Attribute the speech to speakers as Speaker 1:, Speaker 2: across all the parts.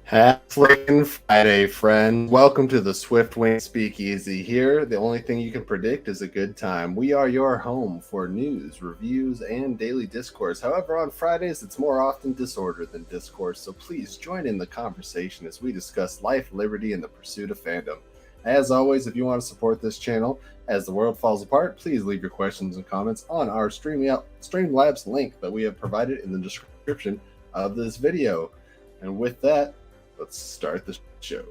Speaker 1: Halfling Friday, friend. Welcome to the Swift Wing Speakeasy. Here, the only thing you can predict is a good time. We are your home for news, reviews, and daily discourse. However, on Fridays, it's more often disorder than discourse, so please join in the conversation as we discuss life, liberty, and the pursuit of fandom. As always, if you want to support this channel as the world falls apart, please leave your questions and comments on our Streamlabs link that we have provided in the description of this video. And with that, let's start the show.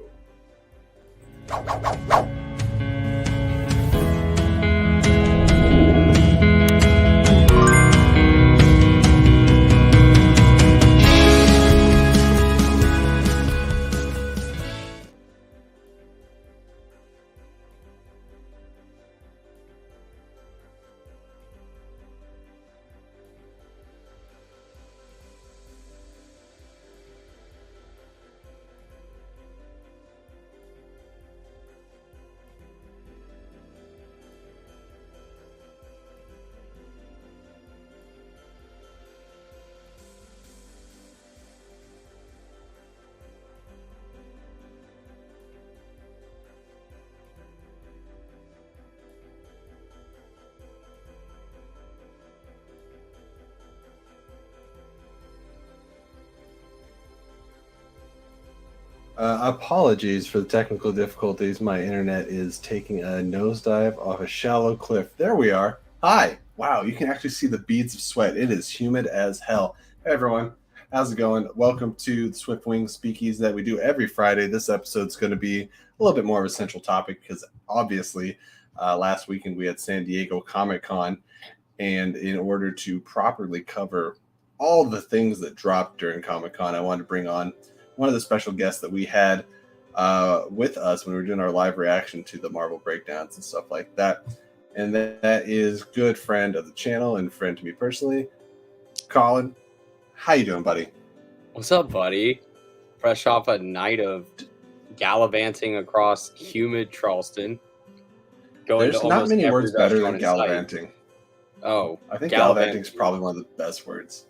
Speaker 1: Apologies for the technical difficulties. My internet is taking a nosedive off a shallow cliff. There we are. Hi. Wow, you can actually see the beads of sweat. It is humid as hell. Hey, everyone. How's it going? Welcome to the Swift Wing Speakeasy that we do every Friday. This episode's going to be a little bit more of a central topic because obviously last weekend we had San Diego Comic-Con, and in order to properly cover all the things that dropped during Comic-Con, I wanted to bring on one of the special guests that we had with us when we were doing our live reaction to the Marvel breakdowns and stuff like that. And that is good friend of the channel and friend to me personally, Colin. How you doing, buddy?
Speaker 2: What's up, buddy? Fresh off a night of gallivanting across humid Charleston.
Speaker 1: There's not many words better than gallivanting.
Speaker 2: Oh,
Speaker 1: I think gallivanting is probably one of the best words.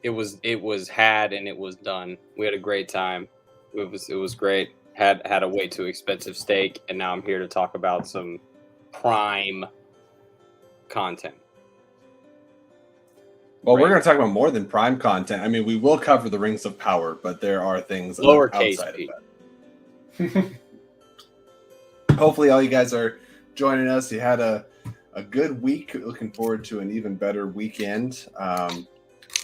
Speaker 2: It was had and it was done. We had a great time. It was great. Had a way too expensive steak, and now I'm here to talk about some prime content.
Speaker 1: Well, we're going to talk about more than prime content. I mean, we will cover the Rings of Power, but there are things
Speaker 2: lowercase
Speaker 1: outside of that. Hopefully, all you guys are joining us. You had a good week. Looking forward to an even better weekend.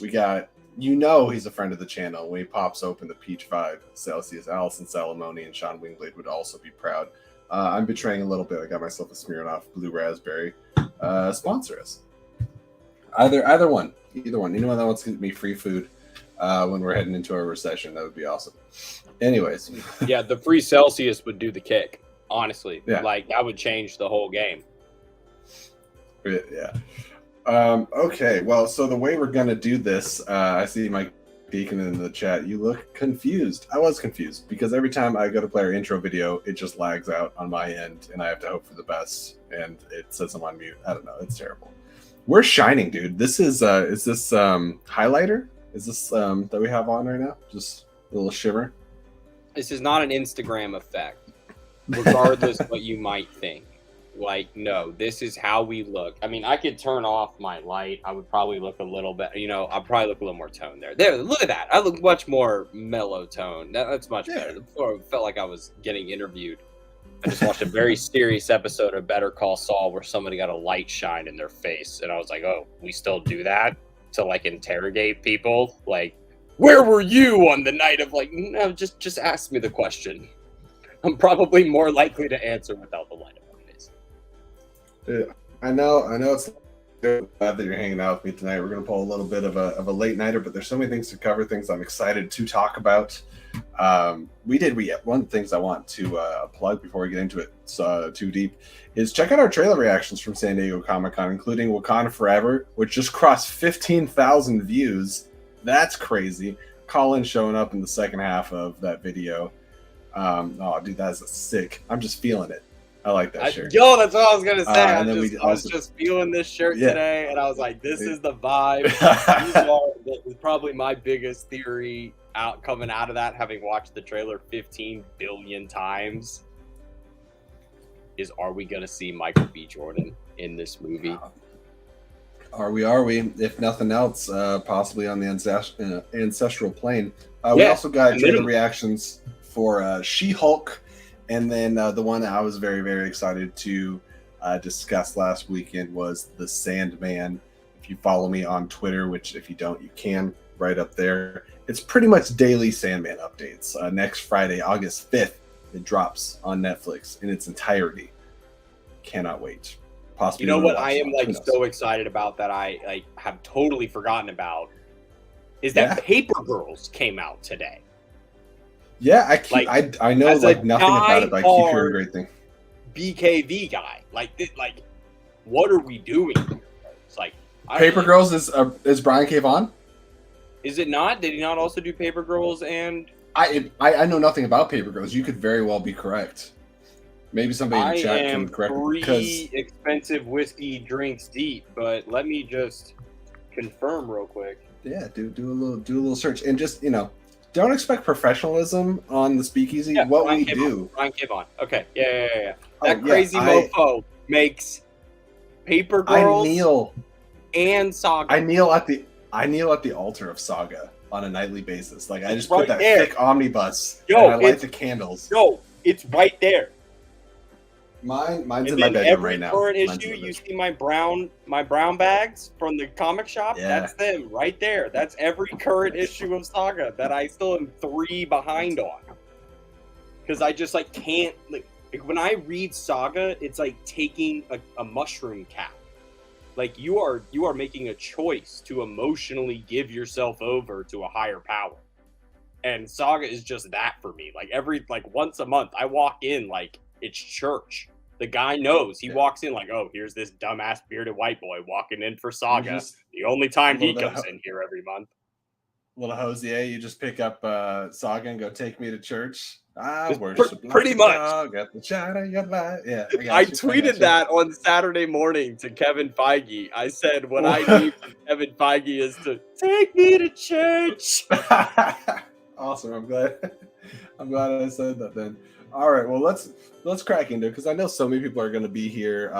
Speaker 1: We got, he's a friend of the channel. When he pops open the Peach 5 Celsius, Allison Salamone and Sean Wingblade would also be proud. I'm betraying a little bit. I got myself a Smirnoff Blue Raspberry. Sponsor us. Either one. Anyone that wants to give me free food when we're heading into a recession, that would be awesome. Anyways.
Speaker 2: Yeah, the free Celsius would do the kick, honestly.
Speaker 1: Yeah.
Speaker 2: Like, that would change the whole game.
Speaker 1: Yeah. Okay, well, so the way we're going to do this, I see Mike Deacon in the chat. You look confused. I was confused because every time I go to play our intro video, it just lags out on my end, and I have to hope for the best, and it says I'm on mute. I don't know. It's terrible. We're shining, dude. This is this highlighter? Is this that we have on right now? Just a little shimmer?
Speaker 2: This is not an Instagram effect, regardless of what you might think. Like, no, this is how we look. I mean, I could turn off my light. I would probably look a little bit, I'd probably look a little more toned there. There, look at that. I look much more mellow tone. That's much better. Before, it felt like I was getting interviewed. I just watched a very serious episode of Better Call Saul where somebody got a light shine in their face. And I was like, oh, we still do that to, like, interrogate people? Like, where were you on the night of, like, no, just ask me the question. I'm probably more likely to answer without the light.
Speaker 1: I know it's glad that you're hanging out with me tonight. We're going to pull a little bit of a late nighter, but there's so many things to cover, things I'm excited to talk about. One of the things I want to plug before we get into it too deep is check out our trailer reactions from San Diego Comic-Con, including Wakanda Forever, which just crossed 15,000 views. That's crazy. Colin showing up in the second half of that video. Oh, dude, that's sick. I'm just feeling it. I like that shirt.
Speaker 2: Yo, that's what I was gonna say. I was just feeling this shirt today, and I was like, "This is the vibe." This is probably my biggest theory coming out of that, having watched the trailer 15 billion times, is are we going to see Michael B. Jordan in this movie?
Speaker 1: Are we? If nothing else, possibly on the ancestral plane. We also got trailer reactions for She-Hulk, and then the one that I was very, very excited to discuss last weekend was The Sandman. If you follow me on Twitter, which if you don't, you can, right up there. It's pretty much daily Sandman updates. Next Friday, August 5th, it drops on Netflix in its entirety. Cannot wait. Possibly.
Speaker 2: You know what I am so excited about that I have totally forgotten about is that Paper Girls came out today.
Speaker 1: Yeah, I know nothing about it, but I keep hearing great things.
Speaker 2: BKV guy, what are we doing? It's like
Speaker 1: Paper Girls is Brian K. Vaughan?
Speaker 2: Is it not? Did he not also do Paper Girls? And
Speaker 1: I know nothing about Paper Girls. You could very well be correct. Maybe somebody in the chat can correct me.
Speaker 2: Three expensive whiskey drinks deep, but let me just confirm real quick.
Speaker 1: Yeah, do a little search, and just don't expect professionalism on the Speakeasy. Yeah, what we do,
Speaker 2: Brian K. Vaughan. Okay, yeah. That crazy mofo makes Paper Girls and Saga.
Speaker 1: I kneel at the altar of Saga on a nightly basis. I just put that thick omnibus. And I light the candles.
Speaker 2: Yo, it's right there.
Speaker 1: Mine's in my bedroom right now.
Speaker 2: Current issue, you see my brown bags from the comic shop. Yeah. That's them right there. That's every current issue of Saga that I still am 3 behind on. Because I just can't when I read Saga, it's like taking a mushroom cap. You are making a choice to emotionally give yourself over to a higher power. And Saga is just that for me. Every once a month, I walk in it's church. The guy knows. He walks in oh, here's this dumbass bearded white boy walking in for Saga. The only time he comes in here every month.
Speaker 1: Little Hosier, you just pick up Saga and go, take me to church.
Speaker 2: Pretty much.
Speaker 1: Got the shine of your light. Yeah,
Speaker 2: I tweeted that on Saturday morning to Kevin Feige. I said, what I need from Kevin Feige is to take me to church.
Speaker 1: Awesome. I'm glad I said that then. All right, well, let's crack into it, because I know so many people are going to be here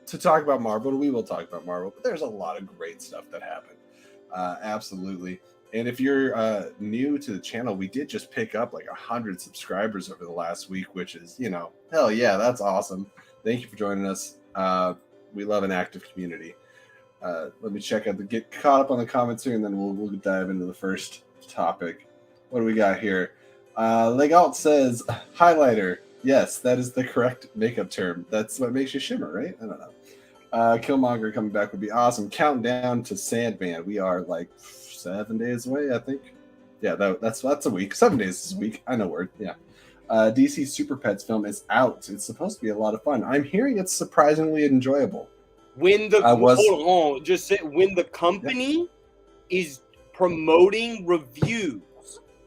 Speaker 1: to talk about Marvel, and we will talk about Marvel, but there's a lot of great stuff that happened. Absolutely. And if you're new to the channel, we did just pick up 100 subscribers over the last week, which is, hell yeah, that's awesome. Thank you for joining us. We love an active community. Let me get caught up on the comments here, and then we'll dive into the first topic. What do we got here? Legalt says, highlighter. Yes, that is the correct makeup term. That's what makes you shimmer, right? I don't know. Killmonger coming back would be awesome. Counting down to Sandman. We are 7 days away, I think. Yeah, that's a week. 7 days is a week. I know word. Yeah. DC Super Pets film is out. It's supposed to be a lot of fun. I'm hearing it's surprisingly enjoyable.
Speaker 2: When the company is promoting reviews.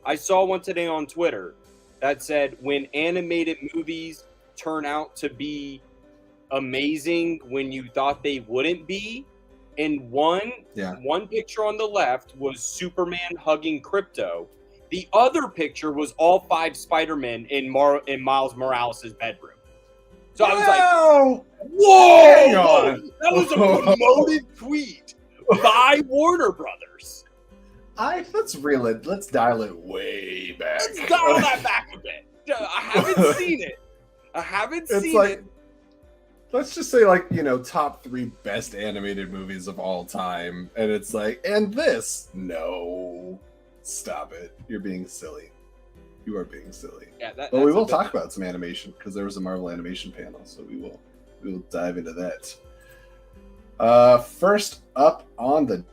Speaker 2: I saw one today on Twitter that said when animated movies turn out to be amazing when you thought they wouldn't be. And one picture on the left was Superman hugging Krypto. The other picture was all 5 Spider-Men in Miles Morales' bedroom. So I was like, whoa!
Speaker 1: Hang on.
Speaker 2: That was a promoted tweet by Warner Brothers.
Speaker 1: Let's reel it. Let's dial it way back.
Speaker 2: Let's dial that back a bit. I haven't seen it. It.
Speaker 1: Let's just say top 3 best animated movies of all time, and it's and this. No, stop it. You're being silly. You are being silly.
Speaker 2: Yeah,
Speaker 1: but we will talk about some animation, because there was a Marvel animation panel, so we will dive into that. First up on the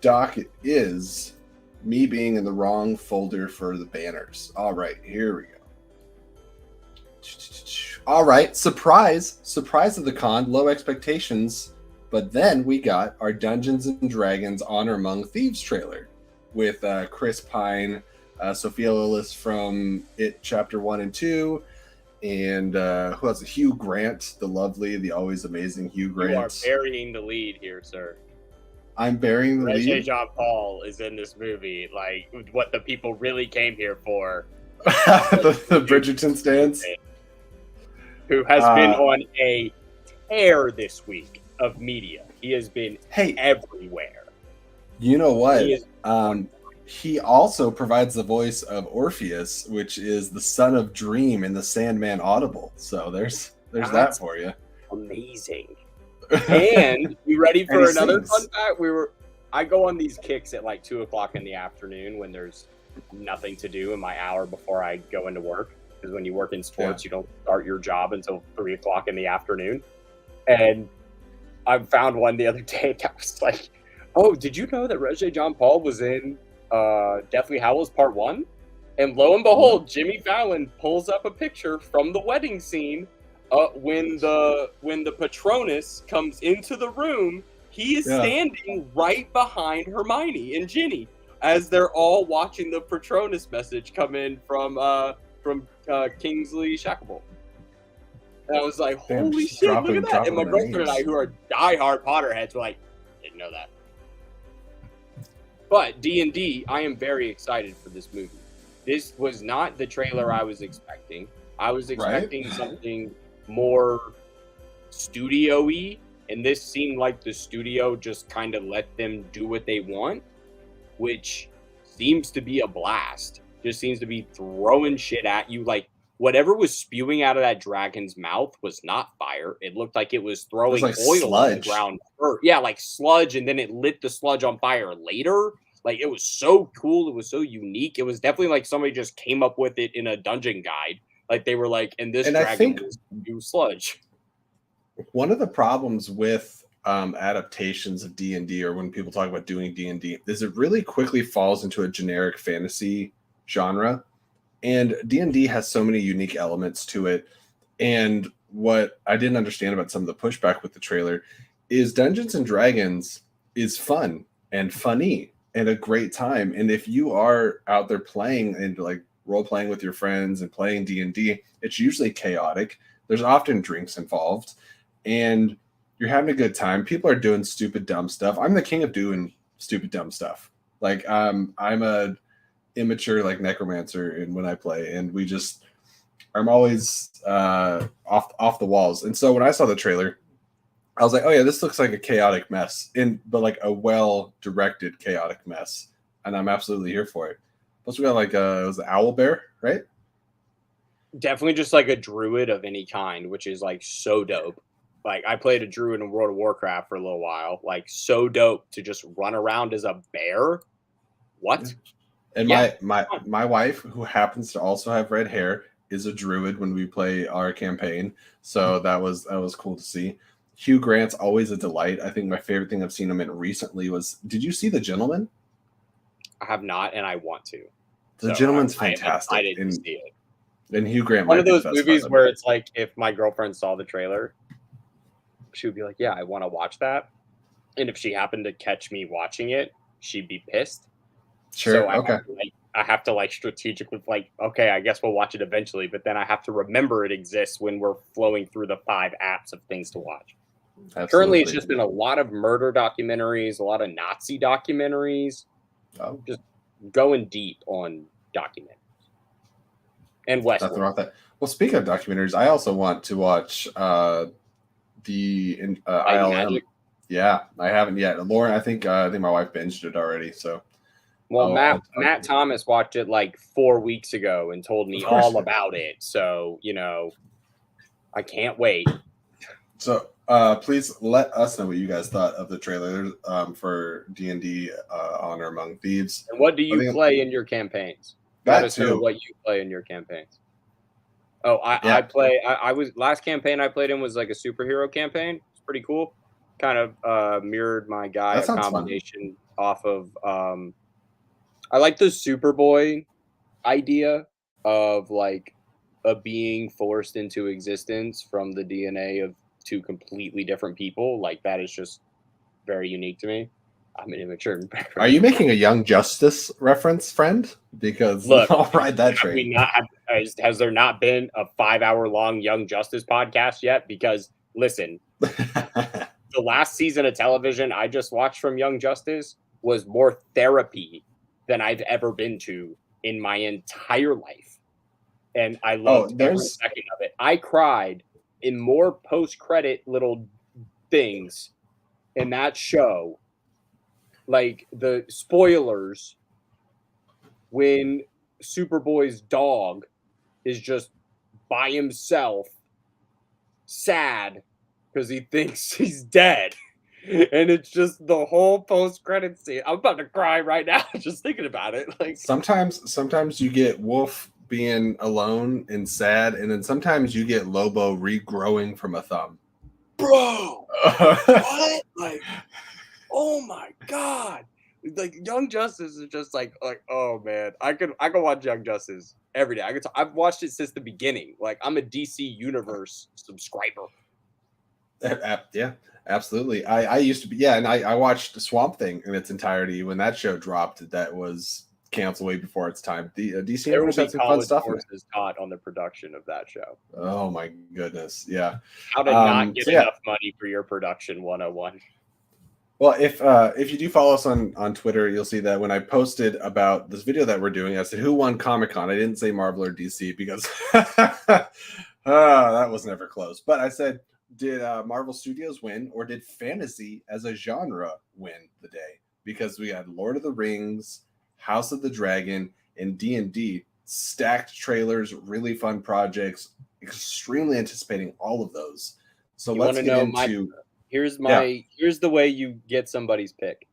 Speaker 1: docket is me being in the wrong folder for the banners. All right, here we go. All right, surprise of the con, low expectations, but then we got our Dungeons and Dragons Honor Among Thieves trailer with Chris Pine, Sophia Lillis from It Chapter 1 and 2, and who else? Hugh Grant, the always amazing Hugh Grant.
Speaker 2: You are burying the lead here, sir.
Speaker 1: I'm bearing the
Speaker 2: Jesse
Speaker 1: lead.
Speaker 2: John Paul is in this movie. Like, what the people really came here for.
Speaker 1: the Bridgerton stands.
Speaker 2: Who has been on a tear this week of media. He has been everywhere.
Speaker 1: You know what? He also provides the voice of Orpheus, which is the son of Dream in the Sandman Audible. So there's that for you.
Speaker 2: Amazing. And you ready for another
Speaker 1: sings.
Speaker 2: fun fact? I go on these kicks at like 2:00 in the afternoon when there's nothing to do in my hour before I go into work. Because when you work in sports, you don't start your job until 3:00 in the afternoon. And I found one the other day that was like, oh, did you know that Regé John Paul was in Deathly Hallows Part 1? And lo and behold, Jimmy Fallon pulls up a picture from the wedding scene when the Patronus comes into the room. He is standing right behind Hermione and Ginny as they're all watching the Patronus message come in from Kingsley Shacklebolt. And I was like, holy shit, look at that. And my girlfriend and I, who are diehard Potterheads, were like, didn't know that. But D&D, I am very excited for this movie. This was not the trailer I was expecting. I was expecting something more studio-y, and this seemed like the studio just kind of let them do what they want, which seems to be a blast. Just seems to be throwing shit at you. Like, whatever was spewing out of that dragon's mouth was not fire. It looked like it was throwing oil on the ground. Yeah, like sludge, and then it lit the sludge on fire later. Like, it was so cool. It was so unique. It was definitely like somebody just came up with it in a dungeon guide. Like, they were like, and this dragon will spew sludge.
Speaker 1: One of the problems with adaptations of D&D, or when people talk about doing D&D, is it really quickly falls into a generic fantasy genre. And D&D has so many unique elements to it. And what I didn't understand about some of the pushback with the trailer is Dungeons and Dragons is fun and funny and a great time. And if you are out there playing and like role playing with your friends and playing D&D, it's usually chaotic. There's often drinks involved, and you're having a good time. People are doing stupid, dumb stuff. I'm the king of doing stupid, dumb stuff. Like I'm a immature like necromancer and when I play, and I'm always off the walls. And so when I saw the trailer, I was like, oh yeah, this looks like a chaotic mess, but like a well directed chaotic mess, and I'm absolutely here for it. Plus we got like it was the owl bear, right?
Speaker 2: Definitely just like a druid of any kind, which is like so dope. Like, I played a druid in World of Warcraft for a little while. Like, so dope to just run around as a bear. What?
Speaker 1: And my wife, who happens to also have red hair, is a druid when we play our campaign. So that was cool to see. Hugh Grant's always a delight. I think my favorite thing I've seen him in recently was, did you see The Gentleman?
Speaker 2: I have not, and I want to.
Speaker 1: The Gentleman's fantastic.
Speaker 2: I didn't see it.
Speaker 1: And Hugh Grant,
Speaker 2: one of those movies where it's like, if my girlfriend saw the trailer, she would be like, yeah, I want to watch that. And if she happened to catch me watching it, she'd be pissed.
Speaker 1: Sure.
Speaker 2: So I have to like strategically like, okay, I guess we'll watch it eventually, but then I have to remember it exists when we're flowing through the 5 apps of things to watch. Absolutely. Currently, it's just been a lot of murder documentaries, a lot of Nazi documentaries, just going deep on documentaries. And Westworld.
Speaker 1: Nothing wrong with that. Well, speaking of documentaries, I also want to watch the ILM. Yeah, I haven't yet. Lauren, I think my wife binged it already. So,
Speaker 2: well, Matt Thomas watched it like 4 weeks ago and told me all about it. So, I can't wait.
Speaker 1: So, please let us know what you guys thought of the trailer for D&D Honor Among Thieves.
Speaker 2: And what do you play in your campaigns? Let us know what you play in your campaigns. Oh, I play. I was last campaign I played in was like a superhero campaign. It's pretty cool. Kind of mirrored my Gaia combination off of. I like the Superboy idea of like a being forced into existence from the DNA of 2 completely different people. Like, that is just very unique to me. I'm an immature.
Speaker 1: Are you making a Young Justice reference, friend? Because
Speaker 2: look,
Speaker 1: I'll ride that train.
Speaker 2: Has there not been a 5-hour long Young Justice podcast yet? Because listen, the the last season of television I just watched from Young Justice was more therapy than I've ever been to in my entire life. And I loved every second of it. I cried in more post-credit little things in that show, like the spoilers when Superboy's dog is just by himself, sad because he thinks he's dead. And it's just the whole post-credit scene. I'm about to cry right now just thinking about it. Like
Speaker 1: sometimes you get Wolf being alone and sad, and then sometimes you get Lobo regrowing from a thumb.
Speaker 2: Bro, what? Like, oh my god! Like Young Justice is just like, oh man, I could watch Young Justice every day. I've watched it since the beginning. Like, I'm a DC Universe subscriber.
Speaker 1: Yeah, absolutely. I used to be, yeah, and I watched Swamp Thing in its entirety when that show dropped. That was canceled way before its time. The DC Universe had some fun stuff.
Speaker 2: Courses taught on the production of that show.
Speaker 1: Oh my goodness, yeah.
Speaker 2: How to not get enough money for your production 101.
Speaker 1: Well, if you do follow us on Twitter, you'll see that when I posted about this video that we're doing, I said who won Comic-Con. I didn't say Marvel or DC because that was never close. But I said, did Marvel Studios win, or did fantasy as a genre win the day? Because we had Lord of the Rings, House of the Dragon, and D&D, stacked trailers, really fun projects, extremely anticipating all of those. So let's get into...
Speaker 2: Here's the way you get somebody's pick.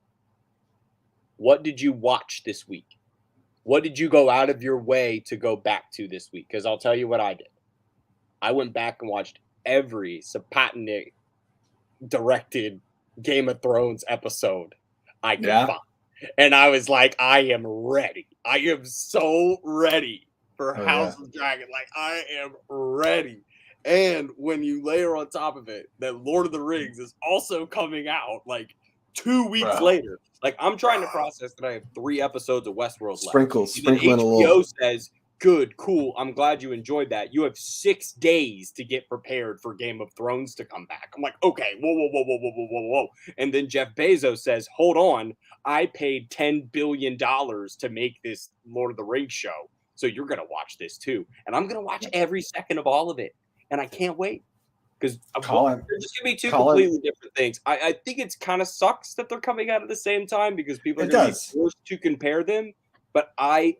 Speaker 2: What did you watch this week? What did you go out of your way to go back to this week? Because I'll tell you what I did. I went back and watched every Sapatnik directed Game of Thrones episode I could find. And I was like, I am ready. I am so ready for House of Dragon. Like, I am ready. And when you layer on top of it that Lord of the Rings is also coming out like 2 weeks later, like I'm trying to process that I have 3 episodes of Westworld left.
Speaker 1: Sprinkle in a little.
Speaker 2: HBO says, good, cool. I'm glad you enjoyed that. You have 6 days to get prepared for Game of Thrones to come back. I'm like, okay, whoa. And then Jeff Bezos says, hold on, I paid $10 billion to make this Lord of the Rings show. So you're going to watch this too. And I'm going to watch every second of all of it. And I can't wait because they're just going to be 2 completely different things. I think it's kind of sucks that they're coming out at the same time because people are going to be forced to compare them. But I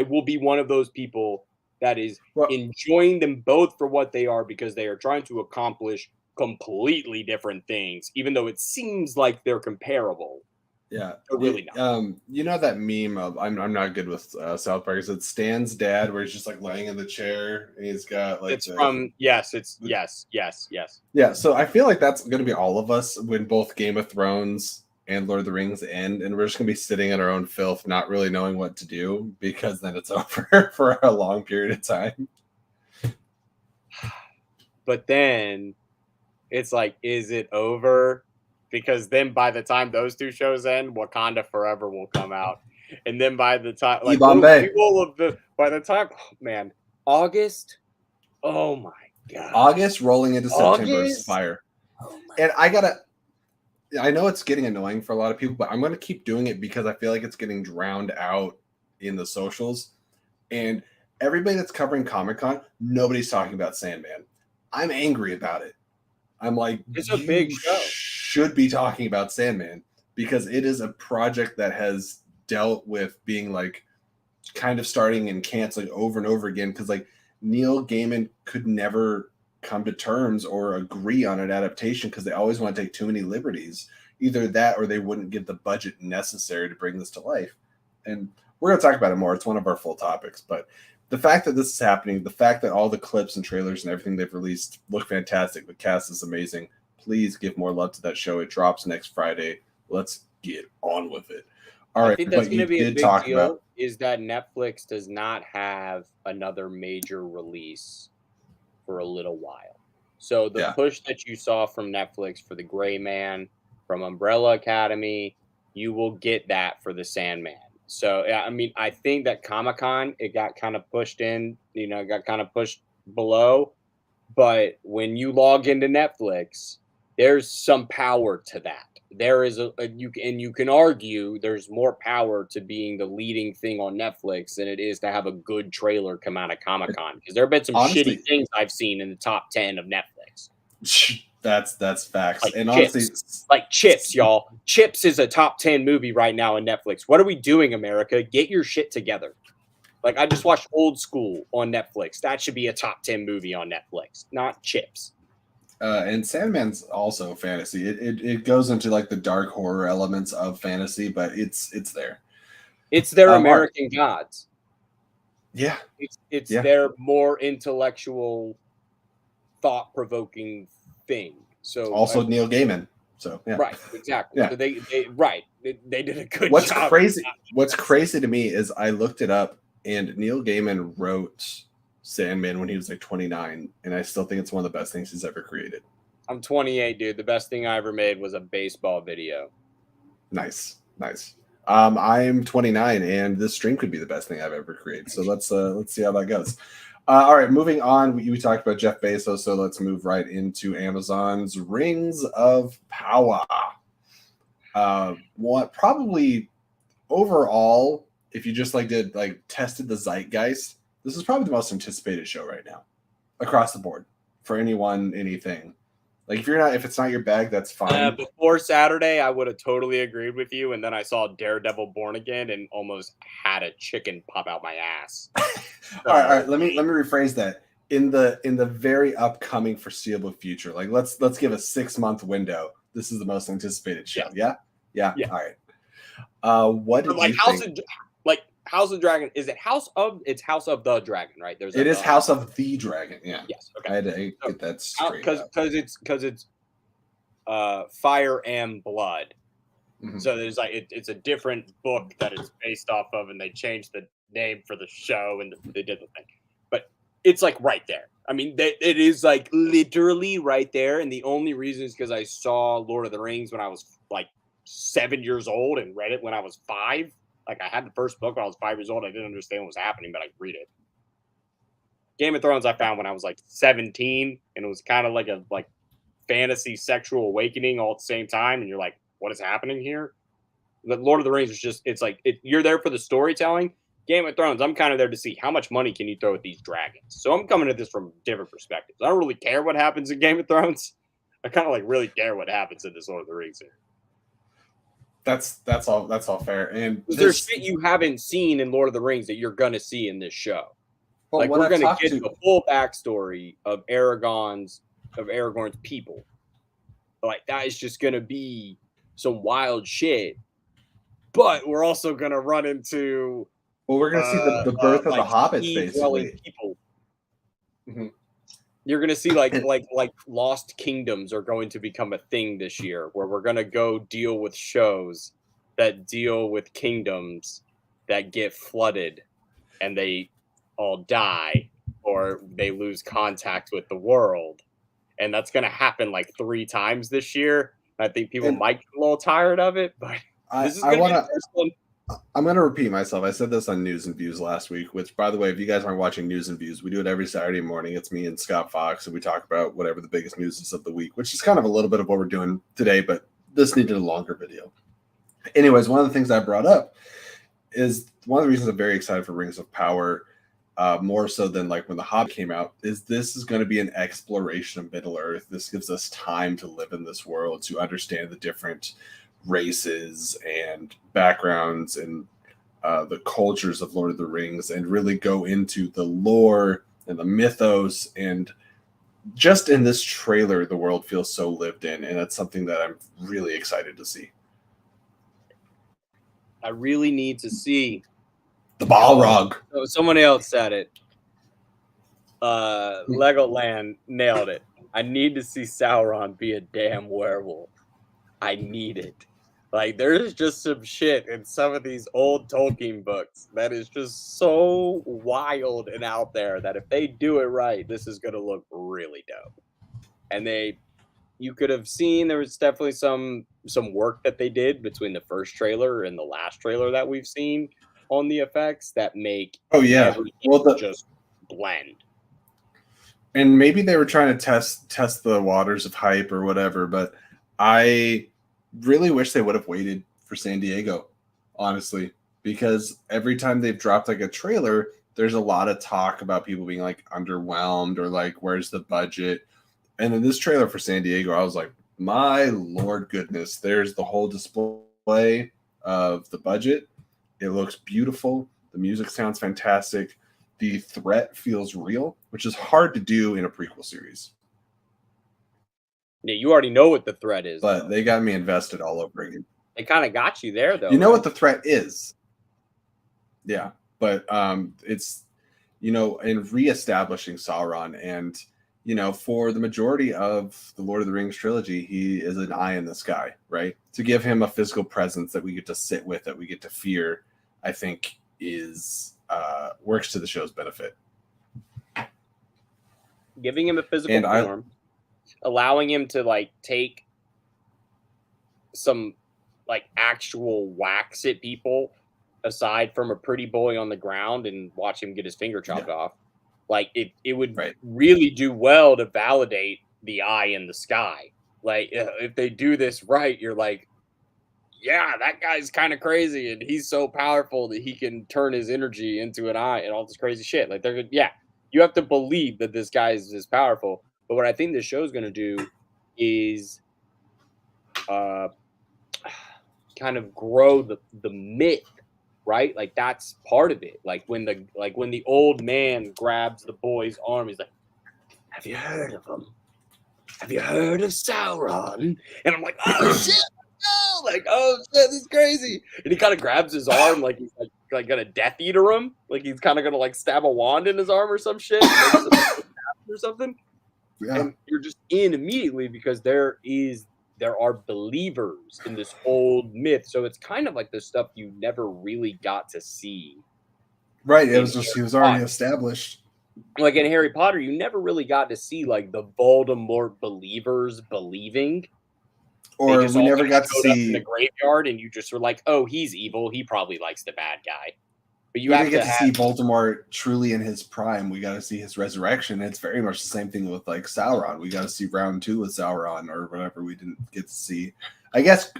Speaker 2: will be one of those people that is enjoying them both for what they are because they are trying to accomplish completely different things, even though it seems like they're comparable.
Speaker 1: Yeah,
Speaker 2: really not.
Speaker 1: You know that meme of I'm not good with South Park. It's Stan's dad, where he's just like laying in the chair and he's got like.
Speaker 2: Yes.
Speaker 1: Yeah, so I feel like that's going to be all of us when both Game of Thrones and Lord of the Rings end, and we're just going to be sitting in our own filth, not really knowing what to do because then it's over for a long period of time.
Speaker 2: But then it's like, is it over? Because then by the time those 2 shows end, Wakanda Forever will come out. And then by the time, like, August, oh my God.
Speaker 1: August rolling into September is fire. And I know it's getting annoying for a lot of people, but I'm going to keep doing it because I feel like it's getting drowned out in the socials. And everybody that's covering Comic-Con, nobody's talking about Sandman. I'm angry about it. I'm like,
Speaker 2: it's a big show.
Speaker 1: Should be talking about Sandman because it is a project that has dealt with being like kind of starting and canceling over and over again because like Neil Gaiman could never come to terms or agree on an adaptation because they always want to take too many liberties. Either that or they wouldn't give the budget necessary to bring this to life. And we're going to talk about it more. It's one of our full topics, but the fact that this is happening, the fact that all the clips and trailers and everything they've released look fantastic, the cast is amazing. Please give more love to that show. It drops next Friday. Let's get on with it. All right.
Speaker 2: I think that's going to be a big deal is that Netflix does not have another major release for a little while. So the push that you saw from Netflix for The Gray Man, from Umbrella Academy, you will get that for The Sandman. So, I mean, I think that Comic-Con, it got kind of pushed in, got kind of pushed below. But when you log into Netflix, there's some power to that. There is you can argue there's more power to being the leading thing on Netflix than it is to have a good trailer come out of Comic-Con, because there have been some
Speaker 1: Honestly,
Speaker 2: shitty things I've seen in the top 10 of Netflix.
Speaker 1: that's facts.
Speaker 2: Like
Speaker 1: And
Speaker 2: Chips.
Speaker 1: honestly,
Speaker 2: Like Chips, y'all. Chips is a top 10 movie right now on Netflix. What are we doing, America? Get your shit together. Like, I just watched Old School on Netflix. That should be a top 10 movie on Netflix, not Chips.
Speaker 1: and Sandman's also fantasy. It goes into like the dark horror elements of fantasy, but it's there.
Speaker 2: It's their
Speaker 1: Art.
Speaker 2: American Gods.
Speaker 1: Yeah.
Speaker 2: It's
Speaker 1: Yeah.
Speaker 2: their more intellectual, thought-provoking thing. So
Speaker 1: Also Neil Gaiman. So yeah.
Speaker 2: Right, exactly.
Speaker 1: Yeah.
Speaker 2: So they did a good
Speaker 1: What's
Speaker 2: job.
Speaker 1: What's crazy to me is I looked it up, and Neil Gaiman wrote Sandman when he was like 29, and I still think it's one of the best things he's ever created.
Speaker 2: I'm 28, dude. The best thing I ever made was a baseball video.
Speaker 1: Nice. I'm 29, and this stream could be the best thing I've ever created. So let's see how that goes. All right, moving on. We talked about Jeff Bezos, so let's move right into Amazon's Rings of Power. What probably overall, if you just tested the zeitgeist, this is probably the most anticipated show right now across the board for anyone, anything. Like if it's not your bag, that's fine.
Speaker 2: Before Saturday, I would have totally agreed with you, and then I saw Daredevil Born Again and almost had a chicken pop out my ass.
Speaker 1: All right. Let me rephrase that. In the very upcoming foreseeable future, like let's give a 6-month window. This is the most anticipated show. Yeah. All right. What did you think?
Speaker 2: House of Dragon, is it House of? It's House of the Dragon, right?
Speaker 1: It is House of the Dragon. Yeah.
Speaker 2: Yes. Okay.
Speaker 1: I had to get that straight.
Speaker 2: Because it's Fire and Blood.
Speaker 1: Mm-hmm.
Speaker 2: So there's it's a different book that it's based off of, and they changed the name for the show, and they did the thing. But it's like right there. I mean, it is like literally right there. And the only reason is because I saw Lord of the Rings when I was like 7 years old and read it when I was 5. Like, I had the first book when I was 5 years old. I didn't understand what was happening, but I could read it. Game of Thrones I found when I was like 17, and it was kind of like a fantasy sexual awakening all at the same time. And you're like, what is happening here? But Lord of the Rings is just, it's like, you're there for the storytelling. Game of Thrones, I'm kind of there to see how much money can you throw at these dragons. So I'm coming at this from different perspectives. I don't really care what happens in Game of Thrones. I kind of really care what happens in this Lord of the Rings here.
Speaker 1: That's all fair. And
Speaker 2: there's shit you haven't seen in Lord of the Rings that you're gonna see in this show.
Speaker 1: Well,
Speaker 2: we're gonna get the full backstory of Aragorn's people. Like, that is just gonna be some wild shit. But we're also gonna run into
Speaker 1: we're gonna see the birth of the hobbits, basically.
Speaker 2: People.
Speaker 1: Mm-hmm.
Speaker 2: You're gonna see like Lost Kingdoms are going to become a thing this year, where we're gonna go deal with shows that deal with kingdoms that get flooded and they all die or they lose contact with the world, and that's gonna happen 3 times this year. I think people might get a little tired of it, but this is gonna be the first one.
Speaker 1: I'm going to repeat myself. I said this on News and Views last week, which, by the way, if you guys aren't watching News and Views, we do it every Saturday morning. It's me and Scott Fox, and we talk about whatever the biggest news is of the week, which is kind of a little bit of what we're doing today, but this needed a longer video. Anyways, one of the things I brought up is one of the reasons I'm very excited for Rings of Power, more so than when The Hobbit came out, is this is going to be an exploration of Middle-earth. This gives us time to live in this world, to understand the different races and backgrounds and the cultures of Lord of the Rings, and really go into the lore and the mythos. And just in this trailer, the world feels so lived in, and that's something that I'm really excited to see.
Speaker 2: I really need to see
Speaker 1: the Balrog.
Speaker 2: So someone else said it. Legoland nailed it. I need to see Sauron be a damn werewolf. I need it. There's just some shit in some of these old Tolkien books that is just so wild and out there that if they do it right, this is going to look really dope. And you could have seen there was definitely some work that they did between the first trailer and the last trailer that we've seen on the effects that make
Speaker 1: just blend. And maybe they were trying to test the waters of hype or whatever, but I really wish they would have waited for San Diego, honestly, because every time they've dropped like a trailer, there's a lot of talk about people being like underwhelmed or like where's the budget. And in this trailer for San Diego, I was like, my lord goodness, there's the whole display of the budget. It looks beautiful. The music sounds fantastic. The threat feels real, which is hard to do in a prequel series.
Speaker 2: Yeah, you already know what the threat is.
Speaker 1: But they got me invested all over again.
Speaker 2: They kind of got you there, though.
Speaker 1: You know what the threat is. Yeah, but it's, in reestablishing Sauron, and, for the majority of the Lord of the Rings trilogy, he is an eye in the sky, right? To give him a physical presence that we get to sit with, that we get to fear, I think is works to the show's benefit.
Speaker 2: Giving him a physical form, allowing him to like take some like actual whacks at people aside from a pretty boy on the ground and watch him get his finger chopped off. Like it would really do well to validate the eye in the sky. Like if they do this right, you're like, yeah, that guy's kind of crazy and he's so powerful that he can turn his energy into an eye and all this crazy shit. Like you have to believe that this guy is this powerful. But what I think this show is going to do is kind of grow the myth, right? Like that's part of it. Like when the old man grabs the boy's arm, he's like, "Have you heard of him? Have you heard of Sauron?" And I'm like, "Oh shit!" Oh, like, oh shit, this is crazy. And he kind of grabs his arm like he's like gonna Death Eater him. Like he's kind of gonna like stab a wand in his arm or some shit. Or something. Yeah. And you're just in immediately because there are believers in this old myth. So it's kind of like the stuff you never really got to see.
Speaker 1: Right. It was just, he was already established.
Speaker 2: Like in Harry Potter, you never really got to see like the Voldemort believers believing.
Speaker 1: Or we never got to see
Speaker 2: in the graveyard, and you just were like, "Oh, he's evil. He probably likes the bad guy." But you
Speaker 1: didn't get to see Voldemort truly in his prime. We got to see his resurrection. It's very much the same thing with like Sauron. We got to see round 2 with Sauron or whatever we didn't get to see. I guess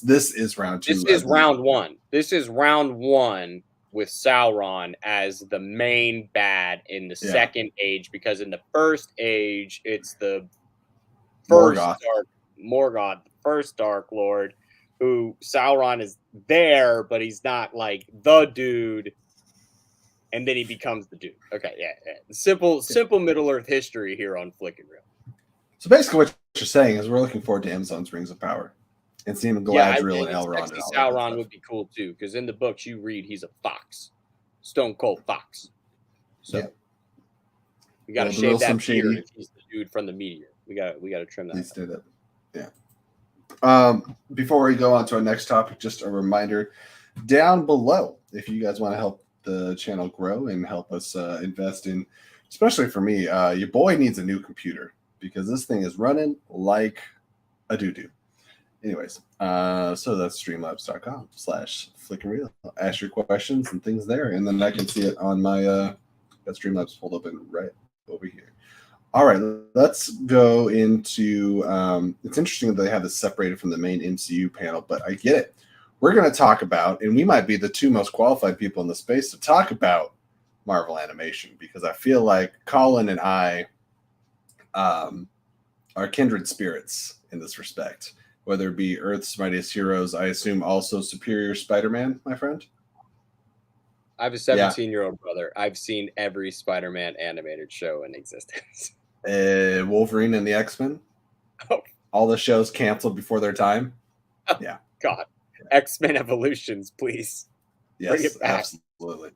Speaker 1: this is round 2.
Speaker 2: This is round 1. This is round 1 with Sauron as the main bad in the second age, because in the first age it's the first Morgoth, the first Dark Lord, who Sauron is there, but he's not like the dude, and then he becomes the dude. Okay, yeah. Simple Middle Earth history here on Flick and Reel.
Speaker 1: So basically, what you're saying is we're looking forward to Amazon's Rings of Power and seeing Galadriel and Elrond.
Speaker 2: And Sauron would be cool too, because in the books you read, he's a fox, stone cold fox. So we got to shave that beard if he's the dude from the meteor. We got to trim that.
Speaker 1: Please do that. Yeah. Before we go on to our next topic, just a reminder down below, if you guys want to help the channel grow and help us invest in, especially for me, your boy needs a new computer because this thing is running like a doo-doo. Anyways, so that's streamlabs.com/flickandreel. Ask your questions and things there, and then I can see it on my got Streamlabs pulled up and right over here. All right, let's go into it's interesting that they have this separated from the main MCU panel, but I get it. We're going to talk about, and we might be the two most qualified people in the space to talk about Marvel animation, because I feel like Colin and I are kindred spirits in this respect, whether it be Earth's Mightiest Heroes, I assume also Superior Spider-Man, my friend.
Speaker 2: I have a 17-year-old brother. I've seen every Spider-Man animated show in existence.
Speaker 1: Wolverine and the X-Men.
Speaker 2: Oh.
Speaker 1: All the shows canceled before their time. Yeah.
Speaker 2: God. X-Men Evolutions, please.
Speaker 1: Yes, bring it back. Absolutely.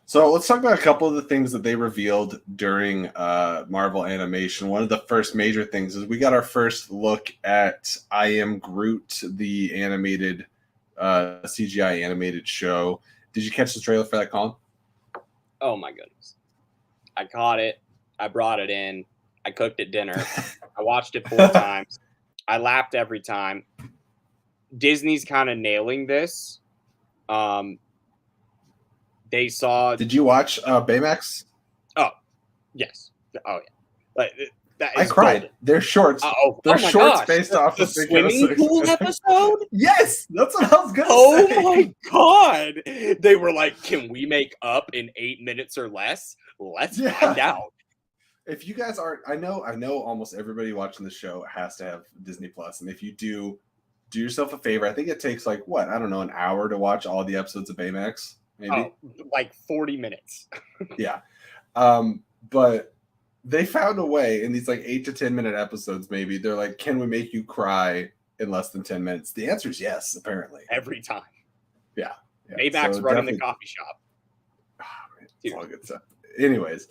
Speaker 1: So let's talk about a couple of the things that they revealed during Marvel animation. One of the first major things is we got our first look at I Am Groot, the animated CGI animated show. Did you catch the trailer for that, Colin?
Speaker 2: Oh my goodness. I caught it. I brought it in. I cooked it dinner. I watched it 4 times. I laughed every time. Disney's kind of nailing this. They saw...
Speaker 1: Did you watch Baymax?
Speaker 2: Oh, yes. Oh yeah, like that
Speaker 1: I
Speaker 2: is
Speaker 1: cried.
Speaker 2: golden.
Speaker 1: They're shorts.
Speaker 2: Oh
Speaker 1: They're
Speaker 2: my
Speaker 1: shorts
Speaker 2: gosh,
Speaker 1: based off
Speaker 2: the
Speaker 1: of Big Hero
Speaker 2: swimming
Speaker 1: 6.
Speaker 2: pool episode.
Speaker 1: Yes, that's what I was gonna
Speaker 2: Oh
Speaker 1: say.
Speaker 2: my god! They were like, "Can we make up in 8 minutes or less? Let's find out."
Speaker 1: If you guys aren't, I know almost everybody watching the show has to have Disney Plus, and if you do yourself a favor. I think it takes like what, I don't know, an hour to watch all the episodes of Baymax, maybe.
Speaker 2: Oh, like 40 minutes.
Speaker 1: Yeah. But they found a way in these like 8 to 10 minute episodes, maybe. They're like, can we make you cry in less than 10 minutes? The answer is yes, apparently.
Speaker 2: Every time.
Speaker 1: Yeah.
Speaker 2: Baymax running the coffee shop.
Speaker 1: It's all good stuff. Anyways,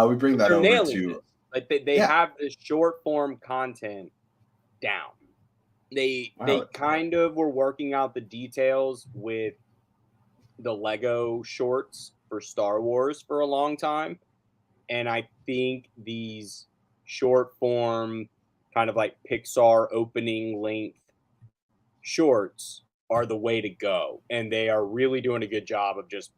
Speaker 1: we bring that over to
Speaker 2: this. Like they have this short form content down. They kind of were working out the details with the Lego shorts for Star Wars for a long time. And I think these short form kind of like Pixar opening length shorts are the way to go. And they are really doing a good job of just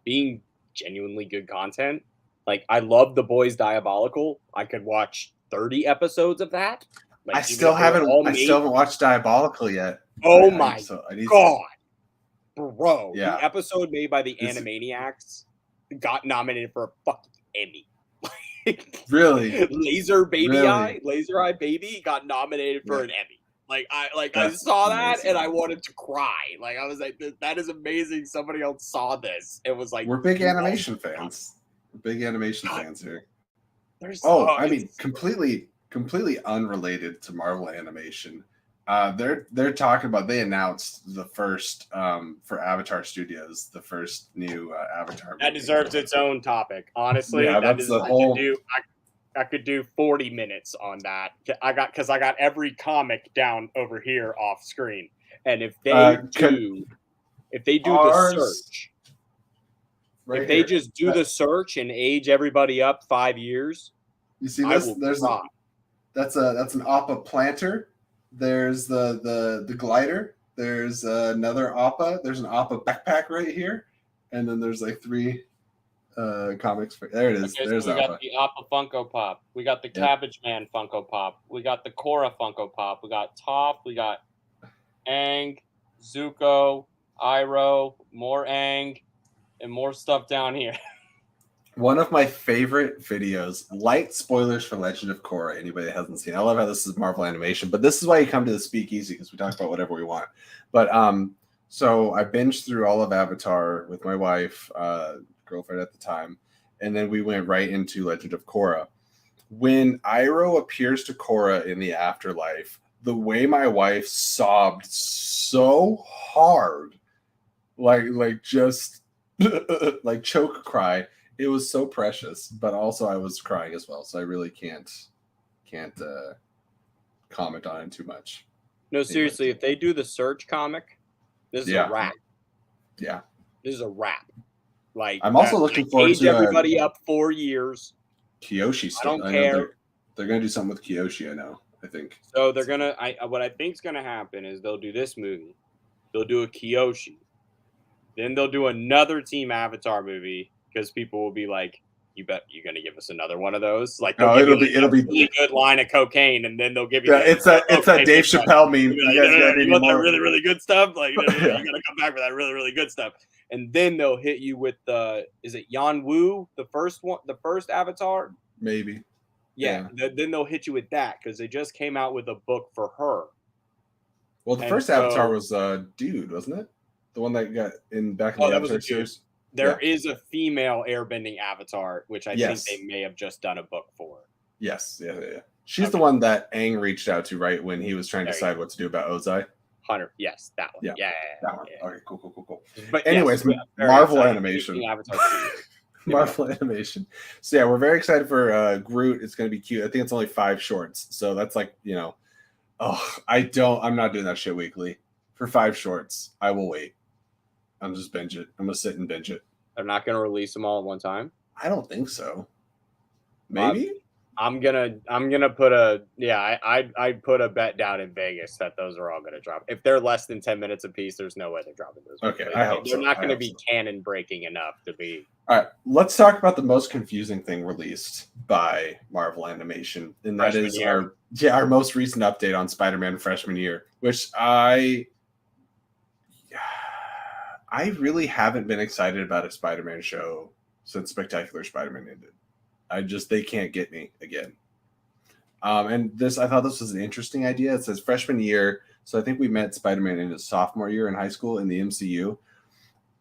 Speaker 2: being genuinely good content. Like, I love The Boys Diabolical. I could watch 30 episodes of that. Like,
Speaker 1: I still haven't watched Diabolical yet.
Speaker 2: Oh my god. Bro, the episode made by the Animaniacs got nominated for a fucking Emmy.
Speaker 1: Really?
Speaker 2: Laser Eye Baby got nominated for an Emmy. Like I saw that and I wanted to cry. Like, I was like, that is amazing. Somebody else saw this. It was like,
Speaker 1: we're big animation fans. We're big animation fans here. I mean, completely unrelated to Marvel animation. They're talking about, they announced the first for Avatar Studios, the first new Avatar movie.
Speaker 2: That deserves its own topic, honestly.
Speaker 1: Yeah, that's the whole.
Speaker 2: I could do 40 minutes on that. I got every comic down over here off screen, and if they do the search, if they just do the search and age everybody up 5 years,
Speaker 1: you see this? That's an Appa planter. There's the glider. There's another Appa. There's an Appa backpack right here, and then there's like 3 comics. There it is.
Speaker 2: Okay,
Speaker 1: there's
Speaker 2: so we
Speaker 1: Appa.
Speaker 2: got the Appa Funko Pop. We got the Cabbage Man Funko Pop. We got the Korra Funko Pop. We got Toph. We got Aang, Zuko, Iroh, more Aang, and more stuff down here.
Speaker 1: One of my favorite videos, light spoilers for Legend of Korra, anybody that hasn't seen. I love how this is Marvel animation, but this is why you come to the Speakeasy, because we talk about whatever we want. But so I binged through all of Avatar with my wife, girlfriend at the time, and then we went right into Legend of Korra. When Iroh appears to Korra in the afterlife, the way my wife sobbed so hard, like just like choke cry. It was so precious, but also I was crying as well, so I really can't comment on it too much.
Speaker 2: No, seriously, if they do the Search comic, this is a wrap.
Speaker 1: Yeah,
Speaker 2: this is a wrap. Like,
Speaker 1: I'm also looking forward to
Speaker 2: everybody up 4 years.
Speaker 1: Kyoshi.
Speaker 2: I don't care.
Speaker 1: They're gonna do something with Kyoshi. I think.
Speaker 2: So they're gonna. What I think is gonna happen is they'll do this movie. They'll do a Kyoshi. Then they'll do another Team Avatar movie, because people will be like, "You bet you're gonna give us another one of those?" Like, it'll be a really good line of cocaine, and then they'll give you.
Speaker 1: It's a Dave Chappelle meme.
Speaker 2: You want that really, really good stuff? Like, you gotta come back for that really, really good stuff. And then they'll hit you with is it Yan Wu, the first one, the first Avatar?
Speaker 1: Maybe.
Speaker 2: Yeah. Then they'll hit you with that, because they just came out with a book for her.
Speaker 1: Well, the first Avatar was Dude, wasn't it? The one that got back in the Avatar series.
Speaker 2: There is a female airbending Avatar, which I think they may have just done a book for.
Speaker 1: Yes, yeah. She's the one that Aang reached out to right when he was trying to decide what to do about Ozai.
Speaker 2: Hunter, yes, that one. Yeah.
Speaker 1: That one. Okay, cool.
Speaker 2: But
Speaker 1: anyways, Marvel animation. Marvel animation. So yeah, we're very excited for Groot. It's going to be cute. I think it's only 5 shorts, so that's like, I'm not doing that shit weekly. For 5 shorts, I will wait. I'm just binge it. I'm gonna sit and binge it.
Speaker 2: They're not gonna release them all at one time.
Speaker 1: I don't think so. Maybe.
Speaker 2: I'm gonna put I'd put a bet down in Vegas that those are all gonna drop. If they're less than 10 minutes apiece, there's no way they're dropping those.
Speaker 1: Okay, I hope
Speaker 2: they're
Speaker 1: so.
Speaker 2: not
Speaker 1: I
Speaker 2: gonna
Speaker 1: hope
Speaker 2: be
Speaker 1: so.
Speaker 2: canon breaking enough to be.
Speaker 1: All right, let's talk about the most confusing thing released by Marvel Animation, and that
Speaker 2: Freshman
Speaker 1: is
Speaker 2: year.
Speaker 1: our most recent update on Spider-Man freshman year, which I really haven't been excited about a Spider-Man show since Spectacular Spider-Man ended. They can't get me again. And I thought this was an interesting idea. It says freshman year, so I think we met Spider-Man in his sophomore year in high school in the MCU,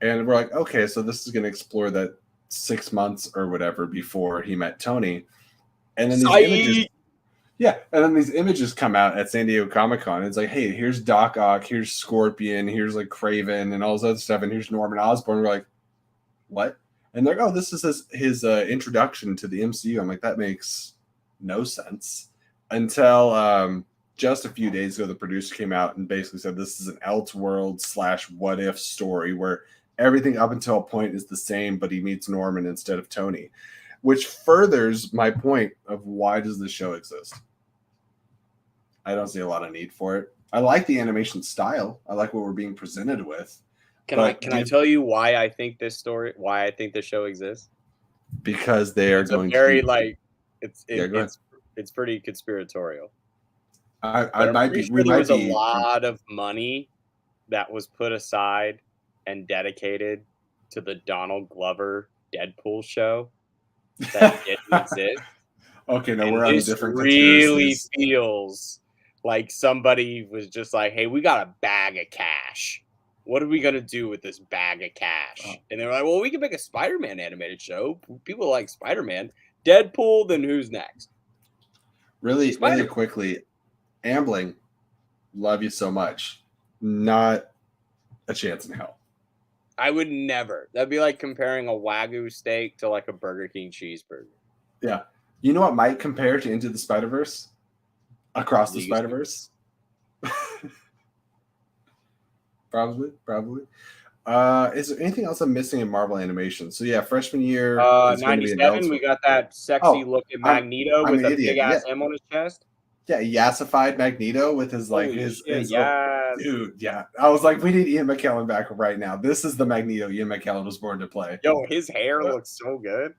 Speaker 1: and we're like, okay, so this is going to explore that 6 months or whatever before he met Tony, and then these images. Yeah, and then these images come out at San Diego Comic-Con. It's like, hey, here's Doc Ock, here's Scorpion, here's like Kraven, and all this other stuff, and here's Norman Osborn. We're like, what? And they're like, oh, this is his introduction to the MCU. I'm like, that makes no sense. Until just a few days ago, the producer came out and basically said this is an Elseworld / what if story where everything up until a point is the same, but he meets Norman instead of Tony, which furthers my point of why does this show exist? I don't see a lot of need for it. I like the animation style. I like what we're being presented with.
Speaker 2: Can I tell you why I think this show exists?
Speaker 1: Because they are going
Speaker 2: to be it's pretty conspiratorial.
Speaker 1: There
Speaker 2: was a lot of money that was put aside and dedicated to the Donald Glover Deadpool show that didn't exist.
Speaker 1: Okay, no, we're on a different
Speaker 2: really feels like somebody was just like, hey, we got a bag of cash. What are we going to do with this bag of cash? Oh. And they were like, well, we can make a Spider-Man animated show. People like Spider-Man. Deadpool, then who's next?
Speaker 1: Really quickly, Ambling, love you so much. Not a chance in hell.
Speaker 2: I would never. That'd be like comparing a Wagyu steak to like a Burger King cheeseburger.
Speaker 1: Yeah. You know what might compare to Into the Spider-Verse? Across the Spider-Verse? Probably. Is there anything else I'm missing in Marvel animation? So yeah, freshman year.
Speaker 2: 97, we got that sexy looking Magneto with a big ass M on his chest.
Speaker 1: Yeah, yassified Magneto with his dude. Yeah, I was like, we need Ian McKellen back right now. This is the Magneto Ian McKellen was born to play.
Speaker 2: Yo, his hair looks so good.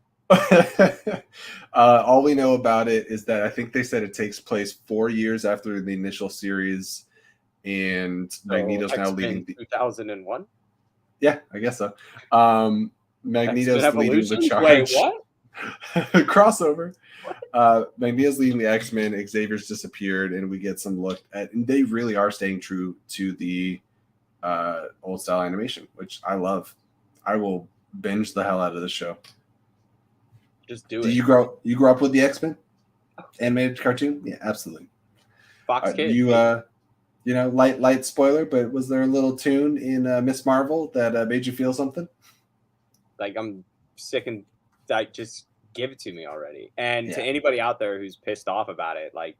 Speaker 1: All we know about it is that I think they said it takes place 4 years after the initial series, and Magneto's now leading
Speaker 2: 2001.
Speaker 1: Yeah, I guess so. Magneto's leading the charge.
Speaker 2: Wait, what?
Speaker 1: Crossover. Magneto's leading the X-Men. Xavier's disappeared, and we get some look at. And they really are staying true to the old style animation, which I love. I will binge the hell out of this show.
Speaker 2: Just do it.
Speaker 1: You grow up with the X-Men animated cartoon? Yeah, absolutely.
Speaker 2: Fox Kids.
Speaker 1: Light spoiler, but was there a little tune in Miss Marvel that made you feel something?
Speaker 2: Like, I'm sick and like, just give it to me already. And to anybody out there who's pissed off about it, like,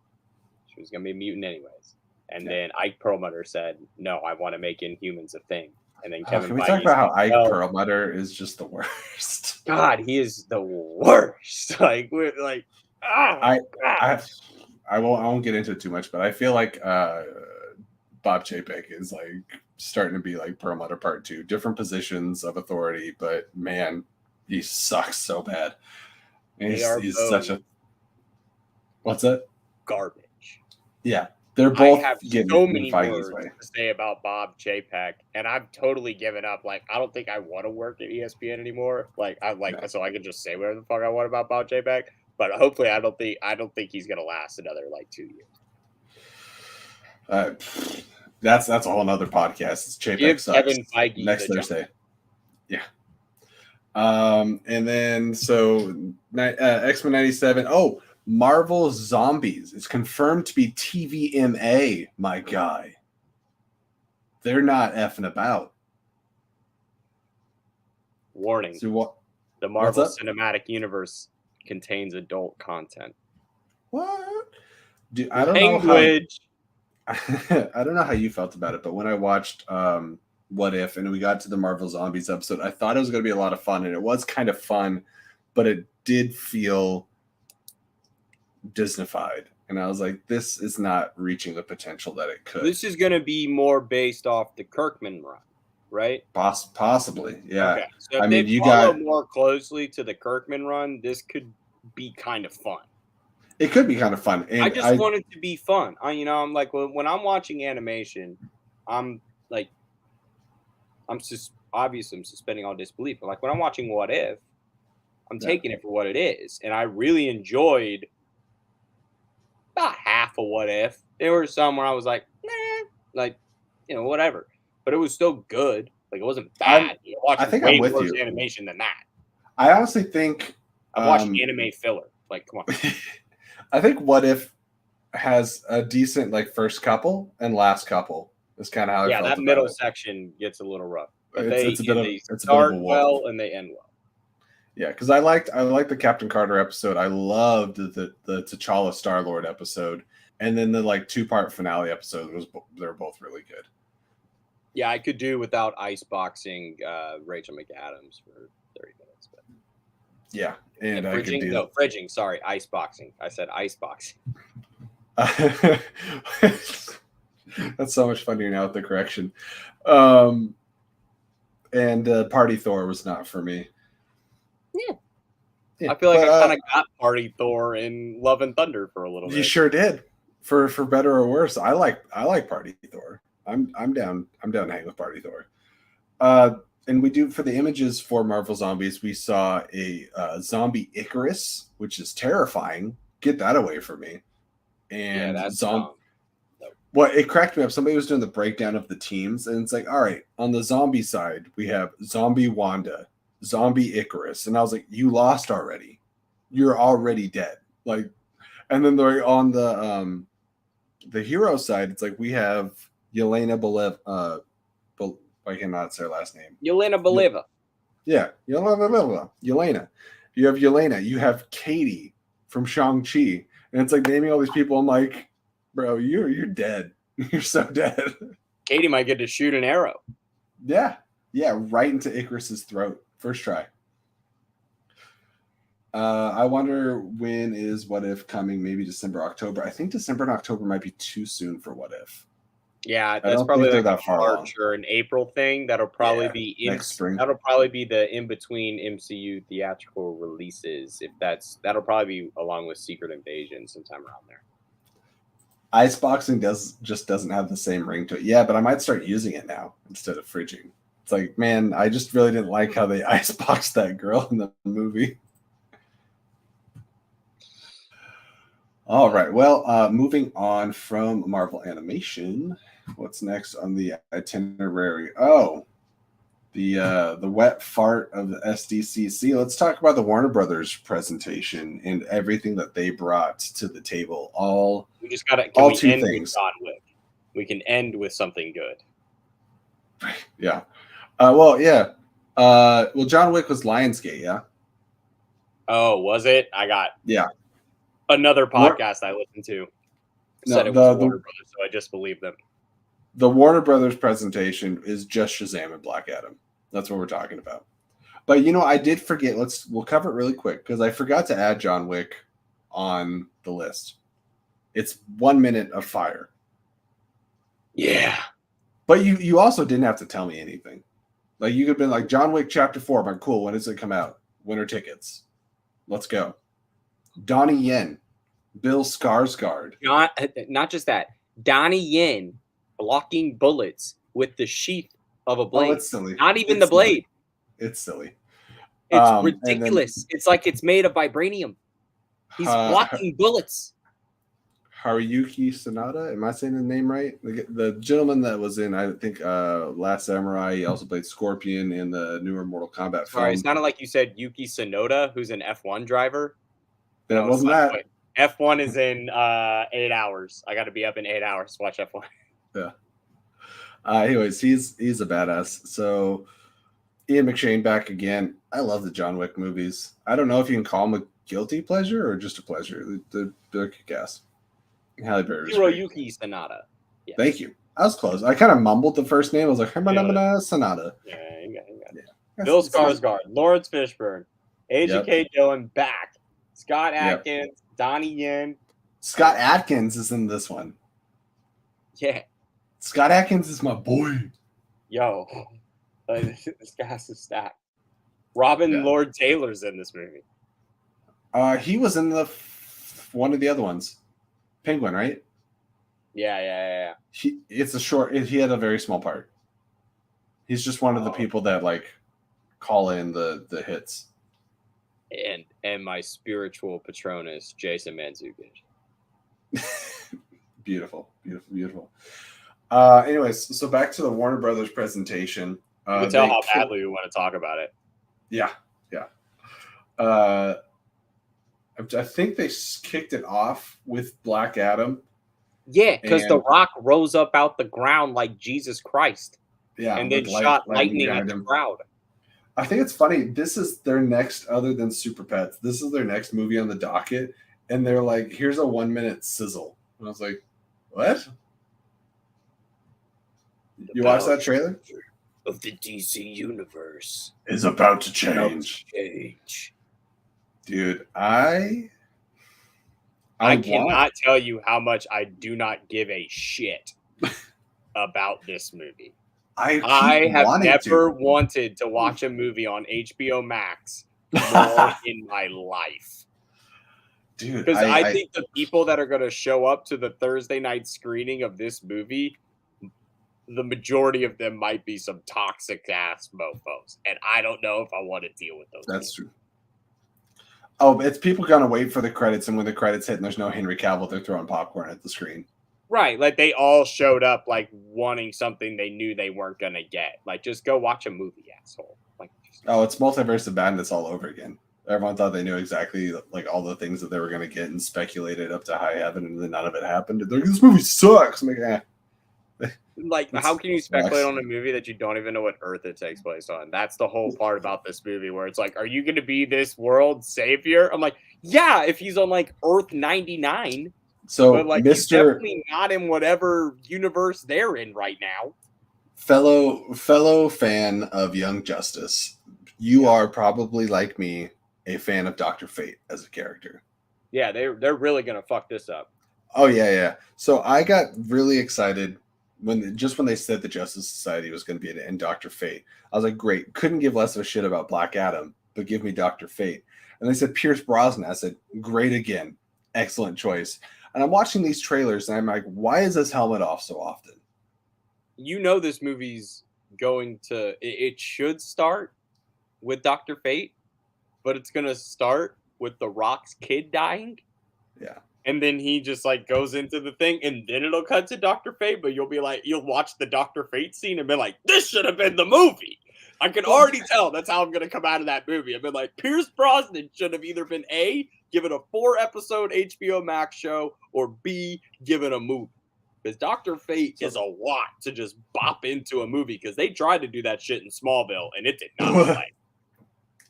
Speaker 2: she was gonna be a mutant anyways. And then Ike Perlmutter said, "No, I want to make Inhumans a thing." And then Kevin.
Speaker 1: Can we talk about how Ike Perlmutter is just the worst?
Speaker 2: God, he is the worst. Like, we're like,
Speaker 1: I won't get into it too much, but I feel like Bob Chapek is like starting to be like Perlmutter Part 2. Different positions of authority, but man, he sucks so bad. And he's such a what's that?
Speaker 2: Garbage.
Speaker 1: Yeah. They're both
Speaker 2: I have so many words to say about Bob Chapek, and I've totally given up. Like, I don't think I want to work at ESPN anymore. So I can just say whatever the fuck I want about Bob Chapek. But hopefully, I don't think he's gonna last another 2 years.
Speaker 1: That's a whole nother podcast. It's Chapek sucks.
Speaker 2: Kevin Feige
Speaker 1: next Thursday. Yeah. And then X-Men 97. Oh. Marvel Zombies is confirmed to be TVMA, my guy. They're not effing about.
Speaker 2: Warning.
Speaker 1: So
Speaker 2: the Marvel Cinematic Universe contains adult content.
Speaker 1: What? Dude, I don't know how you felt about it, but when I watched What If and we got to the Marvel Zombies episode, I thought it was going to be a lot of fun, and it was kind of fun, but it did feel Disneyfied. And I was like, this is not reaching the potential that it could.
Speaker 2: This is going to be more based off the Kirkman run, right?
Speaker 1: Possibly, yeah.
Speaker 2: Okay, so if
Speaker 1: I mean,
Speaker 2: they
Speaker 1: you
Speaker 2: follow
Speaker 1: got
Speaker 2: more closely to the Kirkman run, this could be kind of fun.
Speaker 1: it could be kind of fun. And
Speaker 2: I just want it to be fun. I'm like when I'm watching animation, I'm like, I'm just obviously I'm suspending all disbelief. But like when I'm watching What If, I'm taking it for what it is, and I really enjoyed about half of What If. There were some where I was like, nah, like, whatever. But it was still good. Like it wasn't bad. You're watching
Speaker 1: I think
Speaker 2: way
Speaker 1: I'm with
Speaker 2: worse
Speaker 1: you.
Speaker 2: animation than that.
Speaker 1: I honestly think
Speaker 2: I've watched anime filler. Like, come on.
Speaker 1: I think What If has a decent like first couple and last couple. Is kind of how I felt
Speaker 2: that
Speaker 1: about
Speaker 2: middle
Speaker 1: it.
Speaker 2: section gets a little rough. But
Speaker 1: It's a bit of
Speaker 2: they
Speaker 1: it's a bit of
Speaker 2: start
Speaker 1: a wolf.
Speaker 2: well and they end well.
Speaker 1: Yeah, because I liked the Captain Carter episode. I loved the T'Challa Star-Lord episode, and then the like 2-part finale episode they're both really good.
Speaker 2: Yeah, I could do without iceboxing Rachel McAdams for 30 minutes. But
Speaker 1: yeah, and I
Speaker 2: fridging,
Speaker 1: could do
Speaker 2: fridging. Sorry, iceboxing. I said iceboxing.
Speaker 1: That's so much funnier now with the correction. And Party Thor was not for me.
Speaker 2: Yeah. I feel like I kind of got Party Thor in Love and Thunder for a little bit.
Speaker 1: You sure did. For better or worse, I like Party Thor. I'm down to hang with Party Thor. And we do for the images for Marvel Zombies, we saw a zombie Icarus, which is terrifying. Get that away from me. And
Speaker 2: that's
Speaker 1: well, it cracked me up. Somebody was doing the breakdown of the teams, and it's like, all right, on the zombie side, we have Zombie Wanda, Zombie Icarus, and I was like, you lost already. You're already dead. Like, and then they're on the hero side. It's like we have Yelena Beleva. I cannot say her last name.
Speaker 2: Yelena Beleva.
Speaker 1: Yeah, Yelena. You have Yelena. You have Katie from Shang-Chi, and it's like naming all these people. I'm like, bro, you're dead. You're so dead.
Speaker 2: Katie might get to shoot an arrow.
Speaker 1: Yeah, right into Icarus's throat. First try. I wonder when is What If coming? Maybe December, October. I think December and October might be too soon for What If.
Speaker 2: Yeah, that's probably like
Speaker 1: that far
Speaker 2: March or an April thing. That'll probably be
Speaker 1: next spring.
Speaker 2: That'll probably be the in between MCU theatrical releases. That'll probably be along with Secret Invasion sometime around there.
Speaker 1: Iceboxing doesn't have the same ring to it. Yeah, but I might start using it now instead of fridging. It's like, man, I just really didn't like how they iceboxed that girl in the movie. All right. Well, moving on from Marvel Animation, what's next on the itinerary? Oh, the wet fart of the SDCC. Let's talk about the Warner Brothers presentation and everything that they brought to the table.
Speaker 2: We just got to
Speaker 1: two
Speaker 2: end
Speaker 1: things.
Speaker 2: with John Wick. We can end with something good.
Speaker 1: Yeah. Well, John Wick was Lionsgate, yeah.
Speaker 2: Oh, was it?
Speaker 1: Yeah.
Speaker 2: Another podcast I listened to said it was Warner Brothers, so I just believe them.
Speaker 1: The Warner Brothers presentation is just Shazam and Black Adam. That's what we're talking about. But I did forget. We'll cover it really quick because I forgot to add John Wick on the list. It's 1 minute of fire.
Speaker 2: Yeah.
Speaker 1: But you also didn't have to tell me anything. Like you could have been like John Wick Chapter 4. I'm like, cool. When does it come out? Winter tickets. Let's go. Donnie Yen, Bill Skarsgård.
Speaker 2: Not just that. Donnie Yen blocking bullets with the sheath of a blade.
Speaker 1: Oh, it's silly.
Speaker 2: Not even the blade.
Speaker 1: It's silly.
Speaker 2: It's ridiculous. It's like it's made of vibranium. He's blocking bullets.
Speaker 1: Haruyuki Sanada, am I saying the name right? The gentleman that was in, I think, Last Samurai. He also played Scorpion in the newer Mortal Kombat film.
Speaker 2: Sorry, it sounded like you said Yuki Tsunoda, who's an F1 driver.
Speaker 1: That wasn't that.
Speaker 2: Wait, F1 is in 8 hours. I got to be up in 8 hours to watch F1.
Speaker 1: Yeah. Anyways, he's a badass. So Ian McShane back again. I love the John Wick movies. I don't know if you can call them a guilty pleasure or just a pleasure. They're kick-ass. Halle Berry.
Speaker 2: Hiroyuki Sanada.
Speaker 1: Yes. Thank you. I was close. I kind of mumbled the first name. I was like, Sanada.
Speaker 2: Yeah, you got it. Bill Skarsgård, Lawrence Fishburne, Asa K. Dillon back, Scott Adkins, Donnie Yen.
Speaker 1: Scott Adkins is in this one.
Speaker 2: Yeah.
Speaker 1: Scott Adkins is my boy.
Speaker 2: Yo, this guy's a stack. Robin Lord Taylor's in this movie.
Speaker 1: He was in one of the other ones. Penguin, right?
Speaker 2: Yeah.
Speaker 1: It's a short. He had a very small part. He's just one of the people that like call in the hits.
Speaker 2: And my spiritual patronus, Jason Mantzoukas.
Speaker 1: Beautiful. Anyways, so back to the Warner Brothers presentation.
Speaker 2: You can tell how badly we want to talk about it.
Speaker 1: Yeah. I think they kicked it off with Black Adam.
Speaker 2: Yeah, because The Rock rose up out the ground like Jesus Christ.
Speaker 1: Yeah,
Speaker 2: and then shot lightning at the crowd.
Speaker 1: I think it's funny. This is their next, other than Super Pets, this is their next movie on the docket. And they're like, here's a 1-minute sizzle. And I was like, what? You watched that trailer?
Speaker 2: Of the DC universe
Speaker 1: is about to change. Dude, I
Speaker 2: cannot tell you how much I do not give a shit about this movie. I have never wanted to watch a movie on HBO Max more in my life.
Speaker 1: Dude,
Speaker 2: because I think the people that are going to show up to the Thursday night screening of this movie, the majority of them might be some toxic ass mofos, and I don't know if I want to deal with those.
Speaker 1: That's true. Oh, it's people gonna wait for the credits, and when the credits hit and there's no Henry Cavill, they're throwing popcorn at the screen.
Speaker 2: Right, like they all showed up like wanting something they knew they weren't gonna get. Like, just go watch a movie, asshole. Like,
Speaker 1: it's Multiverse of Madness all over again. Everyone thought they knew exactly like all the things that they were gonna get and speculated up to high heaven, and then none of it happened. They're like, this movie sucks. I'm like,
Speaker 2: Like, how can you speculate on a movie that you don't even know what Earth it takes place on? That's the whole part about this movie, where it's like, are you going to be this world savior? I'm like, yeah, if he's on like Earth 99.
Speaker 1: So,
Speaker 2: but like, he's definitely not in whatever universe they're in right now.
Speaker 1: Fellow fan of Young Justice, you are probably like me, a fan of Dr. Fate as a character.
Speaker 2: Yeah, they're really going to fuck this up.
Speaker 1: Oh yeah. So I got really excited when they said the Justice Society was going to be in Dr. Fate. I was like, great. Couldn't give less of a shit about Black Adam, but give me Dr. Fate. And they said Pierce Brosnan. I said, great again. Excellent choice. And I'm watching these trailers and I'm like, why is this helmet off so often?
Speaker 2: You know, this movie's going to, it should start with Dr. Fate, but it's going to start with The Rock's kid dying.
Speaker 1: Yeah.
Speaker 2: And then he just like goes into the thing, and then it'll cut to Dr. Fate, but you'll watch the Dr. Fate scene and be like, this should have been the movie. I can already tell that's how I'm going to come out of that movie. I've been like, Pierce Brosnan should have either been A, given a 4-episode HBO Max show, or B, given a movie. Because Dr. Fate is a lot to just bop into a movie, because they tried to do that shit in Smallville, and it did not play.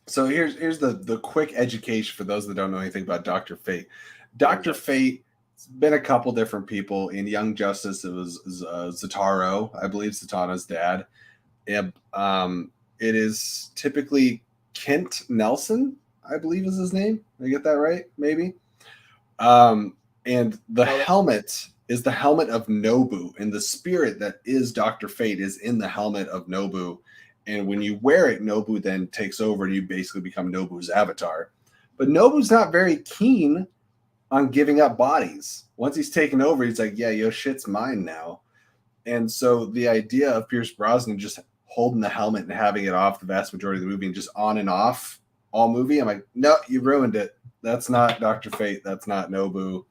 Speaker 1: So here's the quick education for those that don't know anything about Dr. Fate. Dr. Fate, it's been a couple different people. In Young Justice, it was Zataro, I believe, Zatanna's dad. It is typically Kent Nelson, I believe is his name. Did I get that right? Maybe. And the helmet is the helmet of Nobu, and the spirit that is Dr. Fate is in the helmet of Nobu. And when you wear it, Nobu then takes over, and you basically become Nobu's avatar. But Nobu's not very keen on giving up bodies. Once he's taken over, he's like, yeah, your shit's mine now. And so the idea of Pierce Brosnan just holding the helmet and having it off the vast majority of the movie and just on and off all movie, I'm like, no, you ruined it. That's not Dr. Fate. That's not Nobu.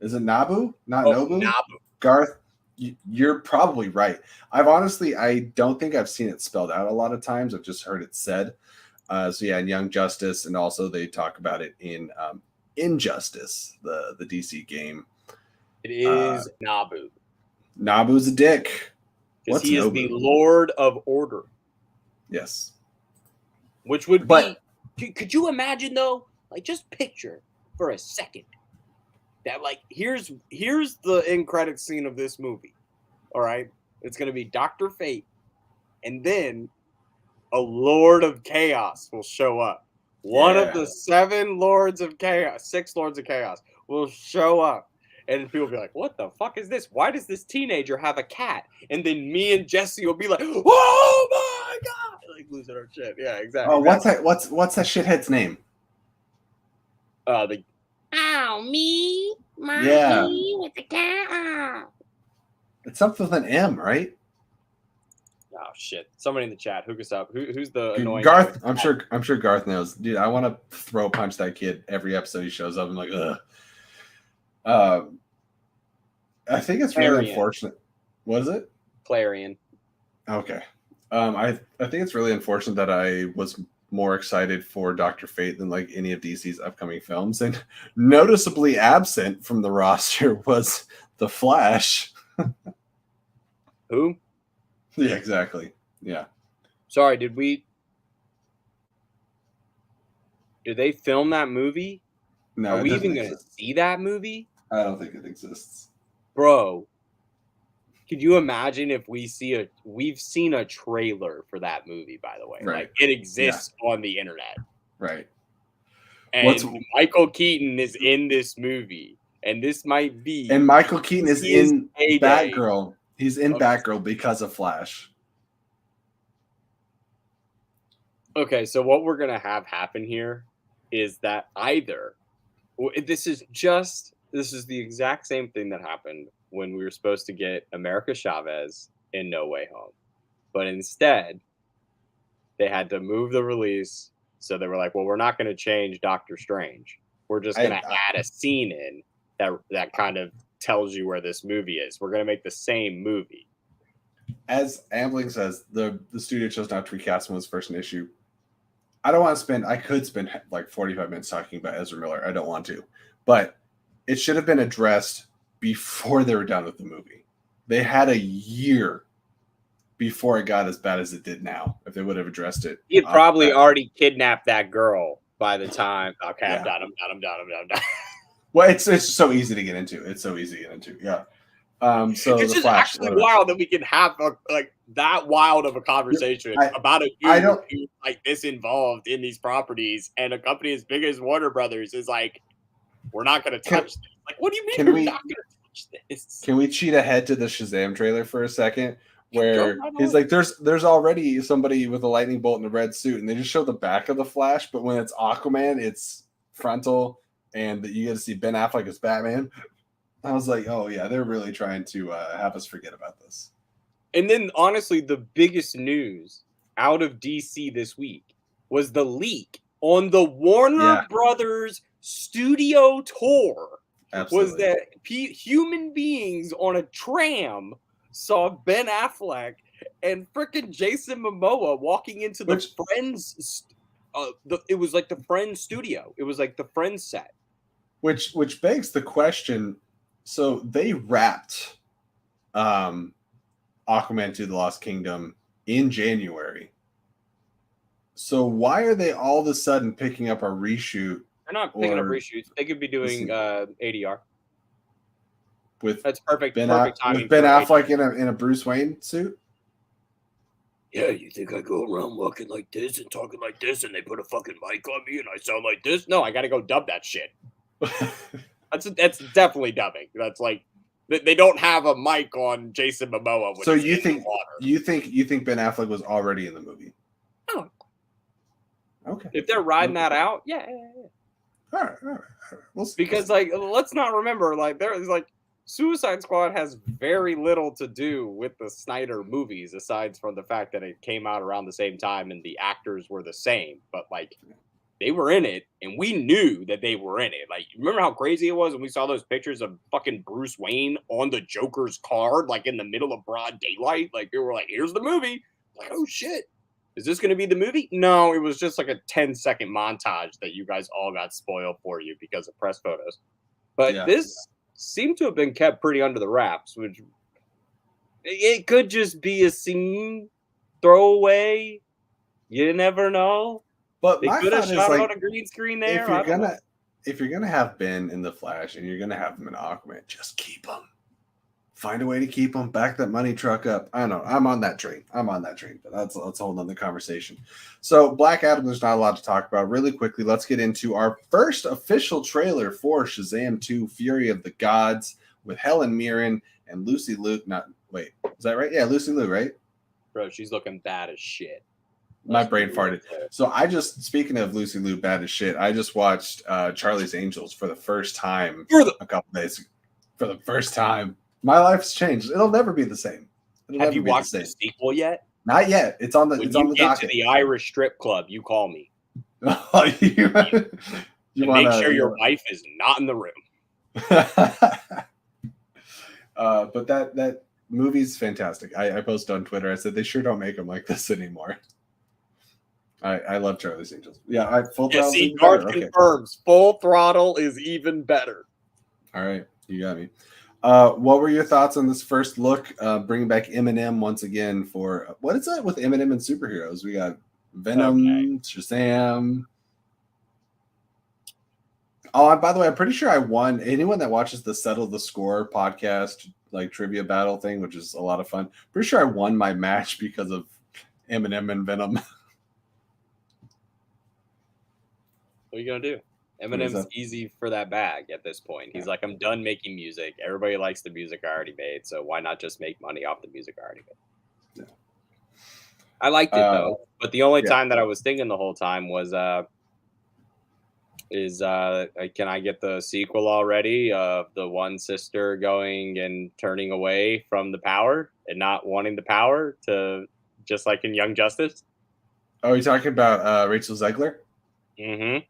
Speaker 1: Is it Nabu? Not Nobu?
Speaker 2: Nabu.
Speaker 1: Garth, you're probably right. I don't think I've seen it spelled out a lot of times. I've just heard it said. So yeah, in Young Justice, and also they talk about it in Injustice, the DC game.
Speaker 2: It is Nabu.
Speaker 1: Nabu's a dick.
Speaker 2: Because he is the Lord of Order.
Speaker 1: Yes.
Speaker 2: Which would be... Could you imagine, though? Like, just picture for a second that, like, here's the end credits scene of this movie. All right? It's going to be Dr. Fate. And then a Lord of Chaos will show up One of the 7 Lords of Chaos, 6 Lords of Chaos will show up. And people will be like, what the fuck is this? Why does this teenager have a cat? And then me and Jesse will be like, oh my God. Like losing our shit. Yeah, exactly.
Speaker 1: Oh, what's that? What's that shithead's name?
Speaker 2: Me, me with the cat.
Speaker 1: It's something with an M, right?
Speaker 2: Oh shit! Somebody in the chat, hook us up. Who's the annoying
Speaker 1: Garth?
Speaker 2: guy?
Speaker 1: I'm sure Garth knows. Dude, I want to throw punch that kid every episode he shows up. I'm like, ugh. I think it's really unfortunate. What is it?
Speaker 2: Clarion.
Speaker 1: Okay. I think it's really unfortunate that I was more excited for Dr. Fate than like any of DC's upcoming films, and noticeably absent from the roster was the Flash.
Speaker 2: Who?
Speaker 1: Yeah, exactly. Yeah.
Speaker 2: Sorry, did they film that movie?
Speaker 1: No.
Speaker 2: Are we even going to see that movie?
Speaker 1: I don't think it exists.
Speaker 2: Bro, could you imagine if we've seen a trailer for that movie, by the way.
Speaker 1: Right.
Speaker 2: Like it exists on the internet.
Speaker 1: Right.
Speaker 2: And Michael Keaton is in this movie. And this might be.
Speaker 1: And Michael Keaton is in Batgirl. He's in Batgirl because of Flash.
Speaker 2: Okay, so what we're going to have happen here is that this is the exact same thing that happened when we were supposed to get America Chavez in No Way Home. But instead, they had to move the release. So they were like, well, we're not going to change Doctor Strange. We're just going to add a scene in that kind of tells you where this movie is. We're going to make the same movie.
Speaker 1: As Ambling says, the studio chose not to recast him as first an issue. I could spend like 45 minutes talking about Ezra Miller. I don't want to. But it should have been addressed before they were done with the movie. They had a year before it got as bad as it did now. If they would have addressed it.
Speaker 2: He had probably already kidnapped that girl by the time. Okay,
Speaker 1: yeah.
Speaker 2: I'm done.
Speaker 1: Well, it's so easy to get into. Yeah. So
Speaker 2: it's just actually wild that we can have that wild of a conversation about a dude like this involved in these properties, and a company as big as Warner Brothers is like, we're not going to touch this. Like, what do you mean we're not going to touch this?
Speaker 1: Can we cheat ahead to the Shazam trailer for a second? Where he's like, there's already somebody with a lightning bolt in a red suit, and they just show the back of the Flash, but when it's Aquaman, it's frontal, and you get to see Ben Affleck as Batman. I was like, oh yeah, they're really trying to have us forget about this.
Speaker 2: And then, honestly, the biggest news out of DC this week was the leak on the Warner Brothers studio tour.
Speaker 1: Absolutely.
Speaker 2: Was that human beings on a tram saw Ben Affleck and frickin' Jason Momoa walking into the Friends. It was like the Friends studio. It was like the Friends set.
Speaker 1: Which begs the question. So they wrapped Aquaman 2: The Lost Kingdom in January. So why are they all of a sudden picking up a reshoot?
Speaker 2: They're not picking up reshoots. They could be doing ADR. That's perfect. Perfect timing.
Speaker 1: With Ben Affleck in a Bruce Wayne suit.
Speaker 2: Yeah, you think I go around walking like this and talking like this, and they put a fucking mic on me and I sound like this? No, I got to go dub that shit. That's definitely dubbing. That's like they don't have a mic on Jason Momoa.
Speaker 1: So you think Ben Affleck was already in the movie?
Speaker 2: Oh,
Speaker 1: okay.
Speaker 2: If they're riding that out, yeah.
Speaker 1: All right.
Speaker 2: Because let's not remember, there's Suicide Squad has very little to do with the Snyder movies, aside from the fact that it came out around the same time and the actors were the same. But they were in it, and we knew that they were in it. Remember how crazy it was when we saw those pictures of fucking Bruce Wayne on the Joker's card, in the middle of broad daylight? People were like, here's the movie. Oh, shit. Is this going to be the movie? No, it was just a 10-second montage that you guys all got spoiled for you because of press photos. But this seemed to have been kept pretty under the wraps, which it could just be a scene, throwaway. You never know.
Speaker 1: But
Speaker 2: they could have shot on a green screen there.
Speaker 1: If you're gonna have Ben in the Flash and you're gonna have him in Aquaman, just keep him. find a way to keep them, back that money truck up. I don't know. I'm on that train. But that's a whole nother conversation. So Black Adam, there's not a lot to talk about. Really quickly, let's get into our first official trailer for Shazam 2: Fury of the Gods with Helen Mirren and Lucy Liu. Wait, is that right? Yeah, Lucy Liu, right?
Speaker 2: Bro, she's looking bad as shit.
Speaker 1: My brain farted. So speaking of Lucy Liu bad as shit, I just watched Charlie's Angels for the first time a couple days ago. For the first time. My life's changed. It'll never be the same.
Speaker 2: Have you watched the sequel yet?
Speaker 1: Not yet. It's on the
Speaker 2: when
Speaker 1: it's on the docket.
Speaker 2: To the Irish strip club, you call me.
Speaker 1: you
Speaker 2: make sure your wife is not in the room.
Speaker 1: But that movie's fantastic. I posted on Twitter. I said they sure don't make them like this anymore. I love Charlie's Angels. Yeah, Full Throttle.
Speaker 2: See, Garth confirms Full Throttle is even better.
Speaker 1: All right, you got me. What were your thoughts on this first look? Bringing back Eminem once again for what is that with Eminem and superheroes? We got Venom, Shazam. Oh, and by the way, I'm pretty sure I won. Anyone that watches the Settle the Score podcast, like trivia battle thing, which is a lot of fun. Pretty sure I won my match because of Eminem and Venom.
Speaker 2: What are you gonna do? Eminem's easy for that bag at this point. He's like, I'm done making music. Everybody likes the music I already made, so why not just make money off the music I already made? Yeah. I liked it though, but the only time that I was thinking the whole time was, can I get the sequel already of the one sister going and turning away from the power and not wanting the power to just like in Young Justice?
Speaker 1: Oh, you're talking about Rachel Zegler?
Speaker 2: Mm-hmm.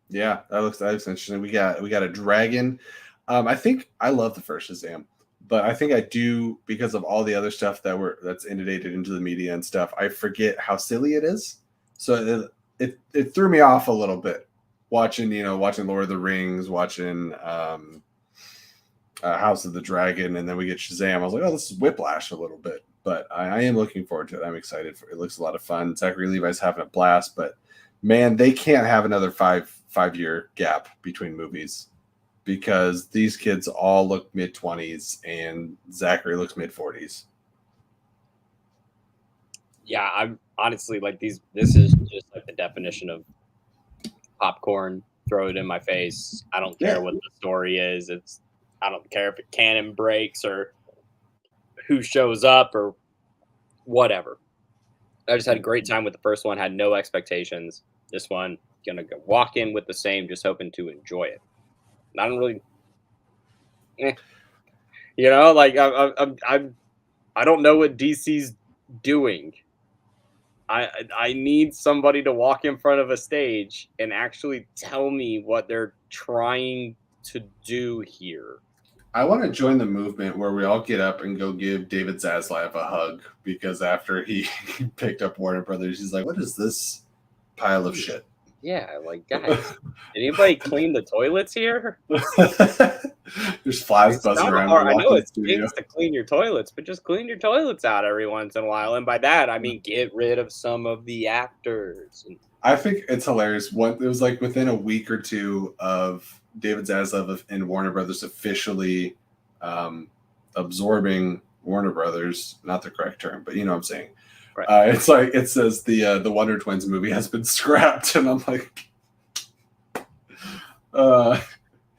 Speaker 1: Yeah, that looks interesting. We got a dragon. I think I love the first Shazam, but I think I do because of all the other stuff that's inundated into the media and stuff. I forget how silly it is, so it threw me off a little bit watching Lord of the Rings, watching House of the Dragon, and then we get Shazam. I was like, oh, this is Whiplash a little bit, but I am looking forward to it. I'm excited for it. It looks a lot of fun. Zachary Levi's having a blast, but man, they can't have another five-year gap between movies because these kids all look mid-20s and Zachary looks mid-40s.
Speaker 2: Yeah, I'm honestly like this is just like the definition of popcorn. Throw it in my face. I don't care what the story is. I don't care if it canon breaks or who shows up or whatever. I just had a great time with the first one, had no expectations. This one, gonna go walk in with the same, just hoping to enjoy it. I don't really, like I don't know what DC's doing. I need somebody to walk in front of a stage and actually tell me what they're trying to do here.
Speaker 1: I want to join the movement where we all get up and go give David Zaslav a hug because after he picked up Warner Brothers, he's like, "What is this pile of shit?"
Speaker 2: Yeah, like, guys, did anybody clean the toilets here?
Speaker 1: There's flies buzzing around.
Speaker 2: I know it's things to clean your toilets, but just clean your toilets out every once in a while. And by that, I mean get rid of some of the actors.
Speaker 1: I think it's hilarious. It was like within a week or two of David Zaslav and Warner Brothers officially absorbing Warner Brothers, not the correct term, but you know what I'm saying. Right. It's like it says the Wonder Twins movie has been scrapped, and I'm like,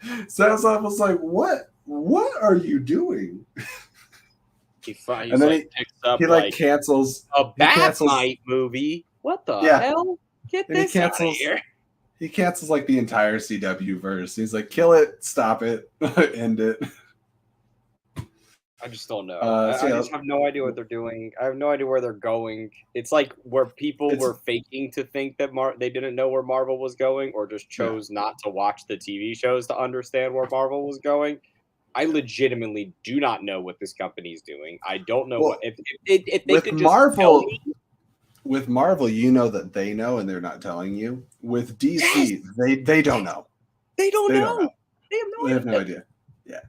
Speaker 1: Zaslav was like, "What are you doing?"
Speaker 2: And then he picks up he
Speaker 1: cancels
Speaker 2: a Batmite movie. What the hell? Get this out of here.
Speaker 1: He cancels like the entire CW verse. He's like, "Kill it, stop it, end it."
Speaker 2: I just don't know. I just have no idea what they're doing. I have no idea where they're going. It's like where people were faking to think that they didn't know where Marvel was going, or just chose not to watch the TV shows to understand where Marvel was going. I legitimately do not know what this company's doing. I don't know what if they could just tell me.
Speaker 1: With Marvel, you know that they know and they're not telling you. With DC, they don't know.
Speaker 2: They don't know.
Speaker 1: They have no idea. Yeah.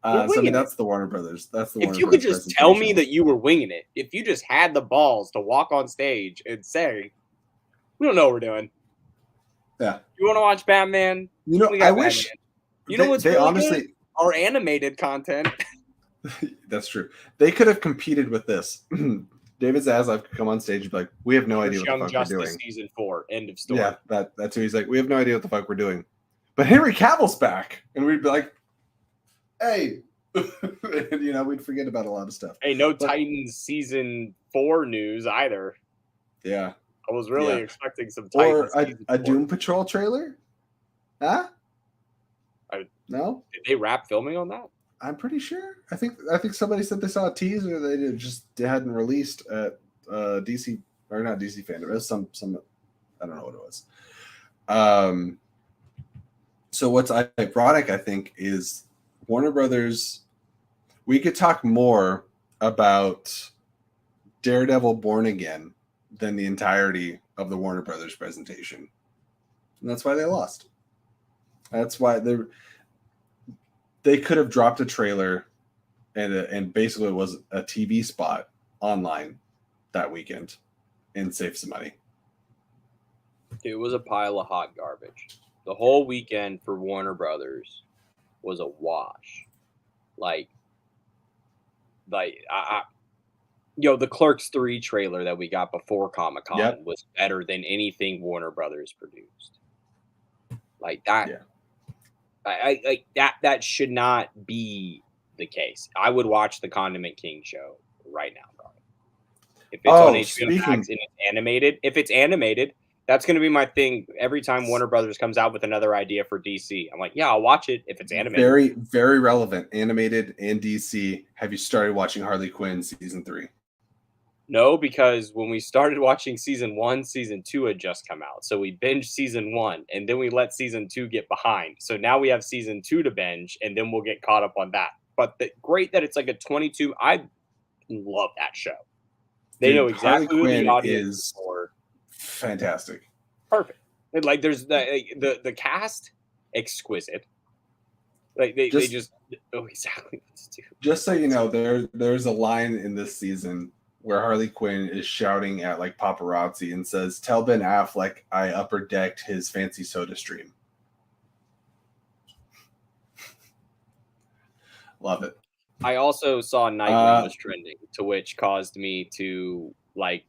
Speaker 1: So I mean, that's the Warner Brothers. That's the Warner
Speaker 2: Brothers. If you could just tell me that you were winging it, if you just had the balls to walk on stage and say, "We don't know what we're doing."
Speaker 1: Yeah.
Speaker 2: You want to watch Batman?
Speaker 1: I wish.
Speaker 2: You know what's really honestly good? Our animated content.
Speaker 1: That's true. They could have competed with this. David Zaslav could come on stage and be like, "We have no idea what the
Speaker 2: Young
Speaker 1: fuck
Speaker 2: Justice
Speaker 1: we're doing."
Speaker 2: season 4, end of story.
Speaker 1: Yeah, that's who he's like. We have no idea what the fuck we're doing. But Henry Cavill's back, and we'd be like, "Hey," and we'd forget about a lot of stuff.
Speaker 2: Hey, no Titans season 4 news either.
Speaker 1: Yeah,
Speaker 2: I was really expecting some Titans.
Speaker 1: Or a Doom Patrol trailer? Huh? No.
Speaker 2: Did they wrap filming on that?
Speaker 1: I'm pretty sure. I think somebody said they saw a teaser they hadn't released at DC or not DC fandom. It was some I don't know what it was. So what's ironic, I think, is Warner Brothers. We could talk more about Daredevil Born Again than the entirety of the Warner Brothers presentation, and that's why they lost. That's why they could have dropped a trailer and basically it was a TV spot online that weekend and saved some money.
Speaker 2: It was a pile of hot garbage. The whole weekend for Warner Brothers was a wash. Like the Clerks 3 trailer that we got before Comic-Con was better than anything Warner Brothers produced. Like that. Yeah. I like that should not be the case. I would watch the Condiment King show right now, Carl. If it's on HBO Max and it's animated, that's going to be my thing every time Warner Brothers comes out with another idea for DC. I'm like, yeah, I'll watch it if it's animated.
Speaker 1: Very, very relevant. Animated and DC. Have you started watching Harley Quinn season 3?
Speaker 2: No, because when we started watching season 1, season 2 had just come out. So we binged season 1 and then we let season 2 get behind. So now we have season 2 to binge and then we'll get caught up on that. But great that it's like a 22. I love that show. They know exactly who the audience is for.
Speaker 1: Fantastic.
Speaker 2: Perfect. And like there's the cast, exquisite. Like they just know exactly what to do.
Speaker 1: Just so you know, there's a line in this season where Harley Quinn is shouting at like paparazzi and says, "Tell Ben Affleck I upper decked his fancy soda stream." Love it.
Speaker 2: I also saw Nightwing was trending, to which caused me to like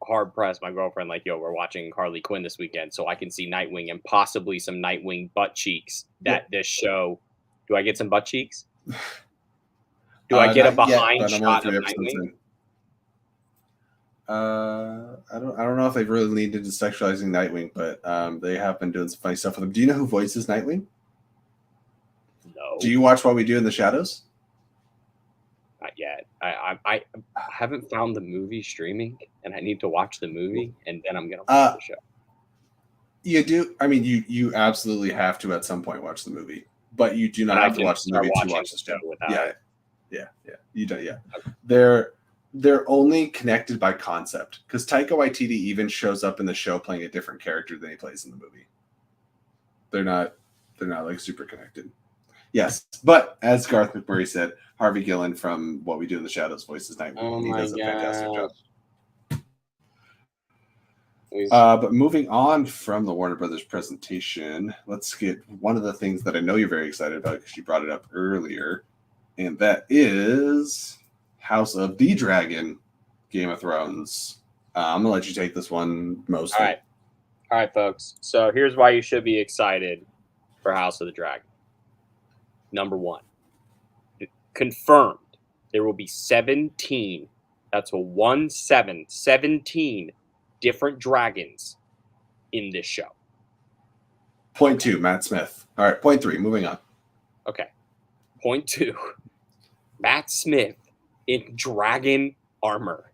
Speaker 2: hard press my girlfriend, like, "Yo, we're watching Harley Quinn this weekend, so I can see Nightwing and possibly some Nightwing butt cheeks." This show, do I get some butt cheeks? Do I get a behind shot of Nightwing?
Speaker 1: I don't know if they've really leaned into sexualizing Nightwing, but they have been doing some funny stuff with him. Do you know who voices Nightwing?
Speaker 2: No.
Speaker 1: Do you watch What We Do in the Shadows?
Speaker 2: Not yet. I haven't found the movie streaming, and I need to watch the movie, and then I'm gonna watch the show.
Speaker 1: You do. I mean, you absolutely have to at some point watch the movie, but you do not have to watch the movie to watch the show. Yeah. You don't. Yeah, okay. They're only connected by concept because Taika Waititi even shows up in the show playing a different character than he plays in the movie. They're not like super connected. Yes, but as Garth McMurray said, Harvey Gillen from What We Do in the Shadows voices Nightwing.
Speaker 2: Oh,
Speaker 1: he does a fantastic job.
Speaker 2: Please.
Speaker 1: But moving on from the Warner Brothers presentation, let's get one of the things that I know you're very excited about because you brought it up earlier, and that is House of the Dragon, Game of Thrones. I'm gonna let you take this one mostly.
Speaker 2: All right, folks. So here's why you should be excited for House of the Dragon. Number 1, confirmed there will be 17. That's a 17 different dragons in this show.
Speaker 1: Point 2, Matt Smith. All right, point 3, moving on.
Speaker 2: Okay. Point 2, Matt Smith in dragon armor.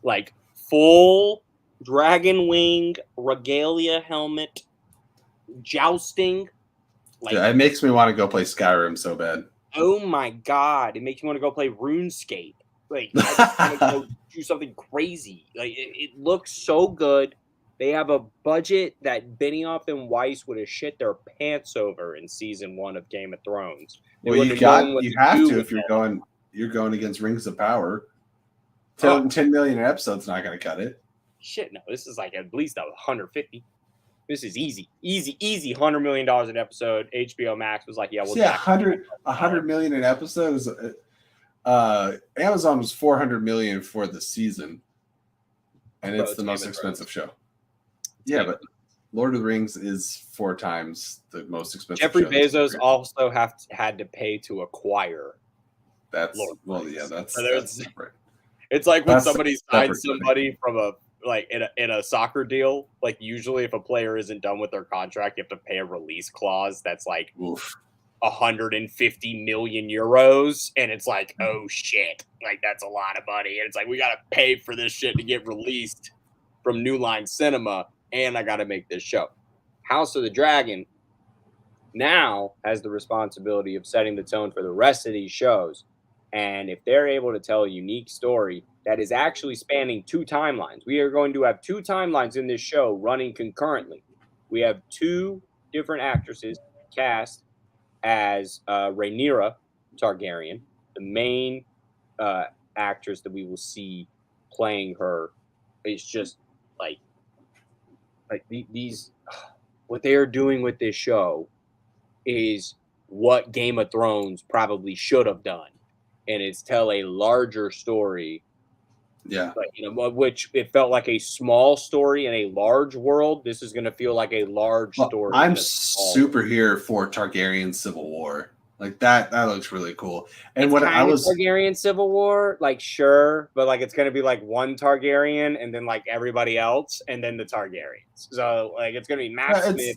Speaker 2: Like full dragon wing, regalia helmet, jousting. Like,
Speaker 1: it makes me want to go play Skyrim so bad.
Speaker 2: Oh my god. It makes me want to go play RuneScape. Like, I just want to go do something crazy. Like, it looks so good. They have a budget that Benioff and Weiss would have shit their pants over in season 1 of Game of Thrones.
Speaker 1: Well, you have to if you're going against Rings of Power. 10 million an episode's not going to cut it.
Speaker 2: Shit, no. This is like at least 150. This is easy, $100 million an episode. HBO Max was like, yeah, we'll
Speaker 1: $100 million an episode is Amazon was $400 million for the season, and
Speaker 2: Bro,
Speaker 1: it's the
Speaker 2: Game
Speaker 1: most
Speaker 2: of
Speaker 1: expensive
Speaker 2: Thrones.
Speaker 1: show. Yeah,
Speaker 2: Game
Speaker 1: but Lord of the Rings is 4 times the most expensive
Speaker 2: Jeffrey
Speaker 1: show. That's
Speaker 2: Bezos
Speaker 1: crazy.
Speaker 2: also had to pay to acquire.
Speaker 1: That's
Speaker 2: Lord of the
Speaker 1: well,
Speaker 2: Rings.
Speaker 1: yeah, that's
Speaker 2: So there's-
Speaker 1: separate.
Speaker 2: It's like when
Speaker 1: That's
Speaker 2: somebody
Speaker 1: separate
Speaker 2: signs somebody from a like in a soccer deal. Like usually, if a player isn't done with their contract, you have to pay a release clause that's like
Speaker 1: Oof.
Speaker 2: 150 million euros, and it's like, oh shit, like that's a lot of money, and it's like we gotta pay for this shit to get released from New Line Cinema, and I gotta make this show. House of the Dragon now has the responsibility of setting the tone for the rest of these shows. And if they're able to tell a unique story that is actually spanning 2 timelines, we are going to have 2 timelines in this show running concurrently. We have 2 different actresses cast as Rhaenyra Targaryen, the main uh, actress that we will see playing her. It's just like these what they are doing with this show is what Game of Thrones probably should have done, and it's tell a larger story.
Speaker 1: Yeah.
Speaker 2: But which it felt like a small story in a large world. This is going to feel like a large
Speaker 1: Well,
Speaker 2: story.
Speaker 1: I'm super here for Targaryen Civil War. Like that looks really cool. And
Speaker 2: It's
Speaker 1: what
Speaker 2: kind
Speaker 1: I
Speaker 2: of
Speaker 1: was
Speaker 2: Targaryen Civil War, like sure, but like it's gonna be like one Targaryen and then like everybody else, and then the Targaryens. So like it's gonna be Matt Smith.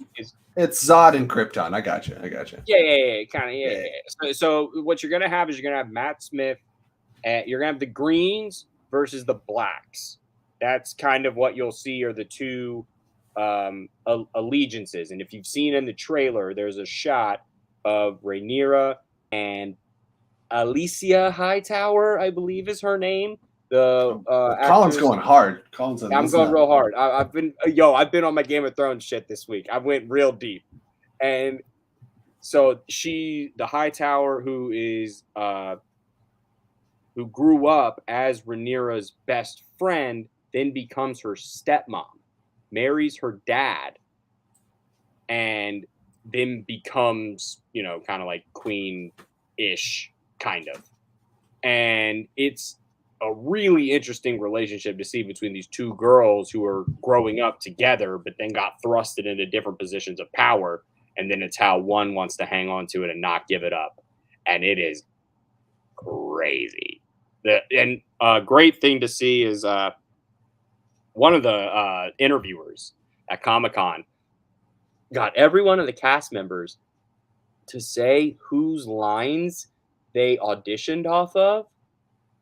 Speaker 1: It's Zod and Krypton. I got you.
Speaker 2: Yeah, kind of, yeah. So what you're gonna have is you're gonna have Matt Smith. You're gonna have the Greens versus the Blacks. That's kind of what you'll see are the 2 allegiances. And if you've seen in the trailer, there's a shot of Rhaenyra and Alicia Hightower, I believe is her name. The
Speaker 1: Colin's
Speaker 2: actress.
Speaker 1: going hard.
Speaker 2: I'm going real hard. I've been on my Game of Thrones shit this week. I went real deep, and so the Hightower, who is who grew up as Rhaenyra's best friend, then becomes her stepmom, marries her dad, and then becomes kind of like queen-ish kind of. And it's a really interesting relationship to see between these 2 girls who are growing up together, but then got thrusted into different positions of power. And then it's how one wants to hang on to it and not give it up. And it is crazy. Great thing to see is one of the interviewers at Comic-Con got every one of the cast members to say whose lines they auditioned off of.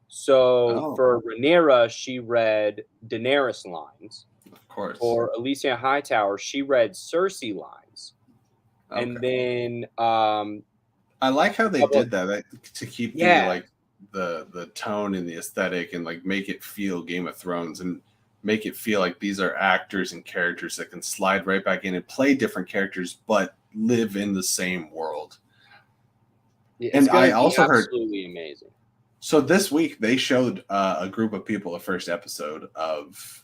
Speaker 2: So for Rhaenyra, she read Daenerys lines.
Speaker 1: Of course.
Speaker 2: For Alicia Hightower, she read Cersei lines. Okay. And then
Speaker 1: I like how they did that to keep the tone and the aesthetic and like make it feel Game of Thrones and make it feel like these are actors and characters that can slide right back in and play different characters but live in the same world. And I also heard
Speaker 2: absolutely amazing.
Speaker 1: So this week they showed a group of people the first episode of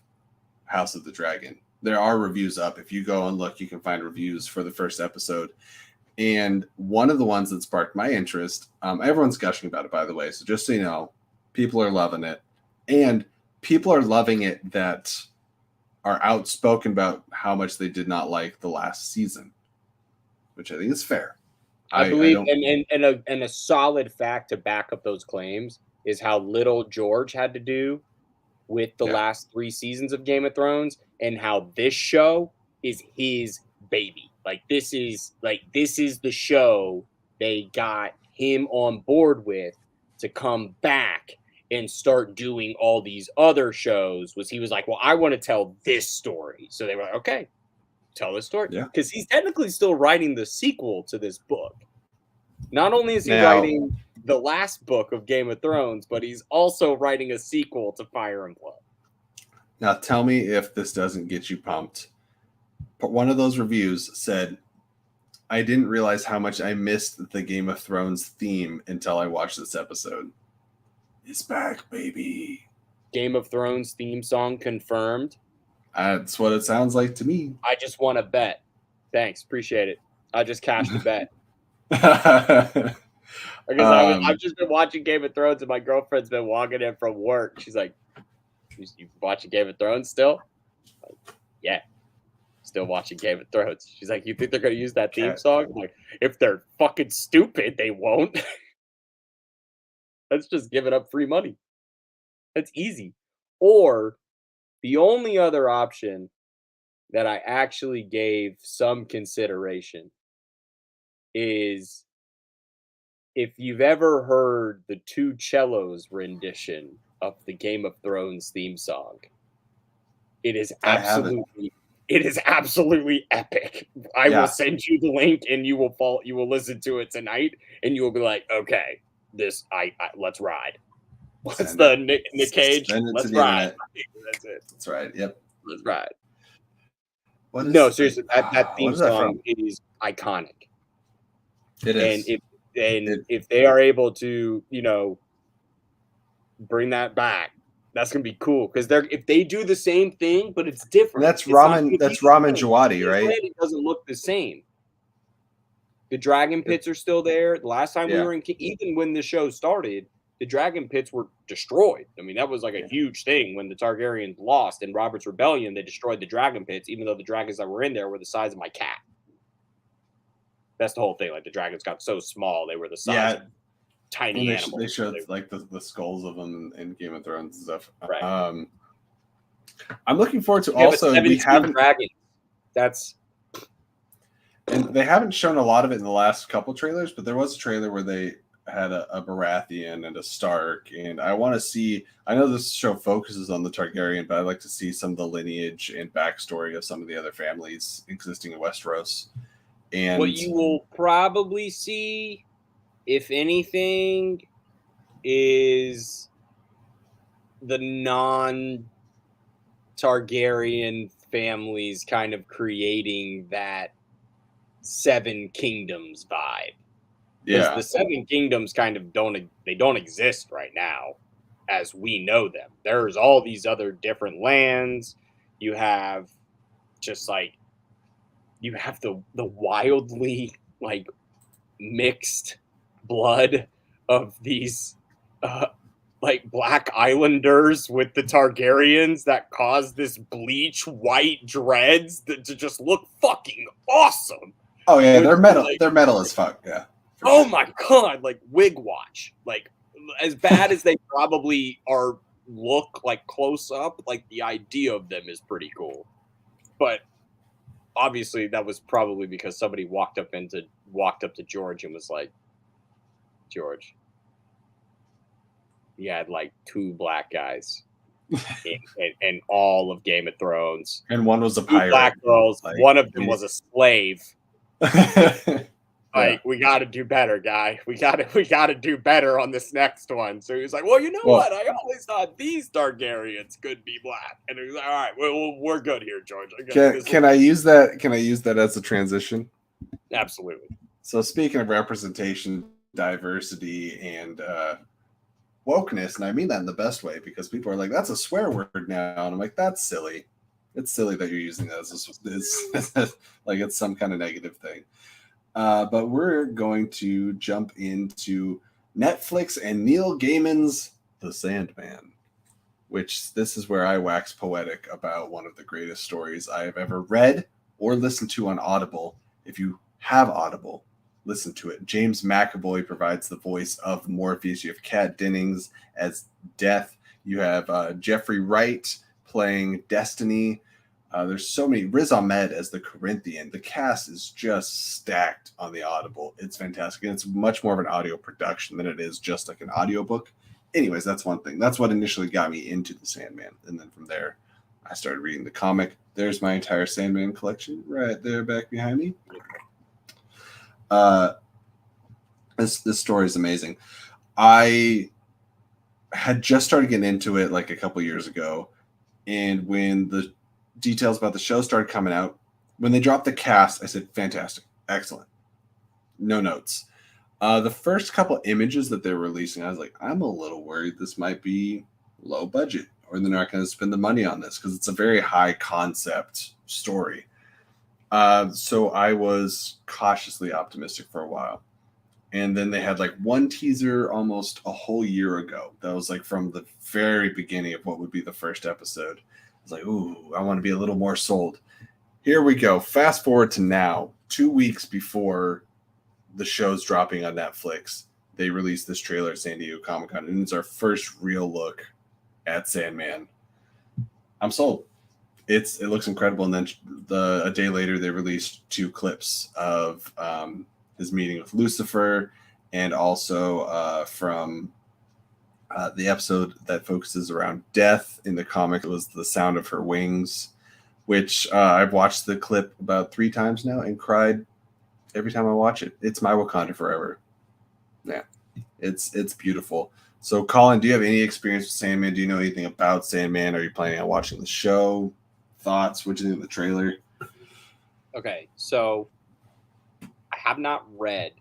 Speaker 1: House of the Dragon. There are reviews up. If you go and look, you can find reviews for the first episode. And one of the ones that sparked my interest, everyone's gushing about it, by the way. So just so you know, people are loving it. And people are loving it that are outspoken about how much they did not like the last season, which I think is fair.
Speaker 2: I believe, and a solid fact to back up those claims is how little George had to do with the last 3 seasons of Game of Thrones, and how this show is his baby. Like this is the show they got him on board with to come back and start doing all these other shows. He was like, well, I want to tell this story. So they were like, okay, tell this story. Yeah. Because he's technically still writing the sequel to this book. Not only is he writing the last book of Game of Thrones, but he's also writing a sequel to Fire and Blood.
Speaker 1: Now tell me if this doesn't get you pumped. But one of those reviews said, I didn't realize how much I missed the Game of Thrones theme until I watched this episode. It's back, baby.
Speaker 2: Game of Thrones theme song confirmed.
Speaker 1: That's what it sounds like to me.
Speaker 2: I just want to bet. Thanks. Appreciate it. I just cashed a bet. Because I've just been watching Game of Thrones, and my girlfriend's been walking in from work. She's like, "You watching Game of Thrones still?" Like, yeah, still watching Game of Thrones. She's like, "You think they're gonna use that theme song?" I'm like, if they're fucking stupid, they won't. That's just giving up free money. That's easy. Or the only other option that I actually gave some consideration is if you've ever heard the Two Cellos rendition of the Game of Thrones theme song, it is
Speaker 1: I haven't.
Speaker 2: absolutely epic. I will
Speaker 1: Yeah.
Speaker 2: send you the link and you will listen to it tonight and you will be like, okay, let's ride. What's the Nick Cage?
Speaker 1: Send it
Speaker 2: Let's
Speaker 1: to the
Speaker 2: ride.
Speaker 1: internet.
Speaker 2: That's it.
Speaker 1: That's right. Yep.
Speaker 2: Let's ride.
Speaker 1: What
Speaker 2: No,
Speaker 1: is
Speaker 2: seriously, that theme
Speaker 1: what is that
Speaker 2: song
Speaker 1: from?
Speaker 2: is iconic.
Speaker 1: It is.
Speaker 2: If they are able to, bring that back, that's gonna be cool. Because if they do the same thing, but it's different.
Speaker 1: That's
Speaker 2: It's not
Speaker 1: Ramen.
Speaker 2: gonna
Speaker 1: That's
Speaker 2: be the
Speaker 1: Ramen
Speaker 2: same.
Speaker 1: Djawadi, right?
Speaker 2: It doesn't look the same. The dragon pits are still there. The last time we were in, even when the show started, the dragon pits were destroyed. I mean, that was like a huge thing when the Targaryens lost in Robert's Rebellion. They destroyed the dragon pits, even though the dragons that were in there were the size of my cat. That's the whole thing. Like the dragons got so small, they were the size of tiny animals.
Speaker 1: They showed like the skulls of them in Game of Thrones and stuff.
Speaker 2: Right.
Speaker 1: I'm looking forward to also we haven't
Speaker 2: dragons. That's
Speaker 1: and they haven't shown a lot of it in the last couple trailers, but there was a trailer where they had a Baratheon and a Stark, and I want to see. I know this show focuses on the Targaryen, but I'd like to see some of the lineage and backstory of some of the other families existing in Westeros. And
Speaker 2: what you will probably see, if anything, is the non-Targaryen families kind of creating that Seven Kingdoms vibe. Because the Seven Kingdoms kind of don't exist right now as we know them. There's all these other different lands. You have just like the wildly like mixed blood of these like Black Islanders with the Targaryens that cause this bleach white dreads that to just look fucking awesome.
Speaker 1: Oh yeah, they're metal. Like, they're metal as fuck. Yeah.
Speaker 2: Oh my god, like wig watch. Like as bad as they probably are look like close up, like the idea of them is pretty cool. But obviously that was probably because somebody walked up to George and was like, George, he had like 2 black guys in all of Game of Thrones.
Speaker 1: And one was a pirate.
Speaker 2: 2 black girls, like, one of them was a slave. Like, we got to do better, guy. We got to do better on this next one. So he was like, well, you know what? I always thought these Targaryens could be black. And he was like, all right, well, we're good here, George.
Speaker 1: Can I use that? Can I use that as a transition?
Speaker 2: Absolutely.
Speaker 1: So speaking of representation, diversity, and wokeness, and I mean that in the best way, because people are like, that's a swear word now. And I'm like, that's silly. It's silly that you're using that as like it's some kind of negative thing. But we're going to jump into Netflix and Neil Gaiman's The Sandman, which this is where I wax poetic about one of the greatest stories I have ever read or listened to on Audible. If you have Audible, listen to it. James McAvoy provides the voice of Morpheus. You have Kat Dennings as Death. You have Jeffrey Wright playing Destiny. There's so many. Riz Ahmed as the Corinthian. The cast is just stacked on the Audible. It's fantastic. And it's much more of an audio production than it is just like an audiobook. Anyways, that's one thing. That's what initially got me into The Sandman. And then from there, I started reading the comic. There's my entire Sandman collection right there back behind me. This story is amazing. I had just started getting into it like a couple years ago. And when the details about the show started coming out, when they dropped the cast, I said, fantastic, excellent. No notes. The first couple images that they were releasing, I was like, I'm a little worried this might be low budget or they're not going to spend the money on this because it's a very high concept story. So I was cautiously optimistic for a while. And then they had like one teaser almost a whole year ago. That was like from the very beginning of what would be the first episode. I was like, ooh, I want to be a little more sold. Here we go. Fast forward to now, 2 weeks before the show's dropping on Netflix. They released this trailer at San Diego Comic-Con, and it's our first real look at Sandman. I'm sold. It looks incredible. And then a day later, they released 2 clips of his meeting with Lucifer, and also from the episode that focuses around death in the comic. It was The Sound of Her Wings, which I've watched the clip about 3 times now and cried every time I watch it. It's my Wakanda forever. Yeah, it's beautiful. So, Colin, do you have any experience with Sandman? Do you know anything about Sandman? Are you planning on watching the show? Thoughts? What do you think of the trailer?
Speaker 2: Okay, so I have not read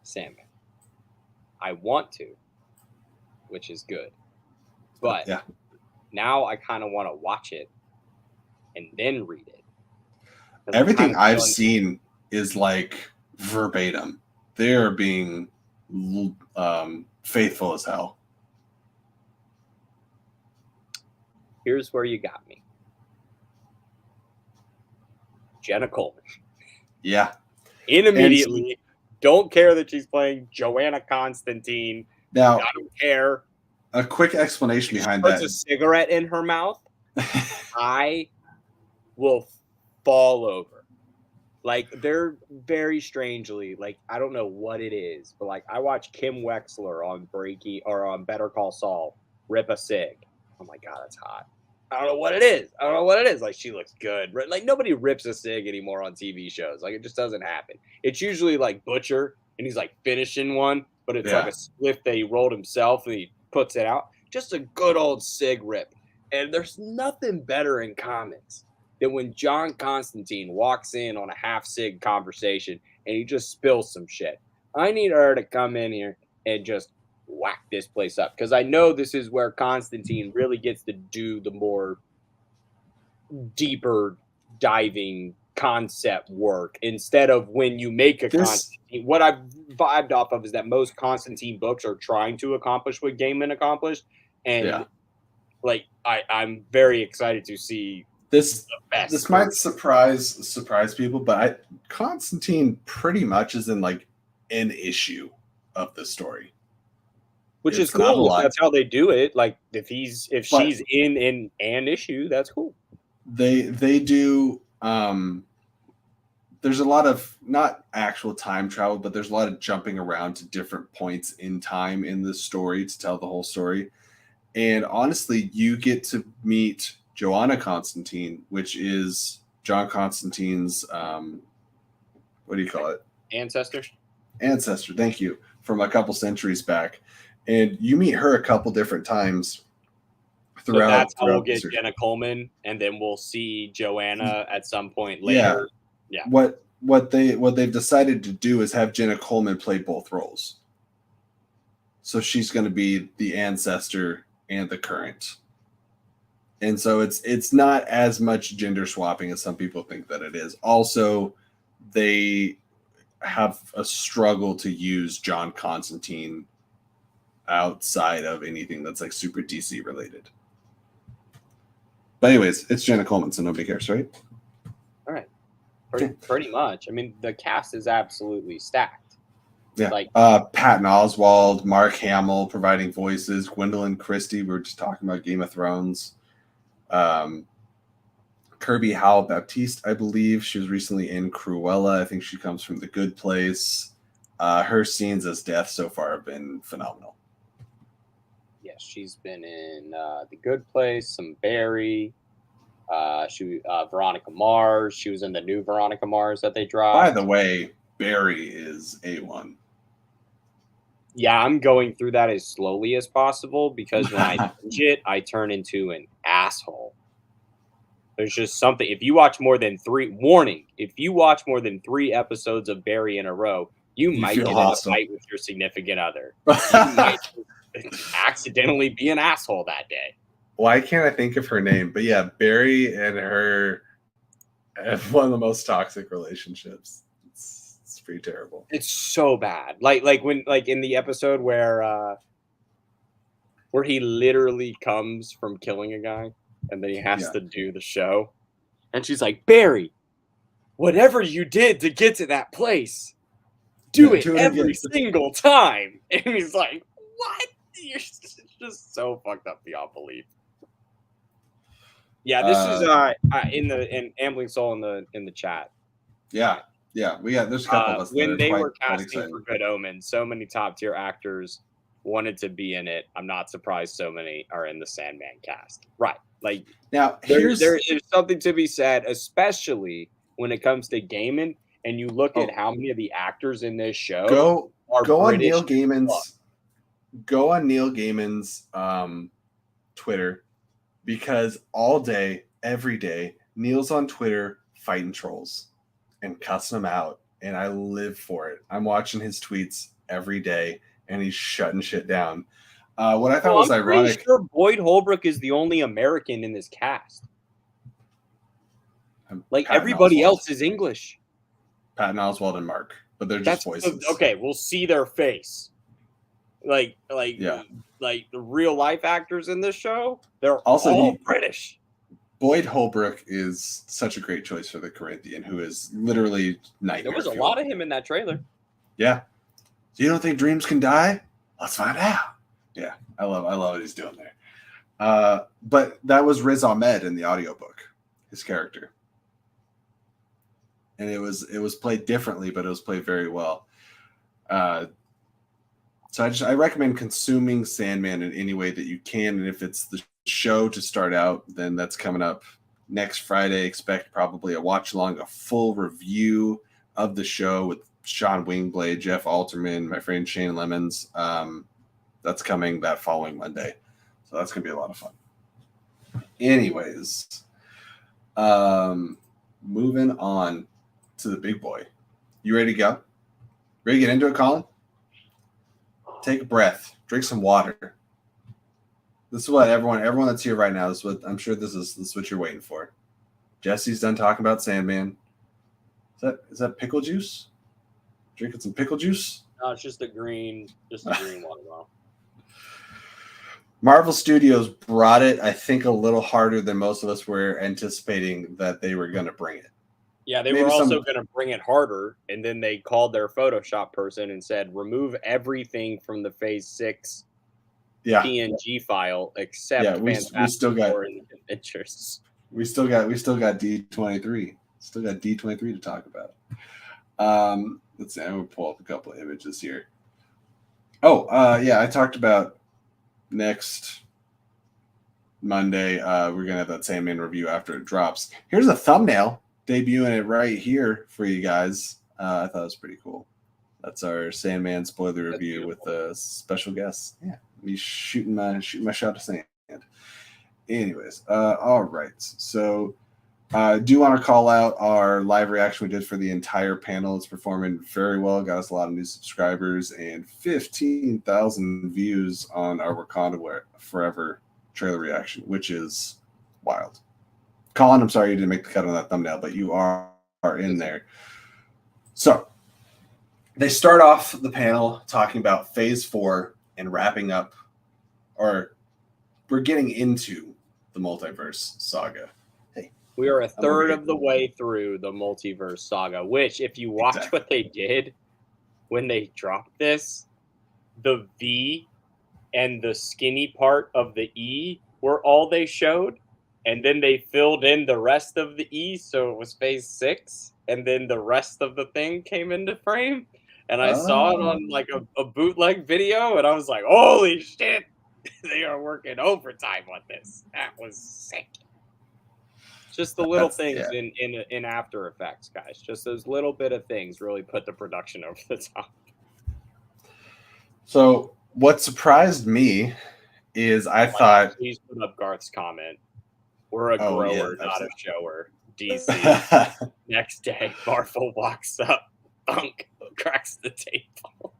Speaker 2: Sandman. I want to, which is good. But
Speaker 1: yeah,
Speaker 2: now I kind of want to watch it and then read it.
Speaker 1: Everything I've seen is like verbatim. They're being faithful as hell.
Speaker 2: Here's where you got me. Jenna Coleman.
Speaker 1: Yeah.
Speaker 2: Immediately. Don't care that she's playing Joanna Constantine.
Speaker 1: Now,
Speaker 2: I don't care.
Speaker 1: A quick explanation behind
Speaker 2: that.
Speaker 1: Puts
Speaker 2: a cigarette in her mouth. I will fall over. Like, they're very strangely, like, I don't know what it is, but like, I watched Kim Wexler on Better Call Saul rip a cig. Oh my God, that's hot. I don't know what it is. Like, she looks good. Like, nobody rips a cig anymore on TV shows. Like, it just doesn't happen. It's usually like Butcher, and he's like finishing one, but it's like a spliff that he rolled himself and he puts it out. Just a good old cig rip. And there's nothing better in comics than when John Constantine walks in on a half cig conversation and he just spills some shit. I need her to come in here and just whack this place up, because I know this is where Constantine really gets to do the more deeper diving concept work, instead of when you make a Constantine. What I've vibed off of is that most Constantine books are trying to accomplish what Gaiman accomplished, and like I'm very excited to see
Speaker 1: this might surprise people, but Constantine pretty much is in like an issue of the story,
Speaker 2: which is cool. That's how they do it. Like, if she's in an issue, that's cool.
Speaker 1: They do. There's a lot of not actual time travel, but there's a lot of jumping around to different points in time in the story to tell the whole story. And honestly, you get to meet Joanna Constantine, which is John Constantine's, what do you call it?
Speaker 2: Ancestor.
Speaker 1: Thank you. From a couple centuries back. And you meet her a couple different times throughout. So
Speaker 2: that's how we'll get Jenna Coleman, and then we'll see Joanna at some point later. Yeah.
Speaker 1: What they've decided to do is have Jenna Coleman play both roles. So she's going to be the ancestor and the current. And so it's not as much gender swapping as some people think that it is. Also, they have a struggle to use John Constantine outside of anything that's like super DC related. But anyways, it's Jenna Coleman, so nobody cares, right?
Speaker 2: All right. Pretty much. I mean, the cast is absolutely stacked.
Speaker 1: Yeah. Like Patton Oswalt, Mark Hamill providing voices, Gwendolyn Christie, we were just talking about Game of Thrones. Kirby Howell Baptiste, I believe. She was recently in Cruella. I think she comes from The Good Place. Her scenes as Death so far have been phenomenal.
Speaker 2: Yes, she's been in The Good Place, some Barry. Veronica Mars. She was in the new Veronica Mars that they dropped.
Speaker 1: By the way, Barry is A1.
Speaker 2: Yeah, I'm going through that as slowly as possible, because when I binge it, I turn into an asshole. There's just something. If you watch more than 3 episodes of Barry in a row, you might get in a fight with your significant other. You might accidentally be an asshole that day.
Speaker 1: Why can't I think of her name? But yeah, Barry and her have one of the most toxic relationships. It's pretty terrible.
Speaker 2: It's so bad. Like when in the episode where he literally comes from killing a guy and then he has to do the show. And she's like, Barry, whatever you did to get to that place, do it every single time. And he's like, what? You're just so fucked up beyond belief. Yeah, this is in Ambling Soul in the chat.
Speaker 1: Yeah, there's a couple of us
Speaker 2: when they were casting for Good Omens, so many top tier actors wanted to be in it. I'm not surprised so many are in the Sandman cast. Right. Like
Speaker 1: now
Speaker 2: there is something to be said, especially when it comes to gaming, and you look at how many of the actors in this show
Speaker 1: go on Neil Gaiman's Twitter, because all day, every day, Neil's on Twitter fighting trolls and cussing them out, and I live for it. I'm watching his tweets every day, and he's shutting shit down. What I thought was ironic.
Speaker 2: Pretty sure Boyd Holbrook is the only American in this cast. Like everybody else is English.
Speaker 1: Patton Oswalt and Mark, but they're just voices.
Speaker 2: Okay, we'll see their face. Like the real life actors in this show, they're also all British.
Speaker 1: Boyd Holbrook is such a great choice for the Corinthian, who is literally nightmare.
Speaker 2: There was a lot of him in that trailer.
Speaker 1: Yeah. So you don't think dreams can die? Let's find out. Yeah, I love what he's doing there. But that was Riz Ahmed in the audiobook, his character. And it was played differently, but it was played very well. So I recommend consuming Sandman in any way that you can. And if it's the show to start out, then that's coming up next Friday. Expect probably a watch along, a full review of the show with Sean Wingblade, Jeff Alterman, my friend Shane Lemons. That's coming that following Monday. So that's going to be a lot of fun. Anyways, moving on to the big boy. You ready to go? Ready to get into it, Colin? Take a breath. Drink some water. This is what everyone that's here right now, this is what I'm sure this is what you're waiting for. Jesse's done talking about Sandman. Is that pickle juice? Drinking some pickle juice?
Speaker 2: No, it's just a green water bottle.
Speaker 1: Marvel Studios brought it, I think, a little harder than most of us were anticipating that they were going to bring it.
Speaker 2: Yeah, they were also going to bring it harder, and then they called their Photoshop person and said, remove everything from the Phase 6 PNG file except
Speaker 1: we still got
Speaker 2: pictures.
Speaker 1: We still got D23. Still got D23 to talk about. Let's see. I'm gonna pull up a couple of images here. I talked about next Monday. We're gonna have that Sandman review after it drops. Here's a thumbnail debuting it right here for you guys. I thought it was pretty cool. That's our Sandman spoiler review with a special guest. Yeah, me shooting my shot of sand. Anyways, all right. So, do want to call out our live reaction we did for the entire panel. It's performing very well. Got us a lot of new subscribers and 15,000 views on our Wakanda Forever trailer reaction, which is wild. Colin, I'm sorry you didn't make the cut on that thumbnail, but you are in there. So, they start off the panel talking about Phase 4 and wrapping up, or we're getting into the multiverse saga. Hey,
Speaker 2: we are a third of the way through the multiverse saga, which, if you watch what they did when they dropped this, the V and the skinny part of the E were all they showed, and then they filled in the rest of the E, so it was Phase 6, and then the rest of the thing came into frame. And I saw it on like a bootleg video, and I was like, holy shit, they are working overtime on this. That was sick. Just the little things in After Effects, guys. Just those little bit of things really put the production over the top.
Speaker 1: So what surprised me is I thought...
Speaker 2: Please put up Garth's comment. We're a grower, not a shower. DC. Next day, Marvel walks up. Unk cracks the table.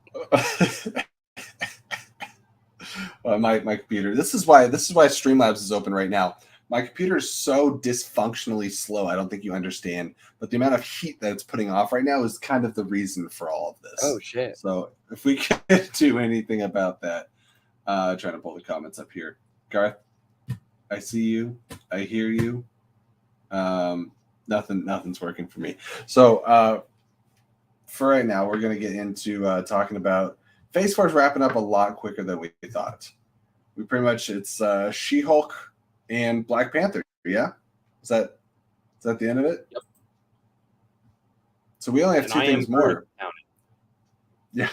Speaker 1: My computer. This is why Streamlabs is open right now. My computer is so dysfunctionally slow. I don't think you understand. But the amount of heat that it's putting off right now is kind of the reason for all of this.
Speaker 2: Oh shit!
Speaker 1: So if we could do anything about that, trying to pull the comments up here. Garth, I see you. I hear you. Nothing's working for me. So for right now, we're going to get into talking about Phase 4 is wrapping up a lot quicker than we thought. We pretty much, it's She-Hulk and Black Panther. Yeah? Is that the end of it?
Speaker 2: Yep.
Speaker 1: So we only have two things more. Yeah.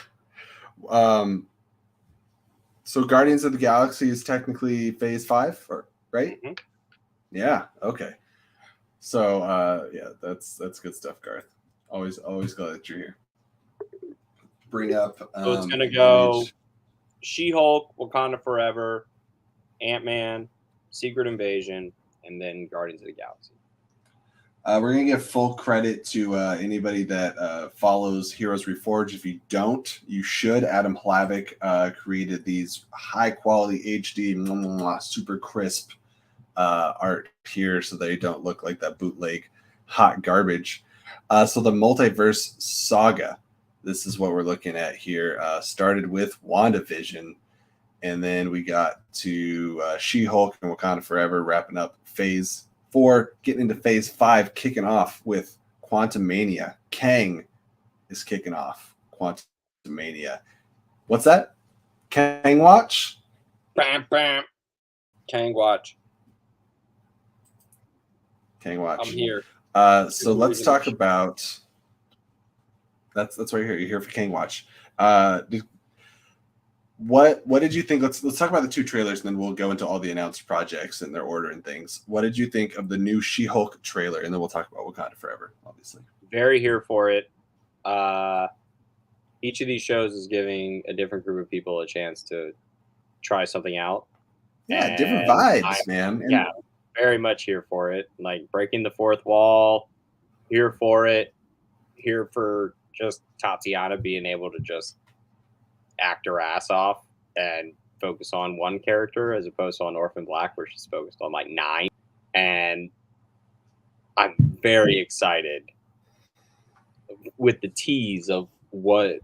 Speaker 1: So Guardians of the Galaxy is technically Phase 5, right?
Speaker 2: Mm-hmm.
Speaker 1: Yeah. Okay. So yeah, that's good stuff, Garth. Always glad that you're here. Bring up.
Speaker 2: So it's gonna go She-Hulk, Wakanda Forever, Ant-Man, Secret Invasion, and then Guardians of the Galaxy.
Speaker 1: We're going to give full credit to anybody that follows Heroes Reforged. If you don't, you should. Adam Hlavik created these high-quality HD, super crisp art here so they don't look like that bootleg hot garbage. So the Multiverse Saga, this is what we're looking at here, started with WandaVision, and then we got to She-Hulk and Wakanda Forever, wrapping up Phase 4, getting into Phase 5, kicking off with Quantumania. Kang is kicking off Quantumania. What's that? Kang Watch?
Speaker 2: Bam, bam. Kang Watch.
Speaker 1: Kang Watch.
Speaker 2: I'm here.
Speaker 1: So let's talk about... That's right here. You're here for Kang Watch. What did you think? Let's talk about the two trailers, and then we'll go into all the announced projects and their order and things. What did you think of the new She-Hulk trailer? And then we'll talk about Wakanda Forever, obviously.
Speaker 2: Very here for it. Each of these shows is giving a different group of people a chance to try something out.
Speaker 1: Yeah,
Speaker 2: and
Speaker 1: different vibes, man. And
Speaker 2: yeah, very much here for it. Like breaking the fourth wall, here for it. Here for just Tatiana being able to just act her ass off and focus on one character as opposed to on Orphan Black where she's focused on like 9. And I'm very excited with the tease of what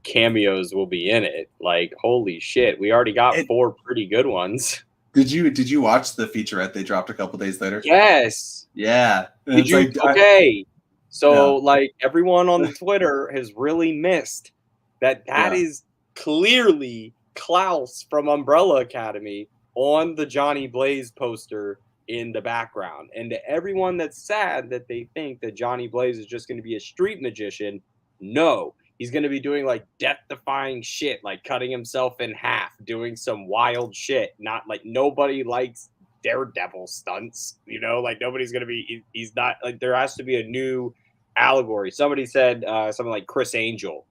Speaker 2: cameos will be in it. Like, holy shit, we already got 4 pretty good ones.
Speaker 1: Did you watch the featurette they dropped a couple days later?
Speaker 2: Yes.
Speaker 1: Yeah.
Speaker 2: Did you? Like, okay. So like everyone on Twitter has really missed that is clearly Klaus from Umbrella Academy on the Johnny Blaze poster in the background. And to everyone that's sad that they think that Johnny Blaze is just going to be a street magician, no. He's going to be doing like death-defying shit, like cutting himself in half, doing some wild shit. Not like nobody likes Daredevil stunts, you know, like nobody's going to be, he's not like, there has to be a new allegory. Somebody said something like Chris Angel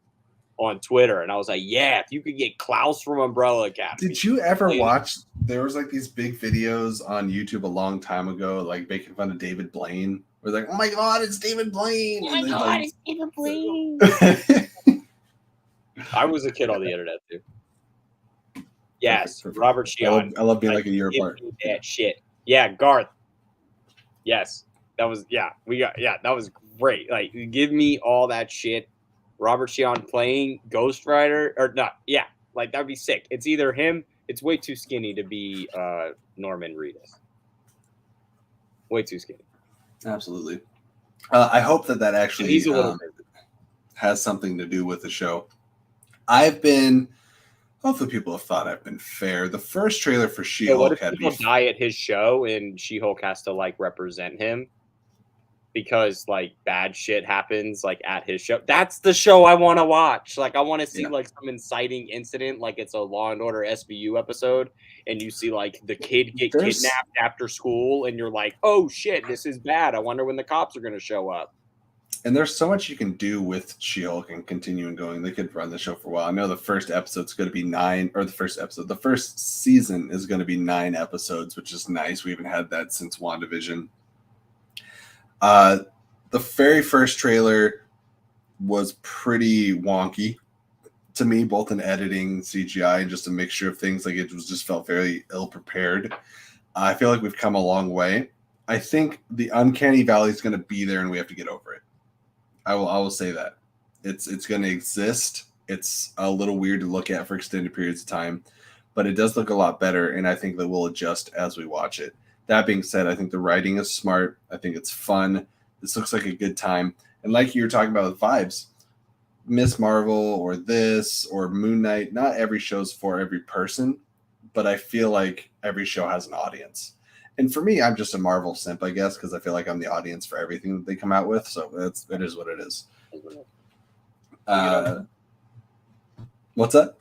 Speaker 2: on Twitter, and I was like, yeah, if you could get Klaus from Umbrella Academy.
Speaker 1: Did you ever watch, there was like these big videos on YouTube a long time ago, like making fun of David Blaine. We're like, oh my god, it's David Blaine.
Speaker 2: Oh my god, like, it's David Blaine. I was a kid on the internet too. Yes, perfect. Robert Sheehan.
Speaker 1: I love being like a year apart.
Speaker 2: That shit. Yeah, Garth. Yes, that was that was great. Like, give me all that shit. Robert Sheehan playing Ghost Rider or not? Yeah, like that'd be sick. It's either him. It's way too skinny to be Norman Reedus. Way too skinny.
Speaker 1: Absolutely. I hope that actually has something to do with the show. Hopefully people have thought I've been fair. The first trailer for She-Hulk had
Speaker 2: people die at his show and She-Hulk has to like represent him because like bad shit happens like at his show. That's the show I want to watch. Like I want to see like some inciting incident, like it's a Law and Order SVU episode, and you see like the kid get kidnapped after school, and you're like, oh shit, this is bad. I wonder when the cops are going to show up.
Speaker 1: And there's so much you can do with She-Hulk and continuing going. They could run the show for a while. I know the first episode's going to be 9, or the first season is going to be 9 episodes, which is nice. We haven't had that since WandaVision. The very first trailer was pretty wonky to me, both in editing, CGI, and just a mixture of things. Like it was just felt very ill prepared. I feel like we've come a long way. I think the uncanny valley is going to be there, and we have to get over it. I will say that it's going to exist. It's a little weird to look at for extended periods of time, but it does look a lot better, and I think that we'll adjust as we watch it. That being said, I think the writing is smart. I think it's fun. This looks like a good time, and like you were talking about with vibes, Miss Marvel or this or Moon Knight. Not every show's for every person, but I feel like every show has an audience. And for me, I'm just a Marvel simp, I guess, because I feel like I'm the audience for everything that they come out with. So it is what it is. What's that?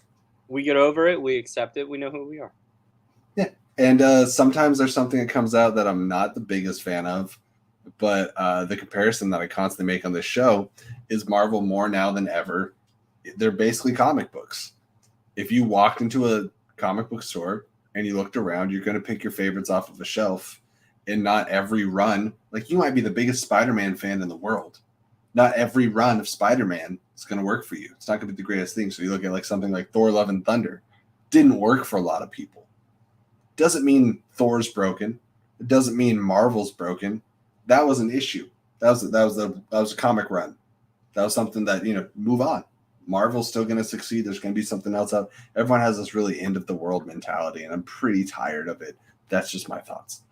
Speaker 2: We get over it. We accept it. We know who we are.
Speaker 1: Yeah. And sometimes there's something that comes out that I'm not the biggest fan of. But the comparison that I constantly make on this show is Marvel more now than ever. They're basically comic books. If you walked into a comic book store and you looked around, you're going to pick your favorites off of a shelf. And not every run, like you might be the biggest Spider-Man fan in the world. Not every run of Spider-Man is going to work for you. It's not going to be the greatest thing. So you look at like something like Thor: Love and Thunder. Didn't work for a lot of people. Doesn't mean Thor's broken. It doesn't mean Marvel's broken. That was an issue. That was a comic run. That was something that, move on. Marvel's still going to succeed. There's going to be something else out. Everyone has this really end of the world mentality, and I'm pretty tired of it. That's just my thoughts.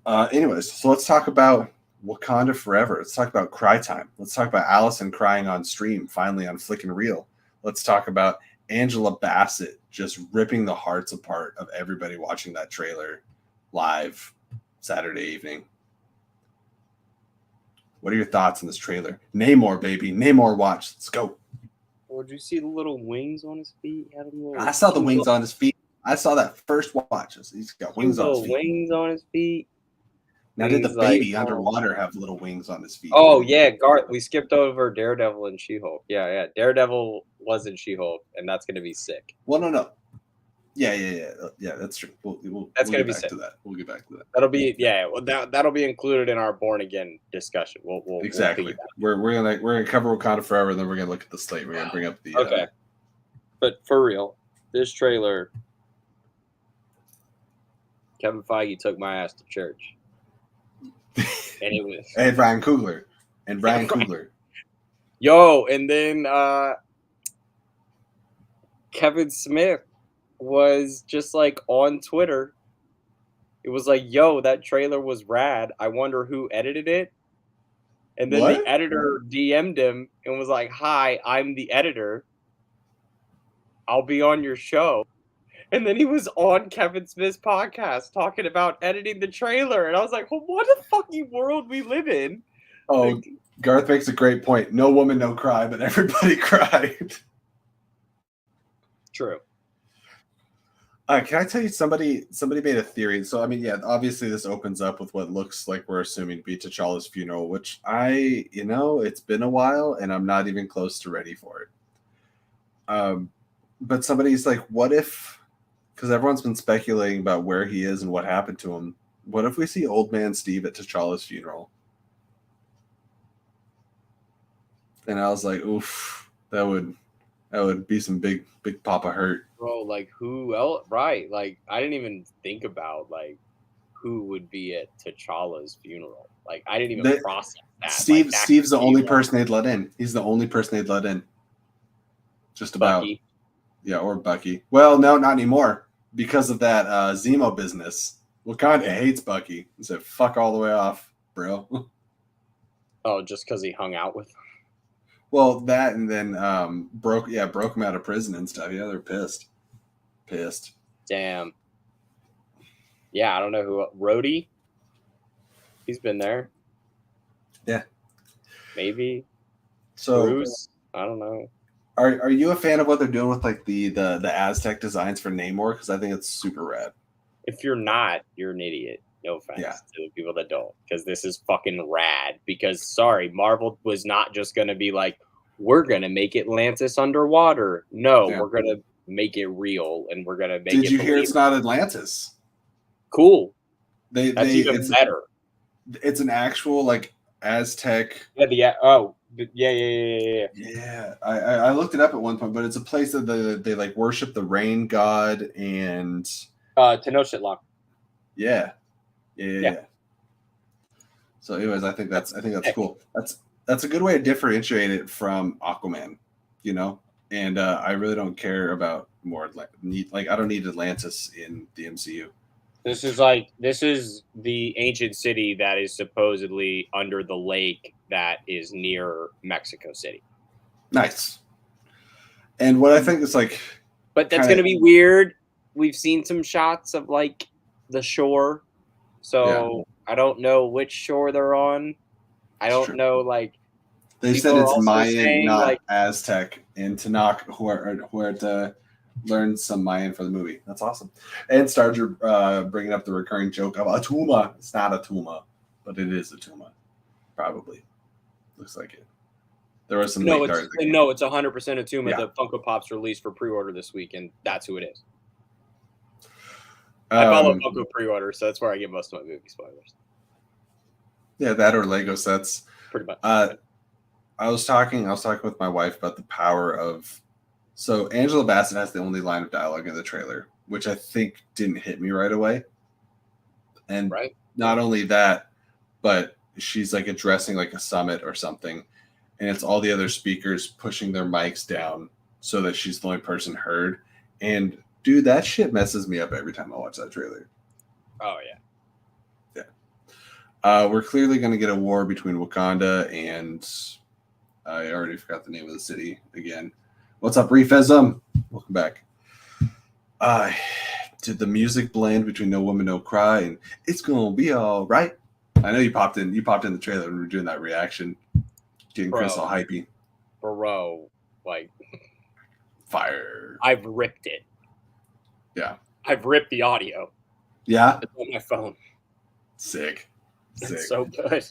Speaker 1: Anyways, so let's talk about Wakanda Forever. Let's talk about cry time. Let's talk about Allison crying on stream, finally on Flick and Reel. Let's talk about Angela Bassett just ripping the hearts apart of everybody watching that trailer live Saturday evening. What are your thoughts on this trailer? Namor, baby. Namor, watch. Let's go.
Speaker 2: Well, did you see the little wings on his feet?
Speaker 1: I saw the wings on his feet. I saw that first watch. He's got wings on his feet.
Speaker 2: Wings on his feet.
Speaker 1: Now, did the baby underwater have little wings on his feet?
Speaker 2: Oh, yeah. Garth, we skipped over Daredevil and She-Hulk. Yeah. Daredevil was in She-Hulk, and that's going to be sick.
Speaker 1: Well, no. Yeah, that's true.
Speaker 2: That's going to be sick.
Speaker 1: We'll get back to that.
Speaker 2: That'll be that'll be included in our Born Again discussion. We'll
Speaker 1: exactly. We're gonna cover Wakanda Forever, and then we're gonna look at the slate. We're gonna bring up the
Speaker 2: okay. But for real, this trailer, Kevin Feige took my ass to church, and it was
Speaker 1: and Ryan Coogler.
Speaker 2: Yo, and then Kevin Smith was just like on Twitter. It was like, yo, that trailer was rad. I wonder who edited it. And then the editor DM'd him and was like, hi, I'm the editor. I'll be on your show. And then he was on Kevin Smith's podcast talking about editing the trailer. And I was like, well, what a fucking world we live in.
Speaker 1: Oh, Garth makes a great point. No woman, no cry, but everybody cried.
Speaker 2: True.
Speaker 1: Can I tell you, somebody made a theory. So, I mean, yeah, obviously this opens up with what looks like we're assuming to be T'Challa's funeral, which it's been a while and I'm not even close to ready for it. But somebody's like, what if, because everyone's been speculating about where he is and what happened to him. What if we see old man Steve at T'Challa's funeral? And I was like, oof, that would be some big papa hurt.
Speaker 2: Bro, like who else? Right. Like I didn't even think about like who would be at T'Challa's funeral. Like I didn't even process that.
Speaker 1: Steve's the only person they'd let in. He's the only person they'd let in. Just about.
Speaker 2: Bucky.
Speaker 1: Yeah, or Bucky. Well, no, not anymore. Because of that Zemo business. Wakanda hates Bucky. He said, fuck all the way off, bro.
Speaker 2: Oh, just because he hung out with them?
Speaker 1: Well, that and then broke him out of prison and stuff. Yeah, they're pissed.
Speaker 2: Damn. Yeah, I don't know who. Rhodey? He's been there.
Speaker 1: Yeah.
Speaker 2: Maybe.
Speaker 1: So
Speaker 2: Bruce? I don't know.
Speaker 1: Are you a fan of what they're doing with like the Aztec designs for Namor? Because I think it's super rad.
Speaker 2: If you're not, you're an idiot. No offense to the people that don't, because this is fucking rad. Because sorry, Marvel was not just gonna be like, we're gonna make Atlantis underwater. No, we're gonna make it real, and we're gonna make.
Speaker 1: Did you hear it's not Atlantis?
Speaker 2: Cool. That's even better.
Speaker 1: It's an actual like Aztec.
Speaker 2: Yeah.
Speaker 1: Yeah, I looked it up at one point, but it's a place that they like worship the rain god and
Speaker 2: Tenochtitlan.
Speaker 1: Yeah.
Speaker 2: Yeah.
Speaker 1: So, anyways, I think that's cool. That's a good way to differentiate it from Aquaman, you know. And I really don't care about more like I don't need Atlantis in the MCU.
Speaker 2: This is the ancient city that is supposedly under the lake that is near Mexico City.
Speaker 1: Nice. And what I think is like,
Speaker 2: but that's going to be weird. We've seen some shots of like the shore, so I don't know which shore they're on. I don't know. Like
Speaker 1: they said, it's Mayan, not Aztec, and Tanakh, who are to learn some Mayan for the movie. That's awesome. And Starger bringing up the recurring joke of Atuma. It's not Atuma, but it is Atuma. Probably looks like it. There was some
Speaker 2: no, it's 100% Atuma. Yeah. The Funko Pops released for pre-order this week, and that's who it is. I follow Funko pre-order, so that's where I get most of my movie spoilers.
Speaker 1: Yeah, that or Lego sets.
Speaker 2: Pretty much.
Speaker 1: I was talking with my wife about the power of. So Angela Bassett has the only line of dialogue in the trailer, which I think didn't hit me right away. And not only that, but she's like addressing like a summit or something, and it's all the other speakers pushing their mics down so that she's the only person heard. And dude, that shit messes me up every time I watch that trailer.
Speaker 2: Oh yeah.
Speaker 1: We're clearly going to get a war between Wakanda and I already forgot the name of the city again. What's up, Refism? Welcome back. Did the music blend between No Woman, No Cry and It's Gonna Be All Right? I know you popped in the trailer when we were doing that reaction. Getting Chris all hypey.
Speaker 2: Bro, like
Speaker 1: fire.
Speaker 2: I've ripped it.
Speaker 1: Yeah.
Speaker 2: I've ripped the audio.
Speaker 1: Yeah.
Speaker 2: It's on my phone.
Speaker 1: Sick.
Speaker 2: It's so good.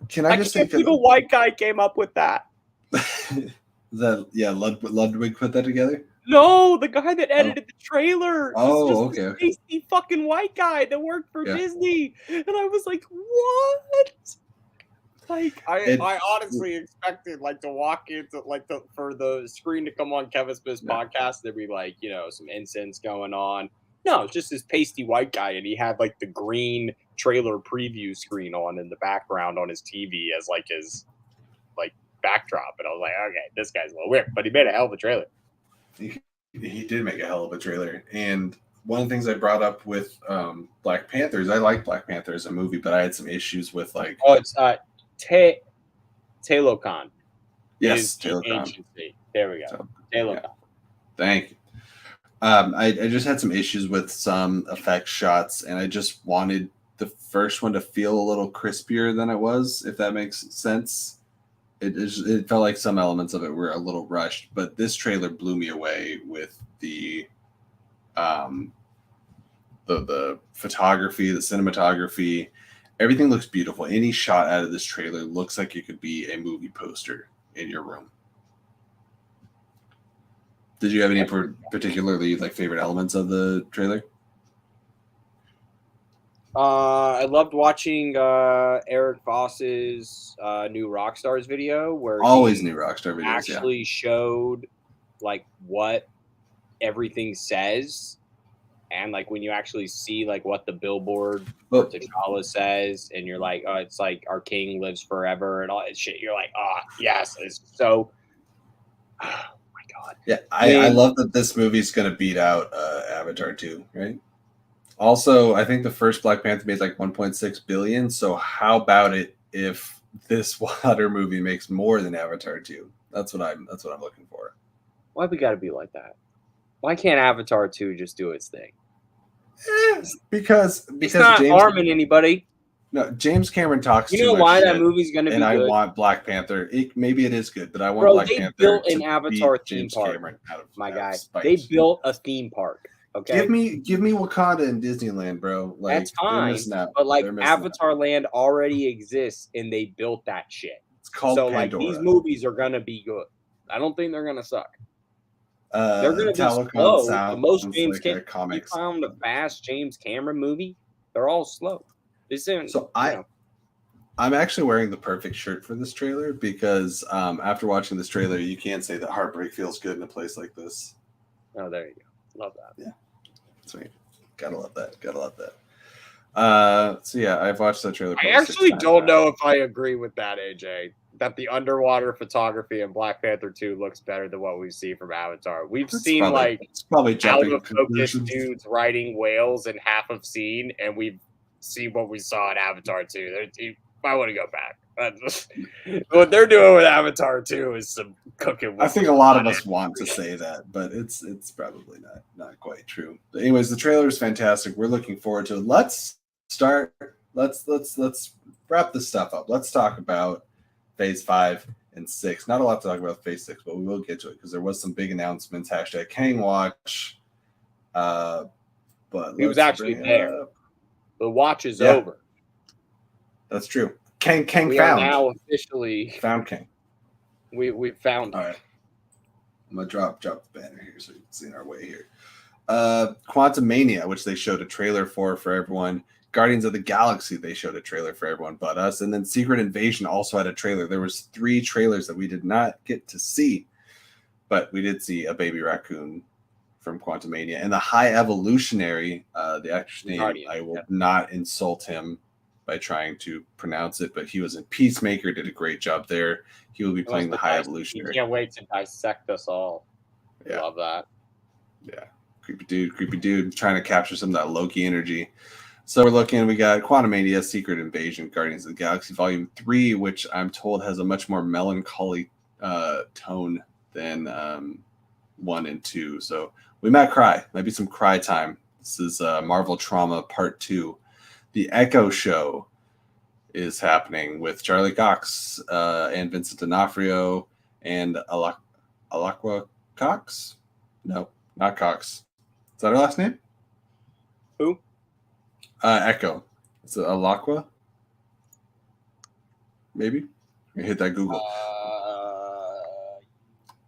Speaker 1: Can I just say
Speaker 2: the white guy came up with that?
Speaker 1: Ludwig put that together?
Speaker 2: No, the guy that edited the trailer.
Speaker 1: Oh,
Speaker 2: He's just this pasty fucking white guy that worked for Disney. And I was like, what? Like I honestly expected like to walk into like for the screen to come on Kevin Smith's podcast, there'd be like, you know, some incense going on. No, it's just this pasty white guy, and he had like the green trailer preview screen on in the background on his TV as like his like backdrop. And I was like, okay, this guy's a little weird, but he made a hell of a trailer.
Speaker 1: He did make a hell of a trailer. And one of the things I brought up with Black Panthers, I like Black Panther as a movie, but I had some issues with like
Speaker 2: it's Talokan.
Speaker 1: Yes, Talokan.
Speaker 2: There we go. Talokan.
Speaker 1: Thank you. I just had some issues with some effect shots, and I just wanted the first one to feel a little crispier than it was, if that makes sense. It felt like some elements of it were a little rushed, but this trailer blew me away with the photography, the cinematography. Everything looks beautiful. Any shot out of this trailer looks like it could be a movie poster in your room. Did you have any particularly like favorite elements of the trailer?
Speaker 2: I loved watching Eric Voss's new Rockstars video, where
Speaker 1: always new Rockstar videos
Speaker 2: actually showed like what everything says, and like when you actually see like what the billboard for T'Challa says, and you're like, oh, it's like our king lives forever and all that shit. You're like, oh yes, it's so. God.
Speaker 1: Yeah, I love that this movie's going to beat out Avatar 2, right? Also, I think the first Black Panther made like 1.6 billion. So how about it if this water movie makes more than Avatar 2? That's what I'm looking for.
Speaker 2: Why we got to be like that? Why can't Avatar 2 just do its thing?
Speaker 1: Because
Speaker 2: it's not harming anybody.
Speaker 1: No, James Cameron talks.
Speaker 2: You know why that movie's going to be good?
Speaker 1: And I want Black Panther. Maybe it is good, but I want Black Panther.
Speaker 2: They built an Avatar theme park. My guy, they built a theme park. Okay,
Speaker 1: give me Wakanda and Disneyland, bro. Like,
Speaker 2: that's fine, but like Avatar Land already exists, and they built that shit.
Speaker 1: It's called Pandora.
Speaker 2: Like these movies are going to be good. I don't think they're going to suck. They're going to be slow. The most James Cameron. You found a fast James Cameron movie. They're all slow.
Speaker 1: I'm actually wearing the perfect shirt for this trailer because after watching this trailer, you can't say that heartbreak feels good in a place like this.
Speaker 2: Oh, there you go. Love that.
Speaker 1: Yeah. Sweet. Gotta love that. Gotta love that. So yeah, I've watched that trailer.
Speaker 3: I actually don't know if I agree with that, AJ. That the underwater photography in Black Panther 2 looks better than what we see from Avatar. We've seen
Speaker 1: it's probably
Speaker 3: out of focus dudes riding whales in half of scene, and we've seen what we saw in Avatar 2. You might want to go back. What they're doing with Avatar 2 is some cooking.
Speaker 1: I think a lot of us want to say that, but it's probably not quite true. But anyways, the trailer is fantastic. We're looking forward to it. Let's start. Let's wrap this stuff up. Let's talk about Phase 5 and 6. Not a lot to talk about Phase 6, but we will get to it because there was some big announcements. # Kang Watch. But
Speaker 3: he was actually there. The watch is over.
Speaker 1: That's true. Kang
Speaker 3: we
Speaker 1: found.
Speaker 3: Are now officially
Speaker 1: found Kang.
Speaker 3: We found.
Speaker 1: All right. I'm gonna drop the banner here so you can see our way here. Quantum Mania, which they showed a trailer for everyone. Guardians of the Galaxy, they showed a trailer for everyone but us. And then Secret Invasion also had a trailer. There was 3 trailers that we did not get to see, but we did see a baby raccoon from Quantum Mania. And the High Evolutionary, the actor's name, I will not insult him by trying to pronounce it, but he was in Peacemaker, did a great job there. He will be playing the High Evolutionary.
Speaker 3: Can't wait to dissect us all.
Speaker 1: Yeah.
Speaker 3: Love that.
Speaker 1: Yeah. Creepy dude, trying to capture some of that Loki energy. So we're looking, we got Quantumania, Secret Invasion, Guardians of the Galaxy Volume 3, which I'm told has a much more melancholy tone than 1 and 2. So we might cry. Might be some cry time. This is Marvel Trauma Part 2. The Echo Show is happening with Charlie Cox and Vincent D'Onofrio and Alaqua Cox? No, not Cox. Is that her last name?
Speaker 3: Who?
Speaker 1: Echo. Is it Alaqua? Maybe? I hit that Google.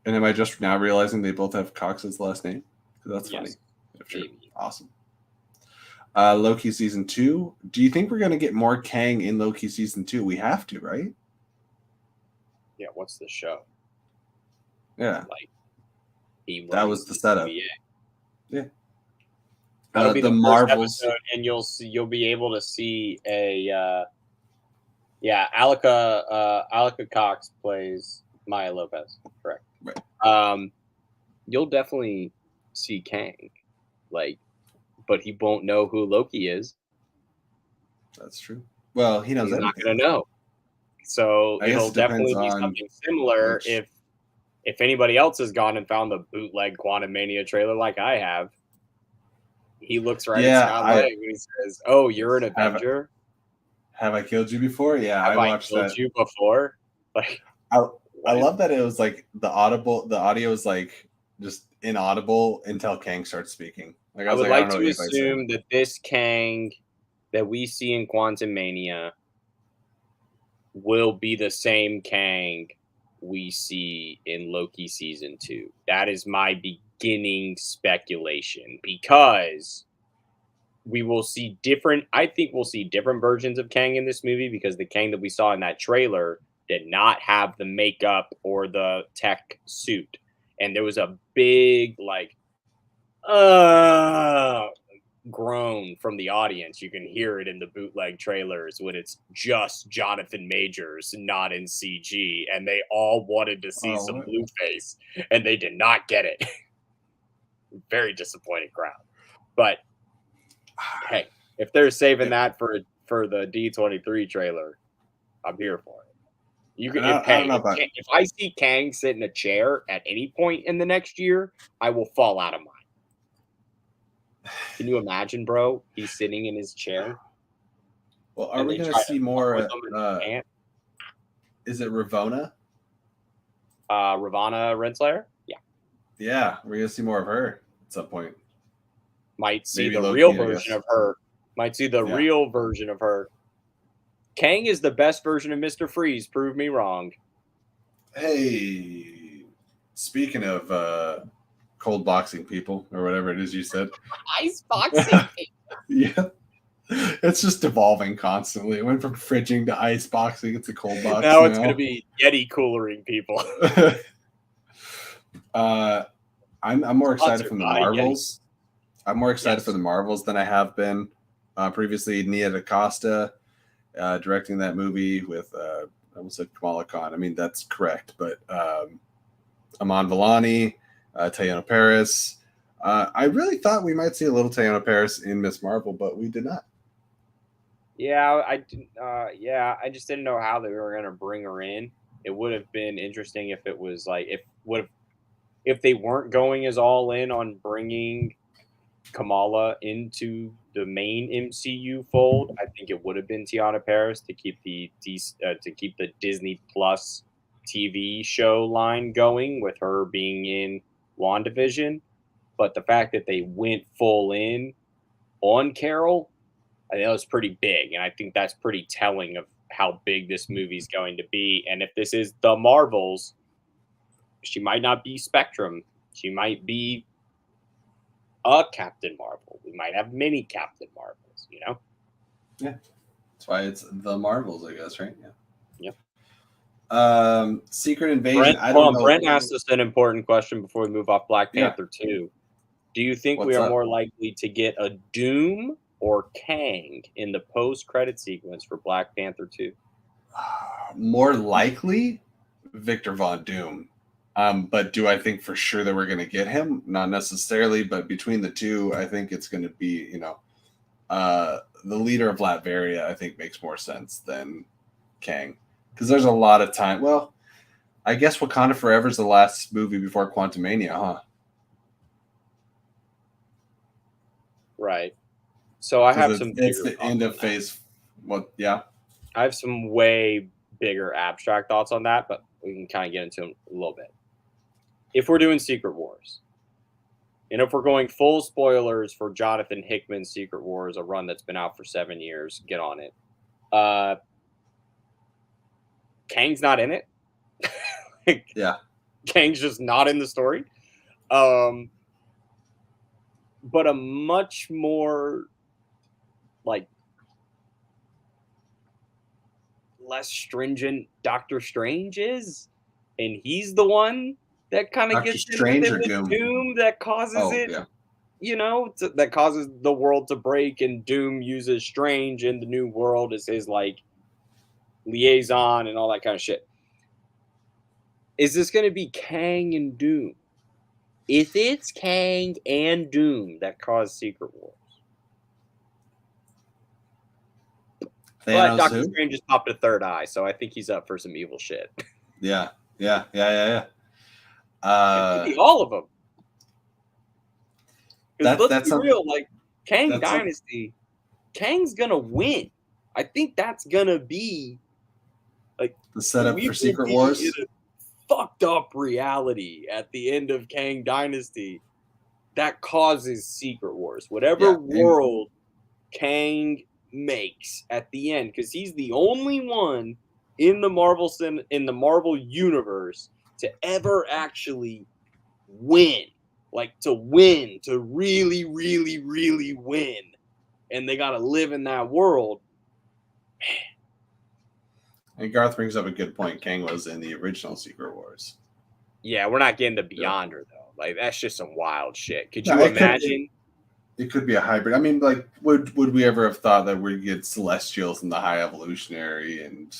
Speaker 1: And am I just now realizing they both have Cox as the last name? That's funny. If true. Awesome. Loki Season 2. Do you think we're going to get more Kang in Loki Season 2? We have to, right?
Speaker 3: Yeah, what's the show?
Speaker 1: Yeah.
Speaker 3: That
Speaker 1: was the setup. Yeah.
Speaker 3: That'll be the Marvels episode, and you'll be able to see a Alaka Cox plays Maya Lopez, correct?
Speaker 1: Right.
Speaker 3: You'll definitely see Kang, but he won't know who Loki is.
Speaker 1: That's true. Well, he knows.
Speaker 3: He's not going to know. So it'll definitely be something similar. If anybody else has gone and found the bootleg Quantum Mania trailer like I have, he looks right at Scott Lang and he says, "Oh, you're an Avenger.
Speaker 1: Have I killed you before? Yeah,
Speaker 3: I watched that. Killed you before."
Speaker 1: I love that it was like the audio was like just inaudible until Kang starts speaking.
Speaker 3: I would like to assume that this Kang that we see in Quantum Mania will be the same Kang we see in Loki Season 2. That is my beginning speculation, because I think we'll see different versions of Kang in this movie, because the Kang that we saw in that trailer did not have the makeup or the tech suit. And there was a big groan from the audience. You can hear it in the bootleg trailers when it's just Jonathan Majors not in CG, and they all wanted to see some Blueface, and they did not get it. Very disappointed crowd. But hey, if they're saving that for the D23 trailer, I'm here for it. You can if I see Kang sit in a chair at any point in the next year, I will fall out of mine. Can you imagine, bro? He's sitting in his chair.
Speaker 1: Well, are we going to see more? Is it Ravonna?
Speaker 3: Ravonna Renslayer? Yeah.
Speaker 1: Yeah, we're going to see more of her at some point.
Speaker 3: Might see the real version of her. Might see the real version of her. Kang is the best version of Mr. Freeze. Prove me wrong.
Speaker 1: Hey, speaking of cold boxing people, or whatever it is you said.
Speaker 3: Ice boxing people.
Speaker 1: Yeah. It's just evolving constantly. It went from fridging to ice boxing. It's a cold box.
Speaker 3: Now it's going to be Yeti coolering people.
Speaker 1: I'm more excited from the Marvels. I'm more excited for the Marvels than I have been previously. Nia DaCosta directing that movie with I almost said Kamala Khan. I mean, that's correct, but Aman Vellani, Teyonah Parris. I really thought we might see a little Teyonah Parris in Miss Marvel, but we did not.
Speaker 2: Yeah, I just didn't know how they were gonna bring her in. It would have been interesting if it was like if they weren't going as all in on bringing Kamala into the main MCU fold. I think it would have been Teyonah Parris to keep the Disney Plus TV show line going with her being in WandaVision. But the fact that they went full in on Carol, I think that was pretty big, and I think that's pretty telling of how big this movie's going to be. And if this is the Marvels, she might not be Spectrum. She might be a Captain Marvel. We might have many Captain Marvels, you know?
Speaker 1: Yeah. That's why it's the Marvels, I guess, right?
Speaker 2: Yeah.
Speaker 1: Secret Invasion.
Speaker 2: Brent asked us an important question before we move off Black Panther 2. Do you think we are more likely to get a Doom or Kang in the post-credit sequence for Black Panther 2?
Speaker 1: More likely, Victor Von Doom. But do I think for sure that we're going to get him? Not necessarily, but between the two, I think it's going to be, the leader of Latveria, I think makes more sense than Kang. Because there's a lot of time. Well, I guess Wakanda Forever is the last movie before Quantumania, huh?
Speaker 2: Right. So I have
Speaker 1: It's the end of phase. What? Yeah.
Speaker 2: I have some way bigger abstract thoughts on that, but we can kind of get into them a little bit. If we're doing Secret Wars, and if we're going full spoilers for Jonathan Hickman's Secret Wars, a run that's been out for 7 years, get on it. Kang's not in it.
Speaker 1: Yeah.
Speaker 2: Kang's just not in the story. But a much more less stringent Doctor Strange is, and he's the one that kind of gets into Doom that causes that causes the world to break, and Doom uses Strange in the New World as his liaison and all that kind of shit. Is this going to be Kang and Doom? If it's Kang and Doom that cause Secret Wars, but Doctor Strange just popped a third eye, so I think he's up for some evil shit.
Speaker 1: Yeah.
Speaker 2: It could be all of them. Let's be real, Kang Dynasty, Kang's gonna win. I think that's gonna be
Speaker 1: the setup for Secret Wars.
Speaker 2: In a fucked up reality at the end of Kang Dynasty that causes Secret Wars. Whatever world Kang makes at the end, because he's the only one in the Marvel universe to ever actually win, to really, really, really win, and they got to live in that world. Man.
Speaker 1: And Garth brings up a good point. Kang was in the original Secret Wars.
Speaker 2: Yeah, we're not getting to Beyonder though. That's just some wild shit. Could you imagine?
Speaker 1: It could be a hybrid. I mean, would we ever have thought that we'd get Celestials in the High Evolutionary? And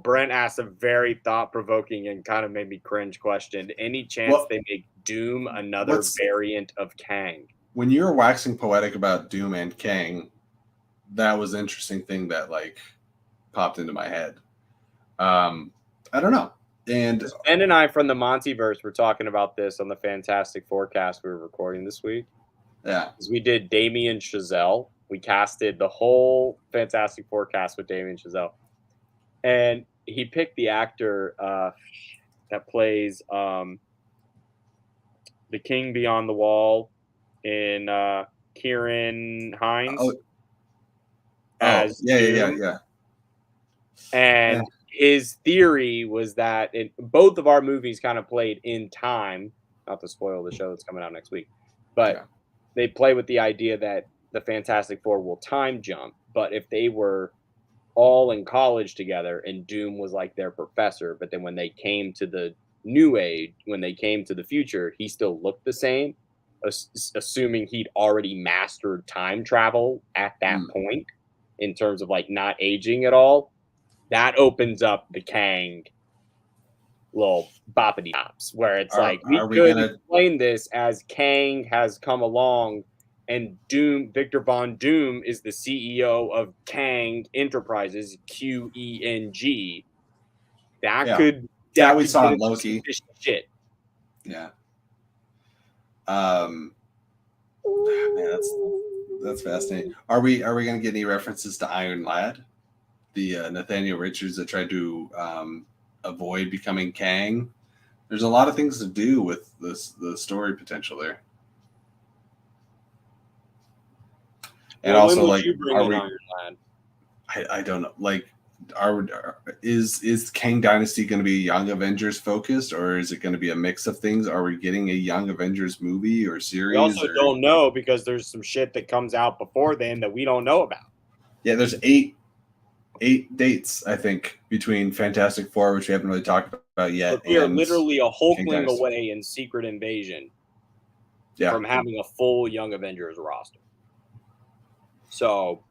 Speaker 2: Brent asked a very thought-provoking and kind of made me cringe question. Any chance they make Doom another variant of Kang?
Speaker 1: When you were waxing poetic about Doom and Kang, that was an interesting thing that popped into my head. I don't know. And
Speaker 2: Ben and I from the Montyverse were talking about this on the Fantastic Forecast we were recording this week.
Speaker 1: Yeah.
Speaker 2: Because we did Damien Chazelle. We casted the whole Fantastic Forecast with Damien Chazelle. And he picked the actor that plays the King Beyond the Wall in Kieran Hines.
Speaker 1: Yeah.
Speaker 2: And his theory was that both of our movies kind of played in time, not to spoil the show that's coming out next week, but they play with the idea that the Fantastic Four will time jump. But if they were all in college together and Doom was their professor, but then when they came to the new age, when they came to the future, he still looked the same, assuming he'd already mastered time travel at that point in terms of like not aging at all, that opens up the Kang little boppity bops where it's we could explain this as Kang has come along and Victor Von Doom is the CEO of Kang Enterprises, QENG. That
Speaker 1: we saw in Loki.
Speaker 2: Shit.
Speaker 1: Yeah. Man, that's fascinating. Are we going to get any references to Iron Lad, the Nathaniel Richards that tried to avoid becoming Kang? There's a lot of things to do with the story potential there. And also, like, are we? I don't know. Like, is Kang Dynasty going to be Young Avengers focused, or is it going to be a mix of things? Are we getting a Young Avengers movie or series?
Speaker 2: We also don't know because there's some shit that comes out before then that we don't know about.
Speaker 1: Yeah, there's eight dates, I think, between Fantastic Four, which we haven't really talked about yet.
Speaker 2: But we are literally a Hulkling away in Secret Invasion from having a full Young Avengers roster. So,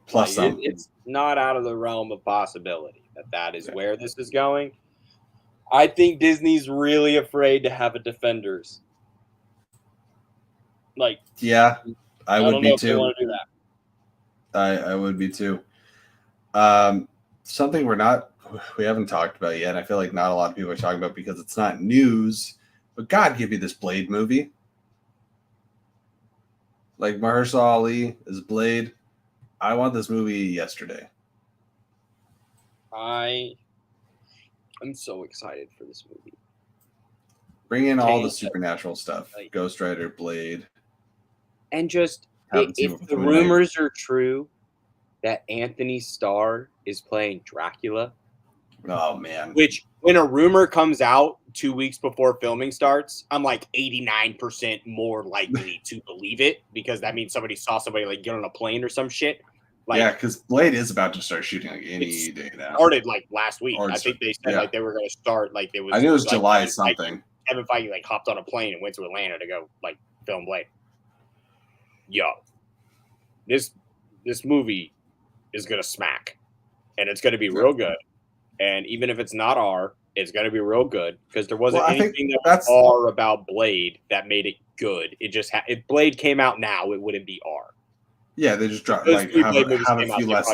Speaker 1: plus
Speaker 2: it's not out of the realm of possibility that is where this is going. I think Disney's really afraid to have a Defenders. Like,
Speaker 1: yeah, I would be too.
Speaker 2: Want to do that.
Speaker 1: I would be too. Something we haven't talked about yet. I feel like not a lot of people are talking about because it's not news. But God, give me this Blade movie. Like Mahershala Ali is Blade. I want this movie yesterday.
Speaker 2: I'm so excited for this movie.
Speaker 1: Bring in all the supernatural stuff. Like, Ghost Rider, Blade.
Speaker 2: And just, if the rumors are true that Anthony Starr is playing Dracula.
Speaker 1: Oh, man.
Speaker 2: Which, when a rumor comes out 2 weeks before filming starts, I'm like 89% more likely to believe it because that means somebody saw somebody like get on a plane or some shit. Like,
Speaker 1: yeah, because Blade is about to start shooting like any day now.
Speaker 2: Started like last week. I think they said like they were going to start like it was.
Speaker 1: I knew it was
Speaker 2: like,
Speaker 1: July something.
Speaker 2: Kevin Feige like hopped on a plane and went to Atlanta to go like film Blade. Yo, this movie is going to smack, and it's going to be real good. And even if it's not R, it's going to be real good because there wasn't anything that was R about Blade that made it good. It just if Blade came out now, it wouldn't be R.
Speaker 1: Yeah, they just drop like have a few less.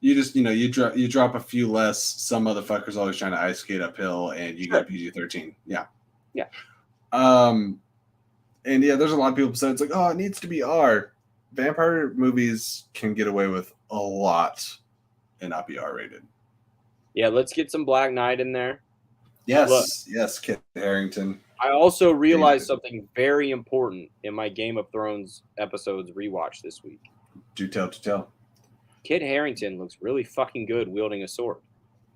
Speaker 1: You just you drop a few less. Some motherfuckers always trying to ice skate uphill, and you get PG-13. Yeah. And yeah, there's a lot of people saying it's like, oh, it needs to be R. Vampire movies can get away with a lot and not be R-rated.
Speaker 2: Yeah, let's get some Black Knight in there.
Speaker 1: Yes, yes, Kit Harington.
Speaker 2: I also realized something very important in my Game of Thrones episodes rewatch this week.
Speaker 1: Do tell.
Speaker 2: Kit Harington looks really fucking good wielding a sword.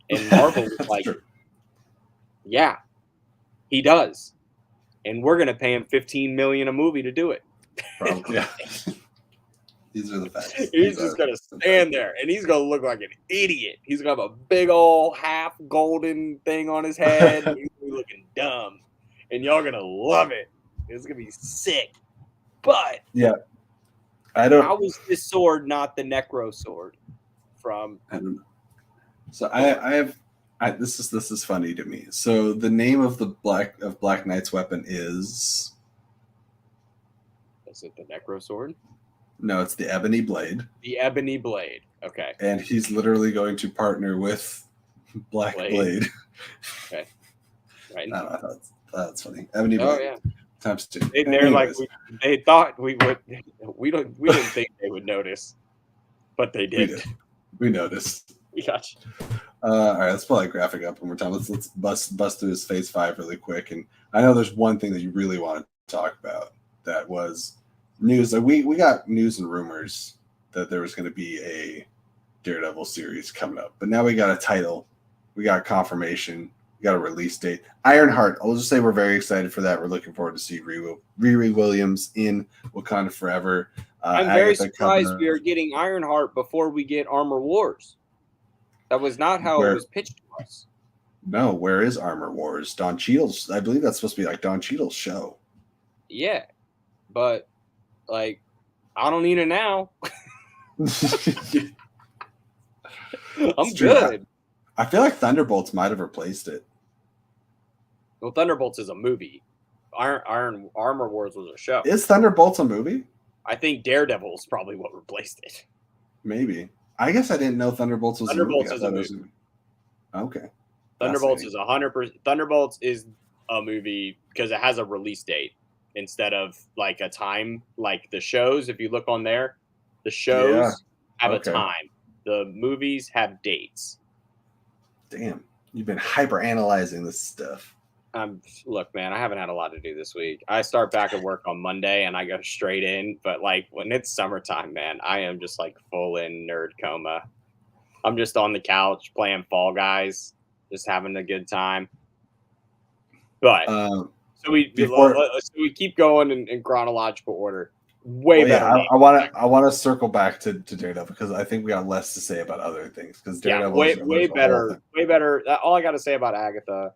Speaker 2: And Marvel was like, yeah, he does. And we're going to pay him $15 million a movie to do it.
Speaker 1: Probably, yeah. These are the facts.
Speaker 2: He's just going to stand there, and he's going to look like an idiot. He's going to have a big old half golden thing on his head. He's going to be looking dumb. And y'all going to love it. It's going to be sick. But
Speaker 1: yeah,
Speaker 2: how was this sword not the Necro sword from?
Speaker 1: I don't know. So I have this is funny to me. So the name of the Black Knight's weapon is
Speaker 2: it the Necro sword?
Speaker 1: No, it's the Ebony Blade.
Speaker 2: The Ebony Blade. Okay.
Speaker 1: And he's literally going to partner with Black Blade.
Speaker 2: Okay. Right.
Speaker 1: I don't know. That's funny. Ebony Blade.
Speaker 2: Oh yeah.
Speaker 1: Times 2.
Speaker 2: They're like they thought we would. We didn't think they would notice, but they did.
Speaker 1: We noticed.
Speaker 2: We got you.
Speaker 1: All right, let's pull that graphic up one more time. Let's bust through his phase 5 really quick. And I know there's one thing that you really want to talk about that was news. Like we got news and rumors that there was going to be a Daredevil series coming up, but now we got a title, we got confirmation, we got a release date. Ironheart. I'll just say we're very excited for that. We're looking forward to see Riri Williams in Wakanda Forever.
Speaker 2: I'm very surprised we are getting Ironheart before we get Armor Wars. That was not how it was pitched to us.
Speaker 1: No, where is Armor Wars? Don Cheadle's. I believe that's supposed to be like Don Cheadle's show.
Speaker 2: Yeah, but like, I don't need it now. I'm
Speaker 1: True.
Speaker 2: good.
Speaker 1: I feel like Thunderbolts might have replaced it.
Speaker 2: Well, Thunderbolts is a movie. Armor Wars was a show.
Speaker 1: Is Thunderbolts a movie?
Speaker 2: I think Daredevil is probably what replaced it.
Speaker 1: Maybe. I guess I didn't know Thunderbolts was
Speaker 2: Thunderbolts
Speaker 1: a
Speaker 2: is a
Speaker 1: movie.
Speaker 2: movie.
Speaker 1: Okay.
Speaker 2: Thunderbolts is 100%. Thunderbolts is a movie because it has a release date instead of like a time. Like the shows, if you look on there, the shows have a time. The movies have dates.
Speaker 1: Damn, you've been hyper analyzing this stuff.
Speaker 2: Look, man, I haven't had a lot to do this week. I start back at work on Monday and I go straight in. But like when it's summertime, man, I am just like full in nerd coma. I'm just on the couch playing Fall Guys, just having a good time. But so we keep going in chronological order. Way better.
Speaker 1: Yeah, I want to circle back to Daredevil because I think we got less to say about other things because Daredevil is
Speaker 2: way better. Way better. All I got to say about Agatha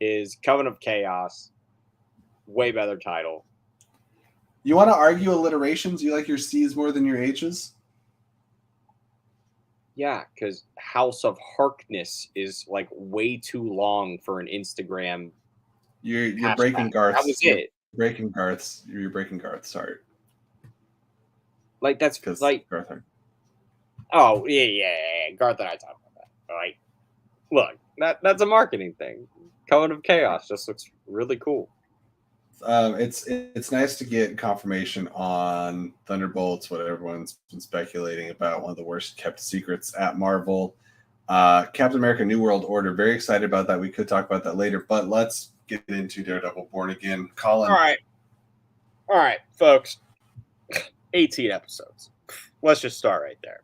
Speaker 2: is Coven of Chaos. Way better title.
Speaker 1: You want to argue alliterations? You like your C's more than your H's?
Speaker 2: Yeah, because House of Harkness is like way too long for an Instagram.
Speaker 1: You're breaking Garth's.
Speaker 2: That was it.
Speaker 1: Breaking Garth's. You're breaking Garth's. Sorry.
Speaker 2: Like that's like
Speaker 1: Garth.
Speaker 2: Oh yeah. Garth and I talked about that. All right. Look, that's a marketing thing. Coven of Chaos just looks really cool.
Speaker 1: It's nice to get confirmation on Thunderbolts, what everyone's been speculating about, one of the worst kept secrets at Marvel. Captain America New World Order, very excited about that. We could talk about that later, but let's get into Daredevil Born Again. Colin.
Speaker 2: All right, folks. 18 episodes. Let's just start right there.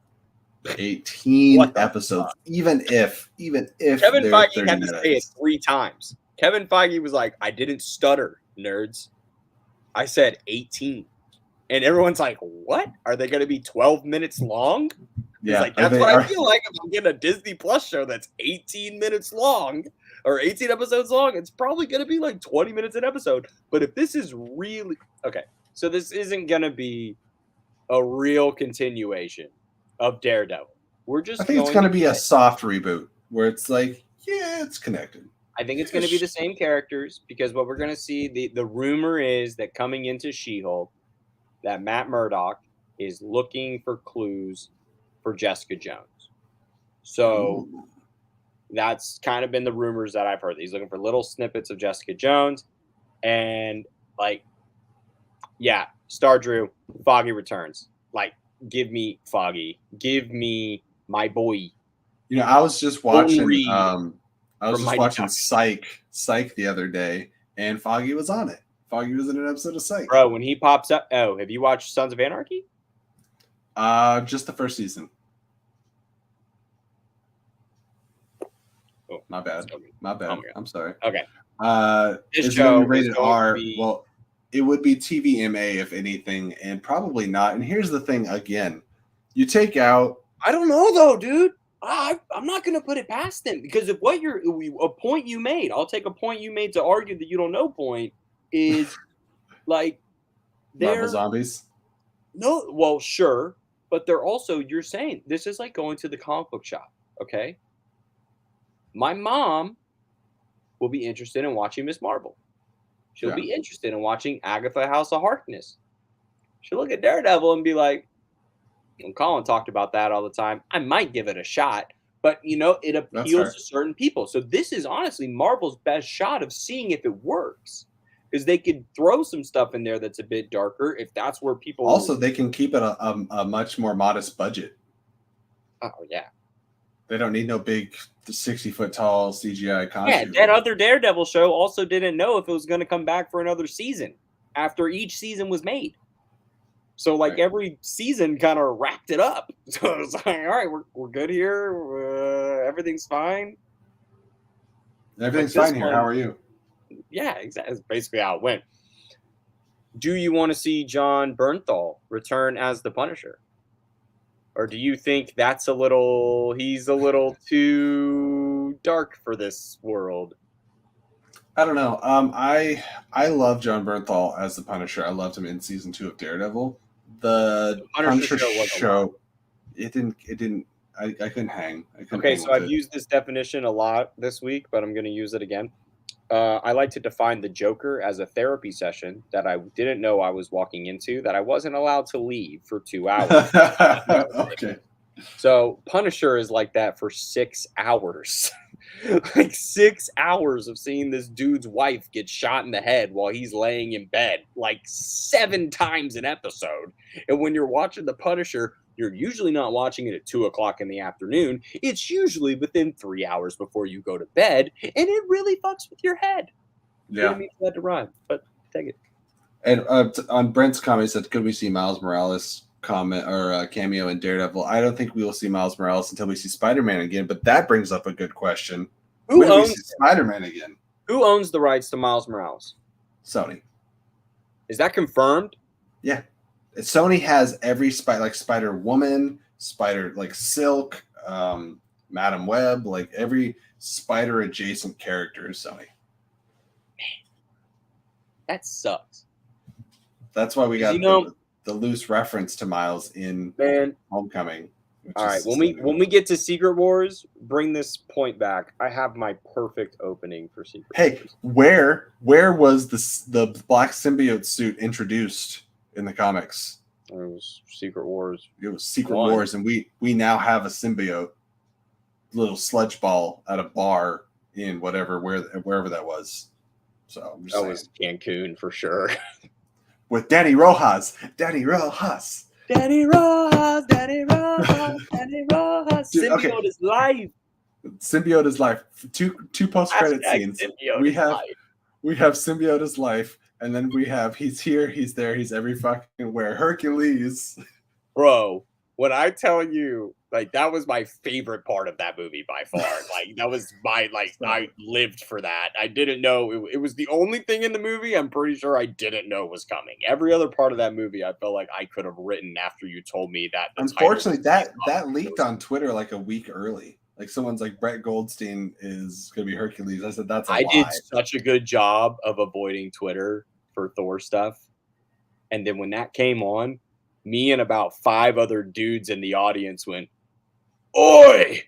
Speaker 1: 18 episodes. Even if
Speaker 2: Kevin Feige had to say it 3 times. Kevin Feige was like, I didn't stutter, nerds. I said 18. And everyone's like, what? Are they going to be 12 minutes long? He's like, that's what I feel like if I'm getting a Disney Plus show that's 18 minutes long or 18 episodes long. It's probably going to be like 20 minutes an episode. But if this is really... Okay, so this isn't going to be a real continuation of Daredevil.
Speaker 1: I think it's going to be a soft reboot where it's like, yeah, it's connected.
Speaker 2: I think it's going to be the same characters because what we're going to see, the rumor is that coming into She-Hulk, that Matt Murdock is looking for clues for Jessica Jones. So that's kind of been the rumors that I've heard. He's looking for little snippets of Jessica Jones. And like, yeah, Star Drew, Foggy returns. Like, give me Foggy. Give me my boy.
Speaker 1: You know, I was just watching Psych the other day, and Foggy was on it. Foggy was in an episode of Psych.
Speaker 2: Bro, when he pops up, have you watched Sons of Anarchy?
Speaker 1: Just the first season.
Speaker 2: Oh,
Speaker 1: my bad. I'm sorry.
Speaker 2: Okay.
Speaker 1: This show rated R. Well, it would be TVMA if anything, and probably not. And here's the thing again. You take out...
Speaker 2: I don't know, though, dude. I'm not going to put it past them because if a point you made, I'll take a point you made to argue that you don't know point is like
Speaker 1: Marvel Zombies?
Speaker 2: No, well, sure. But they're also, you're saying, this is like going to the comic book shop, okay? My mom will be interested in watching Miss Marvel. She'll be interested in watching Agatha House of Harkness. She'll look at Daredevil and be like, and Colin talked about that all the time. I might give it a shot, but it appeals to certain people. So this is honestly Marvel's best shot of seeing if it works, because they could throw some stuff in there that's a bit darker if that's where people.
Speaker 1: Also, they can keep it a much more modest budget.
Speaker 2: Oh yeah,
Speaker 1: they don't need no big 60-foot tall CGI costume.
Speaker 2: Yeah, that other Daredevil show also didn't know if it was going to come back for another season after each season was made. So, like, every season kind of wrapped it up. So, it's like, all right, we're good here. Everything's fine.
Speaker 1: Everything's fine here. How are you?
Speaker 2: Yeah, exactly. That's basically how it went. Do you want to see John Bernthal return as the Punisher? Or do you think he's a little too dark for this world?
Speaker 1: I don't know. I love John Bernthal as the Punisher. I loved him in season 2 of Daredevil. The Punisher
Speaker 2: show was a lot.
Speaker 1: show, it didn't. I couldn't hang. I couldn't
Speaker 2: Okay,
Speaker 1: hang
Speaker 2: so
Speaker 1: with
Speaker 2: I've
Speaker 1: it.
Speaker 2: used this definition a lot this week, but I'm going to use it again. I like to define the Joker as a therapy session that I didn't know I was walking into, that I wasn't allowed to leave for 2 hours.
Speaker 1: Okay.
Speaker 2: So Punisher is like that for 6 hours. Like 6 hours of seeing this dude's wife get shot in the head while he's laying in bed, like 7 times an episode. And when you're watching The Punisher, you're usually not watching it at 2 o'clock in the afternoon. It's usually within 3 hours before you go to bed, and it really fucks with your head.
Speaker 1: Yeah.
Speaker 2: Didn't mean for that to rhyme, but take it.
Speaker 1: And on Brent's comment, said, "Could we see Miles Morales cameo in Daredevil?" I don't think we will see Miles Morales until we see Spider-Man again. But that brings up a good question:
Speaker 2: Who
Speaker 1: when do we
Speaker 2: owns
Speaker 1: see Spider-Man again?
Speaker 2: Who owns the rights to Miles Morales?
Speaker 1: Sony.
Speaker 2: Is that confirmed?
Speaker 1: Yeah, Sony has every like Spider-Woman, Spider like Silk, Madam Web, like every spider adjacent character is Sony.
Speaker 2: That sucks.
Speaker 1: That's why we got
Speaker 2: You know-
Speaker 1: the loose reference to Miles in
Speaker 2: Man,
Speaker 1: Homecoming.
Speaker 2: all right. When we get to Secret Wars, bring this point back. I have my perfect opening for Secret
Speaker 1: Hey,
Speaker 2: Wars.
Speaker 1: where was the black symbiote suit introduced in the comics?
Speaker 2: It was Secret Wars.
Speaker 1: It was Secret
Speaker 2: 1.
Speaker 1: Wars, and we now have a symbiote, little sludge ball at a bar in wherever that was. So I'm just
Speaker 2: That
Speaker 1: saying.
Speaker 2: was Cancun for sure.
Speaker 1: With Danny Rojas. Danny Rojas.
Speaker 2: Danny Rojas, Danny Rojas, Danny Rojas.
Speaker 1: Dude, okay.
Speaker 2: Symbiote is life.
Speaker 1: Symbiote is life. Two post credit scenes.
Speaker 2: Symbiote
Speaker 1: We
Speaker 2: is
Speaker 1: have
Speaker 2: life.
Speaker 1: we have Symbiote is life, and then we have he's here, he's there, he's every fucking where. Hercules.
Speaker 2: Bro, when I tell you, like, that was my favorite part of that movie by far. Like, that was I lived for that. I didn't know it was the only thing in the movie I'm pretty sure I didn't know was coming. Every other part of that movie, I felt like I could have written after you told me that.
Speaker 1: Unfortunately, that leaked on Twitter like a week early. Like someone's like, Brett Goldstein is gonna be Hercules. I said that's a lie.
Speaker 2: I did such a good job of avoiding Twitter for Thor stuff. And then when that came on, me and about 5 other dudes in the audience went, "Oi!"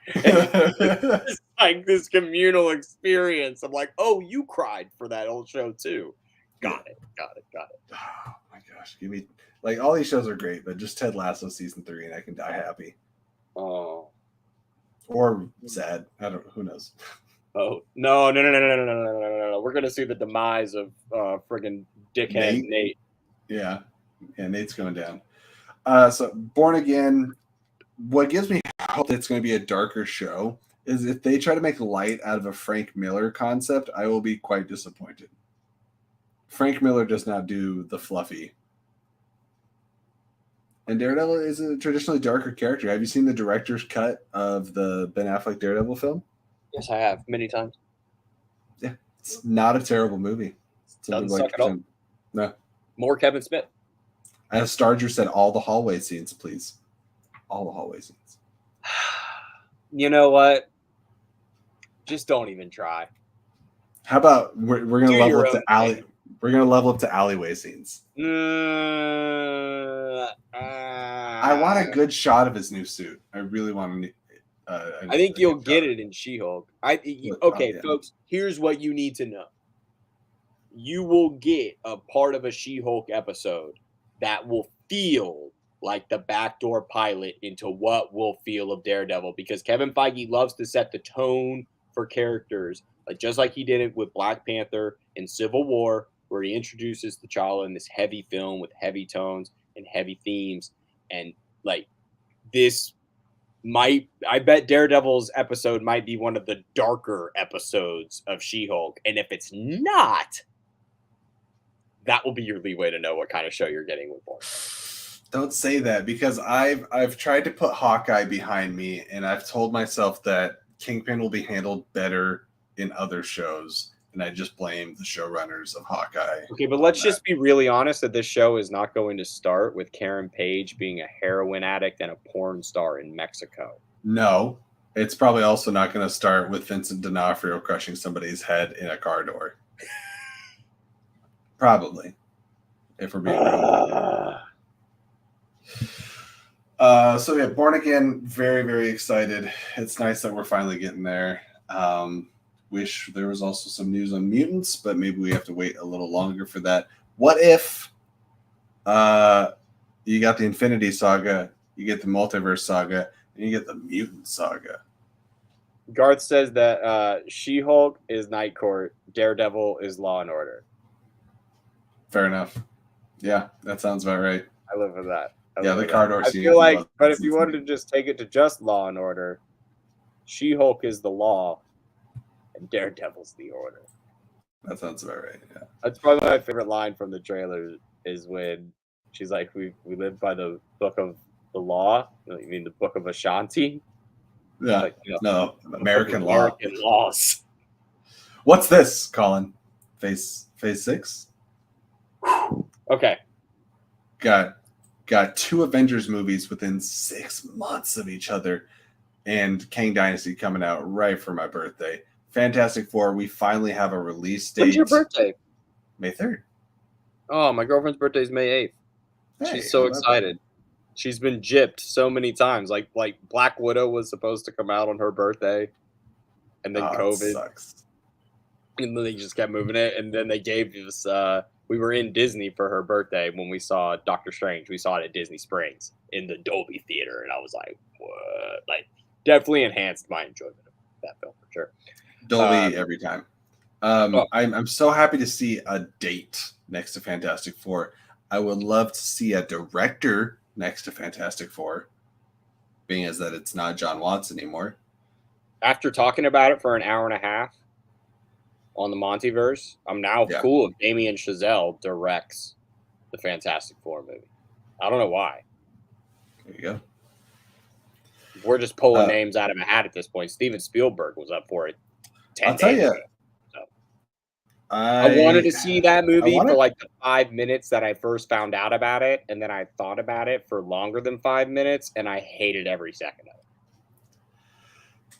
Speaker 2: It's like this communal experience. I'm like, "Oh, you cried for that old show too." Got it.
Speaker 1: Oh my gosh, give me like all these shows are great, but just Ted Lasso season 3 and I can die happy.
Speaker 2: Oh.
Speaker 1: Or sad. I don't. Who knows?
Speaker 2: Oh no! We're gonna see the demise of friggin' dickhead Nate.
Speaker 1: Yeah, Nate's going down. So Born Again. What gives me hope that it's going to be a darker show is if they try to make light out of a Frank Miller concept, I will be quite disappointed. Frank Miller does not do the fluffy. And Daredevil is a traditionally darker character. Have you seen the director's cut of the Ben Affleck Daredevil film?
Speaker 2: Yes, I have many times.
Speaker 1: Yeah, it's not a terrible movie.
Speaker 2: Doesn't suck at all.
Speaker 1: No.
Speaker 2: More Kevin Smith.
Speaker 1: As Starger said, all the hallway scenes, please. All the hallway scenes.
Speaker 2: You know what? Just don't even try.
Speaker 1: How about we're gonna
Speaker 2: Do
Speaker 1: level
Speaker 2: your
Speaker 1: up to
Speaker 2: own
Speaker 1: alley?
Speaker 2: thing.
Speaker 1: We're gonna level up to alleyway scenes. I want a good shot of his new suit. I really want to.
Speaker 2: I think you'll get it in She-Hulk. Okay,
Speaker 1: yeah.
Speaker 2: folks, here's what you need to know. You will get a part of a She-Hulk episode that will feel like the backdoor pilot into what we'll feel of Daredevil, because Kevin Feige loves to set the tone for characters, like just like he did it with Black Panther in Civil War, where he introduces T'Challa in this heavy film with heavy tones and heavy themes. And like this I bet Daredevil's episode might be one of the darker episodes of She-Hulk. And if it's not, that will be your leeway to know what kind of show you're getting with Born.
Speaker 1: Don't say that, because I've tried to put Hawkeye behind me, and I've told myself that Kingpin will be handled better in other shows, and I just blame the showrunners of Hawkeye.
Speaker 2: Okay, but let's just be really honest that this show is not going to start with Karen Page being a heroin addict and a porn star in Mexico.
Speaker 1: No, It's probably also not going to start with Vincent D'Onofrio crushing somebody's head in a car door. Probably, if we're being real. So yeah, Born Again, very, very excited. It's nice that we're finally getting there. Wish there was also some news on Mutants, but maybe we have to wait a little longer for that. What if you got the Infinity Saga, you get the Multiverse Saga, and you get the Mutant Saga?
Speaker 2: Garth says that She-Hulk is Night Court, Daredevil is Law and Order.
Speaker 1: Fair enough. Yeah, that sounds about right.
Speaker 2: I live with that.
Speaker 1: Yeah, the car door
Speaker 2: I
Speaker 1: scene.
Speaker 2: feel like, but if you wanted to just take it to just Law and Order, She-Hulk is the law, and Daredevil's the order.
Speaker 1: That sounds about right. Yeah,
Speaker 2: that's probably my favorite line from the trailer is when she's like, "We live by the book of the law." You mean the book of Ashanti?
Speaker 1: Yeah,
Speaker 2: like,
Speaker 1: no, American
Speaker 2: laws.
Speaker 1: What's this, Colin? Phase 6.
Speaker 2: Okay.
Speaker 1: Got 2 Avengers movies within 6 months of each other, and Kang Dynasty coming out right for my birthday. Fantastic Four, we finally have a release date.
Speaker 2: When's your birthday?
Speaker 1: May 3rd.
Speaker 2: Oh, my girlfriend's birthday is May 8th.
Speaker 1: Hey,
Speaker 2: she's so excited. She's been gypped so many times. Like Black Widow was supposed to come out on her birthday, and then COVID
Speaker 1: sucks.
Speaker 2: And then they just kept moving it, and then they gave us. We were in Disney for her birthday when we saw Doctor Strange. We saw it at Disney Springs in the Dolby Theater, and I was like, "What?" Like, definitely enhanced my enjoyment of that film for sure.
Speaker 1: Dolby every time. I'm so happy to see a date next to Fantastic Four. I would love to see a director next to Fantastic Four, being as that it's not John Watts anymore.
Speaker 2: After talking about it for an hour and a half on the Montyverse, I'm now cool if Damien Chazelle directs the Fantastic Four movie. I don't know why.
Speaker 1: There you go.
Speaker 2: We're just pulling names out of a hat at this point. Steven Spielberg was up for it 10 days ago. I wanted to see that movie for like the 5 minutes that I first found out about it, and then I thought about it for longer than 5 minutes, and I hated every second of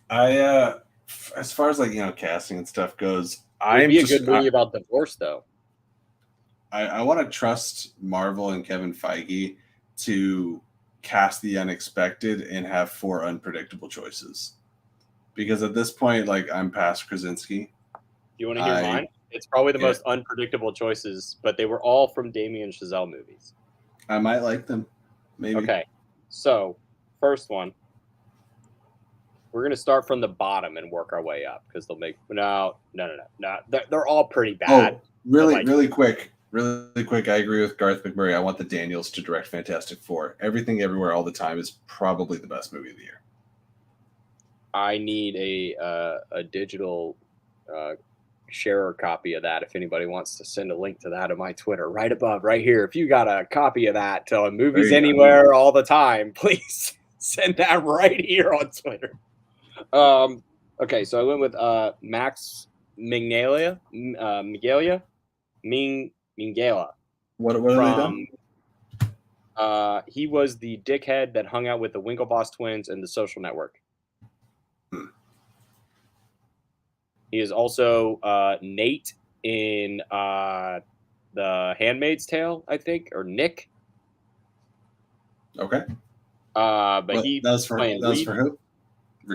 Speaker 2: it.
Speaker 1: As far as casting and stuff goes,
Speaker 2: it'd be a good movie about divorce, though.
Speaker 1: I want to trust Marvel and Kevin Feige to cast the unexpected and have 4 unpredictable choices, because at this point, I'm past Krasinski.
Speaker 2: You want to hear mine? It's probably the most unpredictable choices, but they were all from Damien Chazelle movies.
Speaker 1: I might like them. Maybe.
Speaker 2: Okay. So, first one. We're going to start from the bottom and work our way up because they'll make... No. They're all pretty bad.
Speaker 1: Oh, really quick. I agree with Garth McMurray. I want the Daniels to direct Fantastic Four. Everything Everywhere All the Time is probably the best movie of the year.
Speaker 2: I need a digital... share copy of that if anybody wants to send a link to that on my Twitter right above right here. If you got a copy of that to Movies Anywhere All the Time, please send that right here on Twitter. Okay, so I went with Max Mingala.
Speaker 1: What are they done?
Speaker 2: He was the dickhead that hung out with the Winklevoss twins and The Social Network. He is also Nate in The Handmaid's Tale, I think, or Nick.
Speaker 1: Okay.
Speaker 2: But
Speaker 1: that was for who?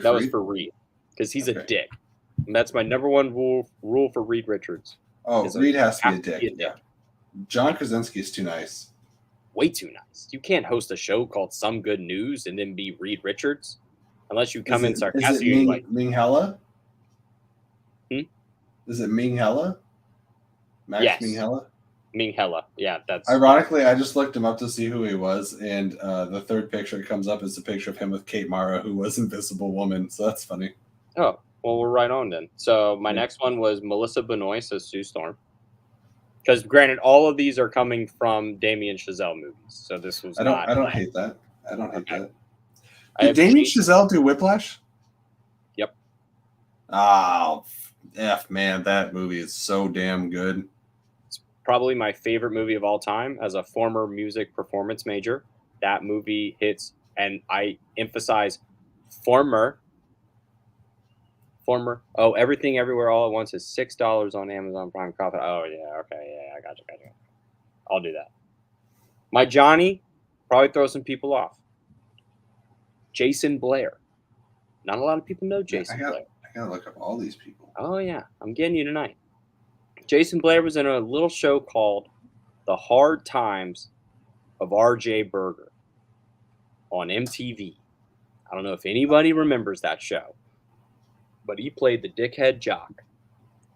Speaker 2: That was for Reed, because he's a dick. And that's my number one rule for Reed Richards.
Speaker 1: Oh, Reed has to be a dick. Yeah. John Krasinski is too nice.
Speaker 2: Way too nice. You can't host a show called Some Good News and then be Reed Richards, unless you come in sarcastic.
Speaker 1: Is it Ming Hella? Is it Ming Hella? Max Ming Hella?
Speaker 2: Ming Hella. Yeah, that's...
Speaker 1: Ironically, I just looked him up to see who he was, and the third picture that comes up is a picture of him with Kate Mara, who was Invisible Woman, so that's funny.
Speaker 2: Oh, well, we're right on then. So my next one was Melissa Benoist as Sue Storm. Because granted, all of these are coming from Damien Chazelle movies, so this was
Speaker 1: I don't hate that. Did Damien Chazelle do Whiplash?
Speaker 2: Yep.
Speaker 1: Oh, man, that movie is so damn good.
Speaker 2: It's probably my favorite movie of all time. As a former music performance major, that movie hits, and I emphasize former, former. Oh, Everything Everywhere All at Once is $6 on Amazon Prime Coffee. Oh yeah, okay, yeah, I got you. I'll do that. My Johnny probably throw some people off. Jason Blair. Not a lot of people know Jason Blair.
Speaker 1: I gotta look up all these people.
Speaker 2: Oh yeah, I'm getting you tonight. Jason Blair was in a little show called The Hard Times of R.J. Berger on MTV. I don't know if anybody remembers that show, but he played the dickhead jock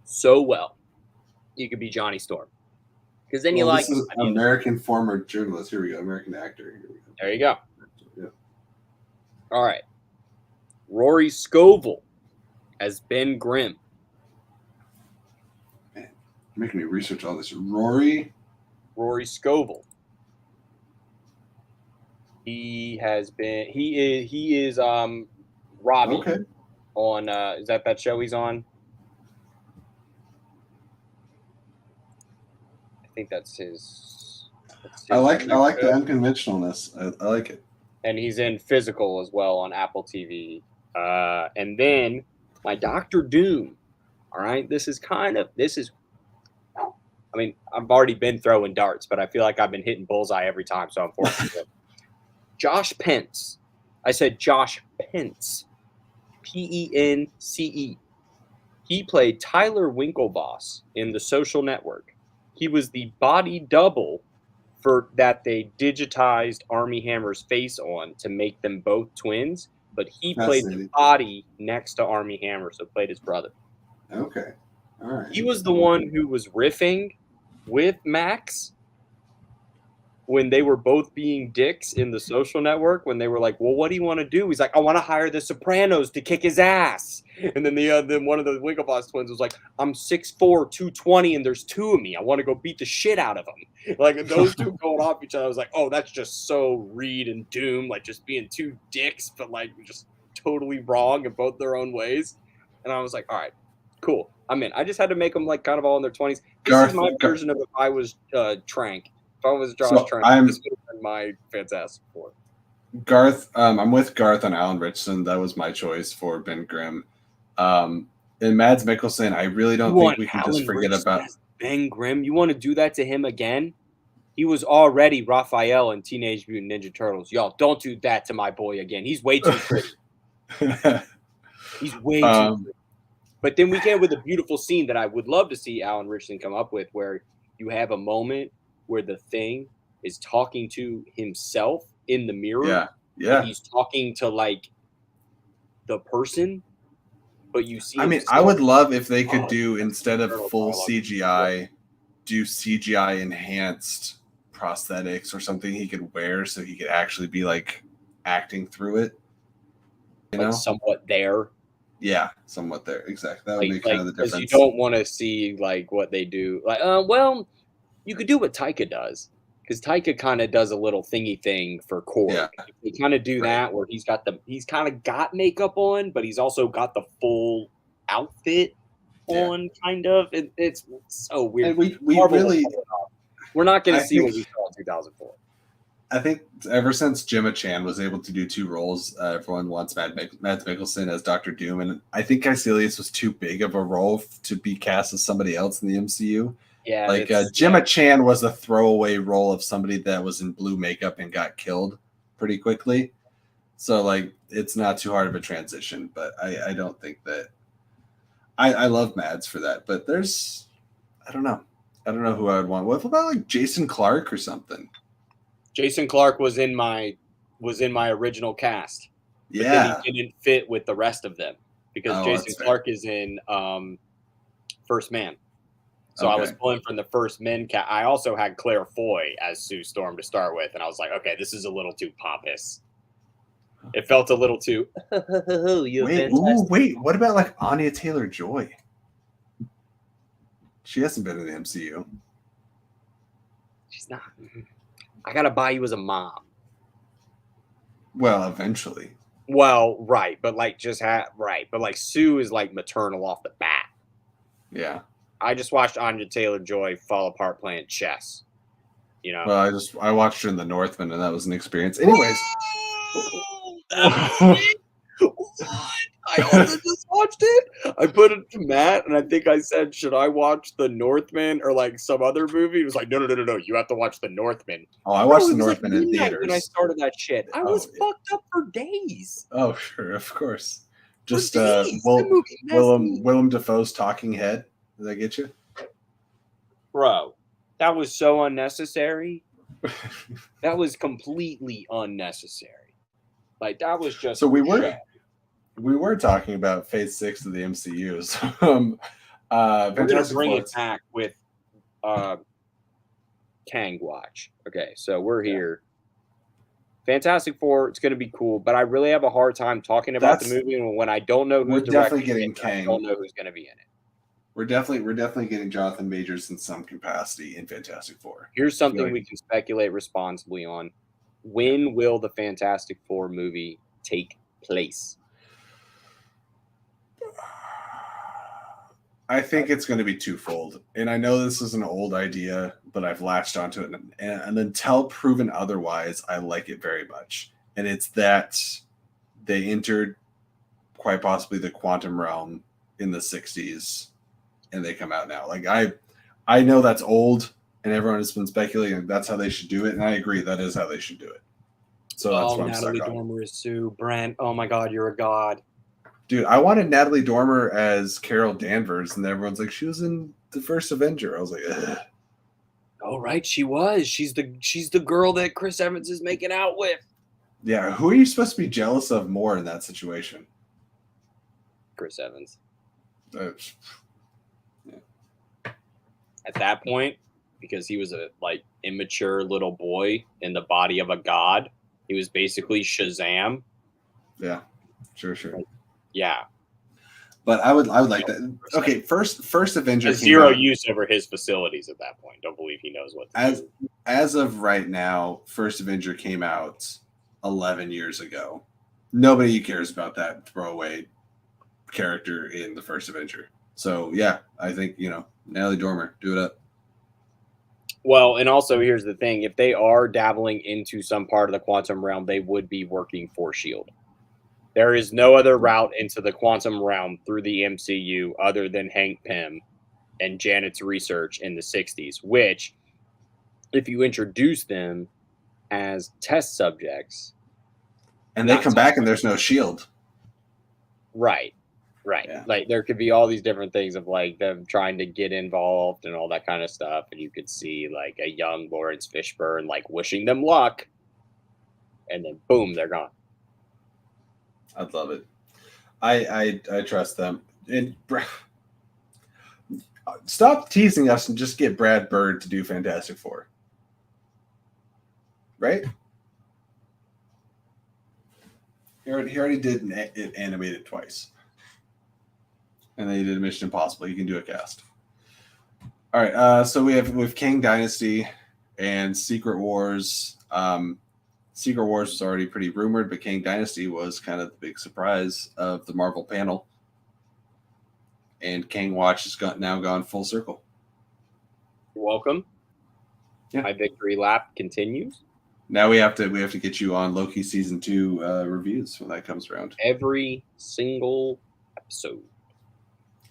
Speaker 2: so well. You could be Johnny Storm. Because then
Speaker 1: This is American former journalist. Here we go. American actor. Here we go.
Speaker 2: There you go.
Speaker 1: Yeah.
Speaker 2: All right. Rory Scovel as Ben Grimm.
Speaker 1: Man, you're making me research all this. Rory
Speaker 2: Scovel. He is Robbie.
Speaker 1: Okay.
Speaker 2: On is that show he's on? I think that's his.
Speaker 1: I like the unconventionalness. I like it.
Speaker 2: And he's in Physical as well on Apple TV. And then my Dr. Doom. All right, this is. I mean, I've already been throwing darts, but I feel like I've been hitting bullseye every time, so I'm fortunate. Josh Pence. I said Josh Pence. Pence. He played Tyler Winklevoss in The Social Network. He was the body double for that they digitized Armie Hammer's face on to make them both twins, but he played the body next to Armie Hammer, so played his brother.
Speaker 1: Okay. All right.
Speaker 2: He was the one who was riffing with Max when they were both being dicks in The Social Network, when they were like, well, what do you want to do? He's like, I want to hire the Sopranos to kick his ass. And then then one of the Winklevoss twins was like, I'm 6'4", 220, and there's two of me. I want to go beat the shit out of them. Like, those two going off each other. I was like, oh, that's just so Reed and Doom, like just being two dicks, but like just totally wrong in both their own ways. And I was like, all right, cool. I'm in. I just had to make them like kind of all in their 20s. This is my version of if I was Trank. If I was Josh Trank, this would have been my Fantastic Four.
Speaker 1: Garth, I'm with Garth on Alan Richardson. That was my choice for Ben Grimm. And Mads Mikkelsen, I really don't think we can just forget about
Speaker 2: Ben Grimm. You want to do that to him again? He was already Raphael in Teenage Mutant Ninja Turtles. Y'all, don't do that to my boy again. He's way too pretty. He's way too pretty. But then we came with a beautiful scene that I would love to see Alan Richardson come up with, where you have a moment where the Thing is talking to himself in the mirror.
Speaker 1: Yeah.
Speaker 2: He's talking to like the person, but you see.
Speaker 1: I mean, I would love if they could do, instead of full CGI, do CGI enhanced prosthetics or something he could wear, so he could actually be like acting through it. You know,
Speaker 2: somewhat there.
Speaker 1: Yeah, somewhat there. Exactly. That would make kind of the difference.
Speaker 2: Because you don't want to see like what they do. Like, well, you could do what Taika does, because Taika kind of does a little thingy thing for Korg. Yeah. They kind of do that where he's kind of got makeup on, but he's also got the full outfit on, kind of. It's so weird.
Speaker 1: And we're
Speaker 2: not going to see what we saw in 2004.
Speaker 1: I think ever since Gemma Chan was able to do two roles, everyone wants Mads Mikkelsen as Dr. Doom, and I think Caecilius was too big of a role to be cast as somebody else in the MCU.
Speaker 2: Yeah,
Speaker 1: like Gemma Chan was a throwaway role of somebody that was in blue makeup and got killed pretty quickly. So like, it's not too hard of a transition, but I don't think that. I love Mads for that, but I don't know who I would want. What about like Jason Clarke or something?
Speaker 2: Jason Clarke was in my original cast.
Speaker 1: Yeah,
Speaker 2: but then he didn't fit with the rest of them because Jason Clarke is in First Man. So I was pulling from the First Men cast. I also had Claire Foy as Sue Storm to start with, and I was like, okay, this is a little too pompous. It felt a little too.
Speaker 1: Wait, what about like Anya Taylor-Joy? She hasn't been in the MCU.
Speaker 2: She's not. I gotta buy you as a mom.
Speaker 1: Well, eventually.
Speaker 2: Well, right, but like but like Sue is like maternal off the bat.
Speaker 1: Yeah.
Speaker 2: I just watched Anya Taylor-Joy fall apart playing chess. You know.
Speaker 1: Well, I watched her in The Northman, and that was an experience. Anyways.
Speaker 2: What? I also just watched it. I put it to Matt, and I think I said, "Should I watch The Northman or like some other movie?" He was like, "No. You have to watch The Northman."
Speaker 1: Oh, I watched
Speaker 2: Bro,
Speaker 1: The
Speaker 2: it was like
Speaker 1: Northman in
Speaker 2: midnight when I
Speaker 1: theaters.
Speaker 2: started that shit. I was
Speaker 1: yeah.
Speaker 2: fucked up for days.
Speaker 1: Oh, sure, of course. Just
Speaker 2: days. That movie messed me.
Speaker 1: Willem Dafoe's talking head. Did that get you?
Speaker 2: Bro, that was so unnecessary. That was completely unnecessary. Like that was just
Speaker 1: So we were talking about Phase 6 of the MCU. So
Speaker 2: we're gonna bring it back with Kang Watch. Okay, so we're here. Fantastic Four, it's gonna be cool, but I really have a hard time talking about the movie when I don't know who's
Speaker 1: definitely getting Kang.
Speaker 2: I don't know who's gonna be in it.
Speaker 1: We're definitely getting Jonathan Majors in some capacity in Fantastic Four.
Speaker 2: Here's something we can speculate responsibly on. When will the Fantastic Four movie take place?
Speaker 1: I think it's going to be twofold. And I know this is an old idea, but I've latched onto it. And until proven otherwise, I like it very much. And it's that they entered quite possibly the quantum realm in the 60s. And they come out now. Like I know that's old, and everyone has been speculating that's how they should do it, and I agree that is how they should do it. So that's what I'm stuck on.
Speaker 2: Natalie Dormer is Sue. Brent, oh my God, you're a god,
Speaker 1: dude. I wanted Natalie Dormer as Carol Danvers, and everyone's like, she was in the first Avenger. I was like, ugh.
Speaker 2: Oh right, she was. She's the girl that Chris Evans is making out with.
Speaker 1: Yeah, who are you supposed to be jealous of more in that situation?
Speaker 2: Chris Evans.
Speaker 1: Yeah.
Speaker 2: At that point, because he was a immature little boy in the body of a god, he was basically Shazam.
Speaker 1: Yeah, sure.
Speaker 2: Yeah,
Speaker 1: but I would like that. Okay, first Avenger.
Speaker 2: Zero use over his facilities at that point. Don't believe he knows what.
Speaker 1: As of right now, first Avenger came out 11 years ago. Nobody cares about that throwaway character in the first Avenger. So yeah, I think Natalie Dormer, do it up.
Speaker 2: Well, and also here's the thing: if they are dabbling into some part of the quantum realm, they would be working for S.H.I.E.L.D. There is no other route into the quantum realm through the MCU other than Hank Pym and Janet's research in the 60s, which, if you introduce them as test subjects,
Speaker 1: and they come back and there's no S.H.I.E.L.D.
Speaker 2: Right. Yeah. Like there could be all these different things of like them trying to get involved and all that kind of stuff. And you could see like a young Lawrence Fishburne, like wishing them luck. And then boom, they're gone.
Speaker 1: I'd love it. I trust them. And stop teasing us and just get Brad Bird to do Fantastic Four. Right? He already did it animated twice. And then he did Mission Impossible. You can do a cast. All right. So we have Kang Dynasty and Secret Wars. Secret Wars was already pretty rumored, but Kang Dynasty was kind of the big surprise of the Marvel panel. And Kang Watch has now gone full circle.
Speaker 2: You're welcome.
Speaker 1: Yeah.
Speaker 2: My victory lap continues.
Speaker 1: Now we have to get you on Loki season 2 reviews when that comes around.
Speaker 2: Every single episode.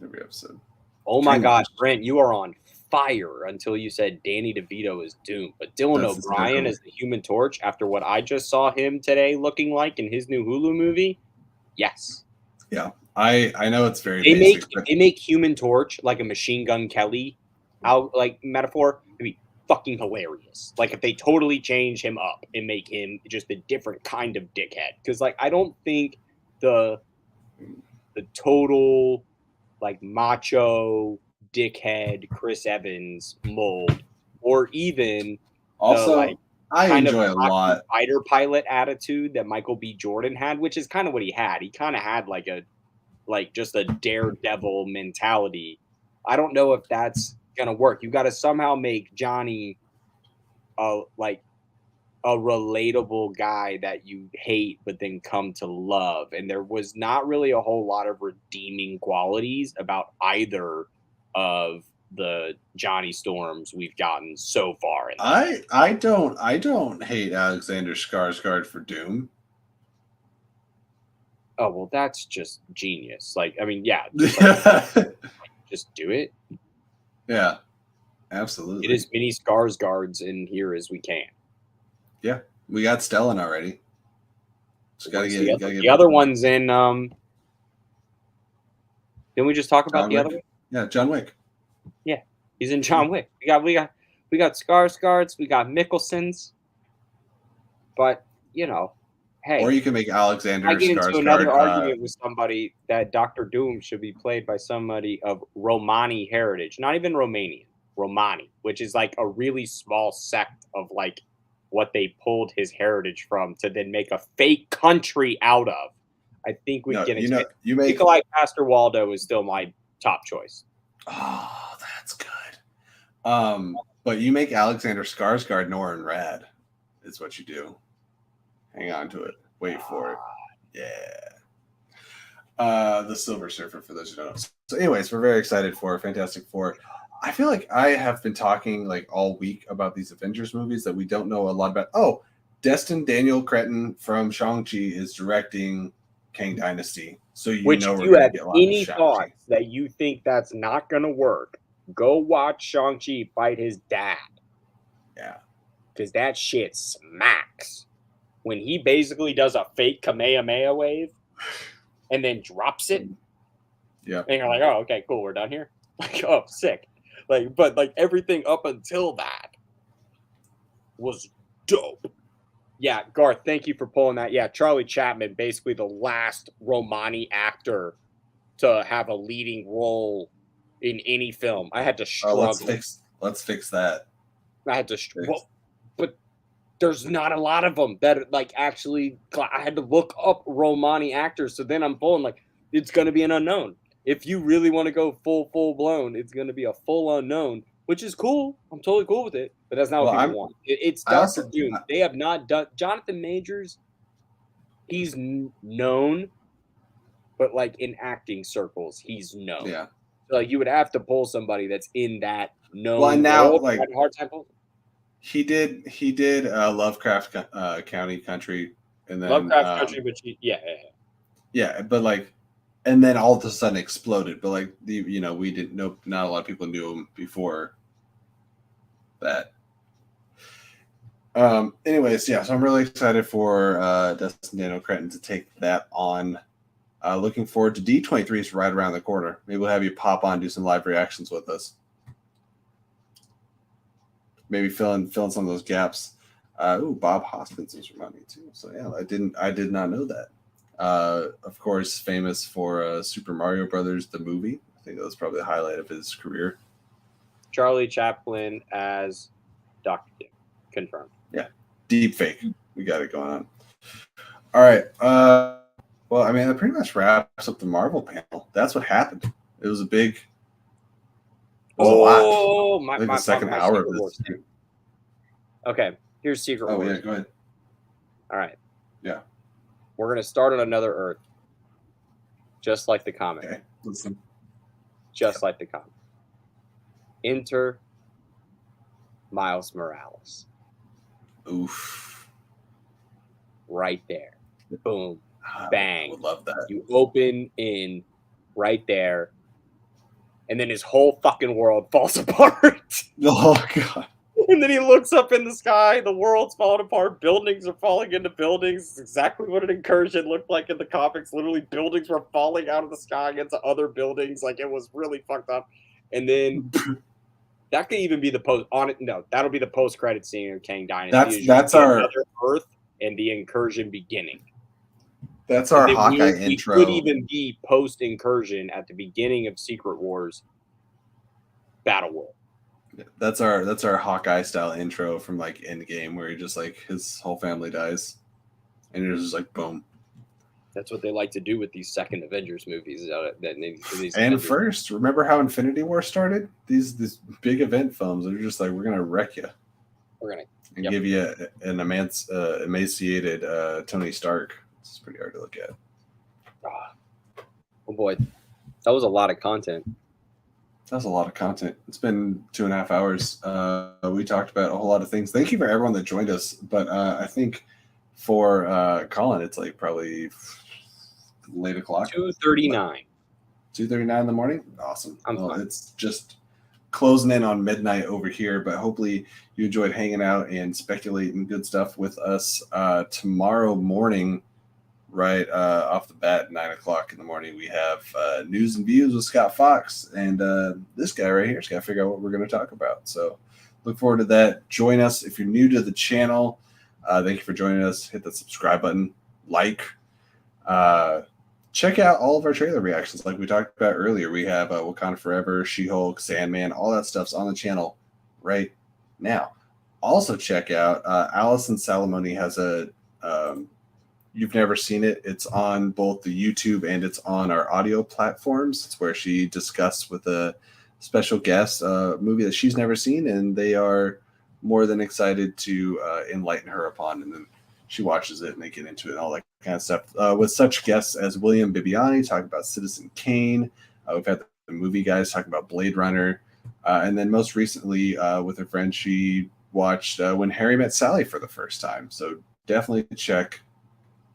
Speaker 1: Every episode.
Speaker 2: Oh my God, Brent, you are on fire until you said Danny DeVito is doomed. But Dylan O'Brien as the Human Torch, after what I just saw him today looking like in his new Hulu movie, yes.
Speaker 1: Yeah, I know it's very
Speaker 2: basic. They make Human Torch like a Machine Gun Kelly metaphor. It'd be fucking hilarious. Like if they totally change him up and make him just a different kind of dickhead. Because I don't think the total macho dickhead Chris Evans mold, or even
Speaker 1: also I enjoy a lot
Speaker 2: fighter pilot attitude that Michael B. Jordan had, which is kind of what he had. He kind of had just a daredevil mentality. I don't know if that's gonna work. You got to somehow make Johnny a relatable guy that you hate but then come to love, and there was not really a whole lot of redeeming qualities about either of the Johnny Storms we've gotten so far.
Speaker 1: I don't hate Alexander Skarsgård for Doom.
Speaker 2: Oh well, that's just genius. Like, I mean, yeah, just do it.
Speaker 1: Yeah, absolutely.
Speaker 2: Get as many Skarsgårds in here as we can.
Speaker 1: Yeah, we got Stellan already. Just gotta get
Speaker 2: the other one's in. Didn't we just talk about the other one?
Speaker 1: Yeah, John Wick.
Speaker 2: Yeah, he's in John Wick. We got Skarsgårds. We got Mickelsons. But you know, hey.
Speaker 1: Or you can make Alexander
Speaker 2: I get into
Speaker 1: Skarsgård,
Speaker 2: another argument with somebody that Dr. Doom should be played by somebody of Romani heritage, not even Romanian, Romani, which is like a really small sect of like what they pulled his heritage from to then make a fake country out of. I think we get into it. Nikolai Pastor Waldo is still my top choice.
Speaker 1: Oh, that's good. But you make Alexander Skarsgård Norrin Rad, is what you do. Hang on to it. Wait for it. Yeah. The Silver Surfer, for those who don't know. So anyways, we're very excited for Fantastic Four. I feel like I have been talking like all week about these Avengers movies that we don't know a lot about. Oh, Destin Daniel Cretton from Shang-Chi is directing Kang Dynasty. So
Speaker 2: you know we're going to get a lot of any thoughts that you think that's not going to work, go watch Shang-Chi fight his dad.
Speaker 1: Yeah. Because
Speaker 2: that shit smacks. When he basically does a fake Kamehameha wave and then drops it.
Speaker 1: Yeah.
Speaker 2: And you're like, oh, okay, cool, we're done here. Like, oh, sick. Like, but like everything up until that was dope. Yeah, Garth, thank you for pulling that. Yeah, Charlie Chaplin, basically the last Romani actor to have a leading role in any film. I had to struggle.
Speaker 1: Let's fix that.
Speaker 2: I had to struggle. But there's not a lot of them that like actually. I had to look up Romani actors, so then I'm pulling like it's going to be an unknown. If you really want to go full blown, it's going to be a full unknown, which is cool. I'm totally cool with it, but that's not what people want. It's Dr. Doom. They have not done Jonathan Majors. He's known, but like in acting circles, he's known.
Speaker 1: Yeah.
Speaker 2: So like, you would have to pull somebody that's in that known.
Speaker 1: Well, now
Speaker 2: world,
Speaker 1: like
Speaker 2: hard time pulling.
Speaker 1: He did Lovecraft County Country, and then
Speaker 2: Lovecraft Country, but
Speaker 1: yeah, but like, and then all of a sudden exploded. But like we didn't know. Not a lot of people knew him before that. Anyways, yeah. So I'm really excited for Destin Daniel Cretton to take that on. Looking forward to D23 is right around the corner. Maybe we'll have you pop on, do some live reactions with us. Maybe fill in some of those gaps. Bob Hoskins is from me too. So yeah, I did not know that. Of course, famous for Super Mario Brothers, the movie. I think that was probably the highlight of his career.
Speaker 2: Charlie Chaplin as Dr. Doom. Confirmed.
Speaker 1: Yeah. Deep fake. We got it going on. All right. Well, I mean, that pretty much wraps up the Marvel panel. That's what happened. It was a big.
Speaker 2: My
Speaker 1: second hour of this.
Speaker 2: Okay, here's Secret Wars.
Speaker 1: Oh, yeah, go ahead.
Speaker 2: All right.
Speaker 1: Yeah.
Speaker 2: We're going to start on another Earth. Just like the comic.
Speaker 1: Okay, listen.
Speaker 2: Just like the comic. Enter Miles Morales.
Speaker 1: Oof.
Speaker 2: Right there. Boom. Bang.
Speaker 1: I would love that.
Speaker 2: You open in right there. And then his whole fucking world falls apart.
Speaker 1: Oh, God.
Speaker 2: And then he looks up in the sky. The world's falling apart. Buildings are falling into buildings. It's exactly what an incursion looked like in the comics. Literally, buildings were falling out of the sky into other buildings. Like, it was really fucked up. And then that could even be the post on it. No, that'll be the post-credit scene of Kang Dynasty.
Speaker 1: That's our
Speaker 2: another Earth and the incursion beginning.
Speaker 1: That's our Hawkeye intro.
Speaker 2: It could even be post-incursion at the beginning of Secret Wars Battle World.
Speaker 1: That's our Hawkeye style intro from like Endgame, where he just like his whole family dies, and you're just like boom.
Speaker 2: That's what they like to do with these second Avengers movies.
Speaker 1: First, remember how Infinity War started? These big event films are just like, we're gonna wreck you. And give you an emaciated Tony Stark. It's pretty hard to look at.
Speaker 2: Oh boy, that was a lot of content.
Speaker 1: That's a lot of content. It's been 2.5 hours. We talked about a whole lot of things. Thank you for everyone that joined us. But I think for Colin, it's like probably late o'clock?
Speaker 2: 2:39.
Speaker 1: 2:39 in the morning? Awesome.
Speaker 2: I'm fine.
Speaker 1: It's just closing in on midnight over here, but hopefully you enjoyed hanging out and speculating good stuff with us. Tomorrow morning, right off the bat, 9 o'clock in the morning, we have News and Views with Scott Fox. And this guy right here has got to figure out what we're going to talk about. So look forward to that. Join us. If you're new to the channel, thank you for joining us. Hit that subscribe button, like. Check out all of our trailer reactions like we talked about earlier. We have Wakanda Forever, She-Hulk, Sandman, all that stuff's on the channel right now. Also check out Allison Salamoni has a you've never seen it. It's on both the YouTube and it's on our audio platforms. It's where she discussed with a special guest a movie that she's never seen, and they are more than excited to enlighten her upon, and then she watches it and they get into it and all that kind of stuff. With such guests as William Bibiani talking about Citizen Kane. We've had the movie guys talking about Blade Runner. And then most recently with her friend, she watched When Harry Met Sally for the first time. So definitely check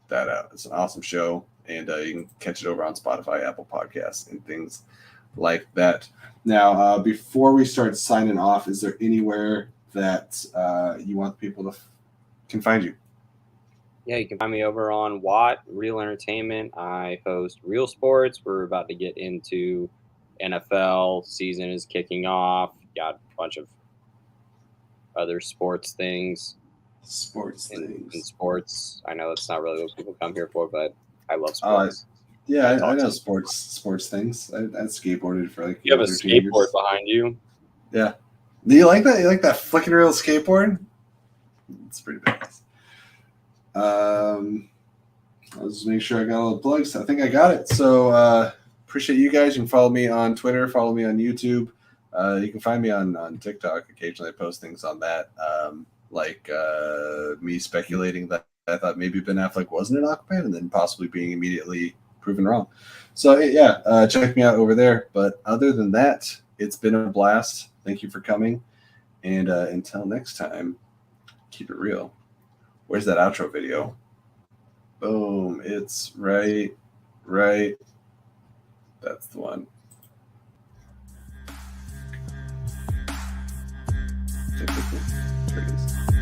Speaker 1: that out. It's an awesome show. And you can catch it over on Spotify, Apple Podcasts, and things like that. Now, before we start signing off, is there anywhere that you want people to can find you?
Speaker 2: Yeah, you can find me over on Watt, Real Entertainment. I host Real Sports. We're about to get into NFL. Season is kicking off. Got a bunch of other sports things. In sports. I know that's not really what people come here for, but I love sports.
Speaker 1: Yeah, I know sports things. I skateboarded for like.
Speaker 2: You have a skateboard behind you.
Speaker 1: Yeah. Do you like that? You like that flicking real skateboard? It's pretty badass. I'll just make sure I got all the plugs. I think I got it. So appreciate you guys. You can follow me on Twitter, follow me on YouTube. You can find me on TikTok. Occasionally I post things on that. Like me speculating that I thought maybe Ben Affleck wasn't an Aquaman and then possibly being immediately proven wrong. So yeah, check me out over there. But other than that, it's been a blast. Thank you for coming. And until next time, keep it real. Where's that outro video? Boom. It's right. That's the one. There it is.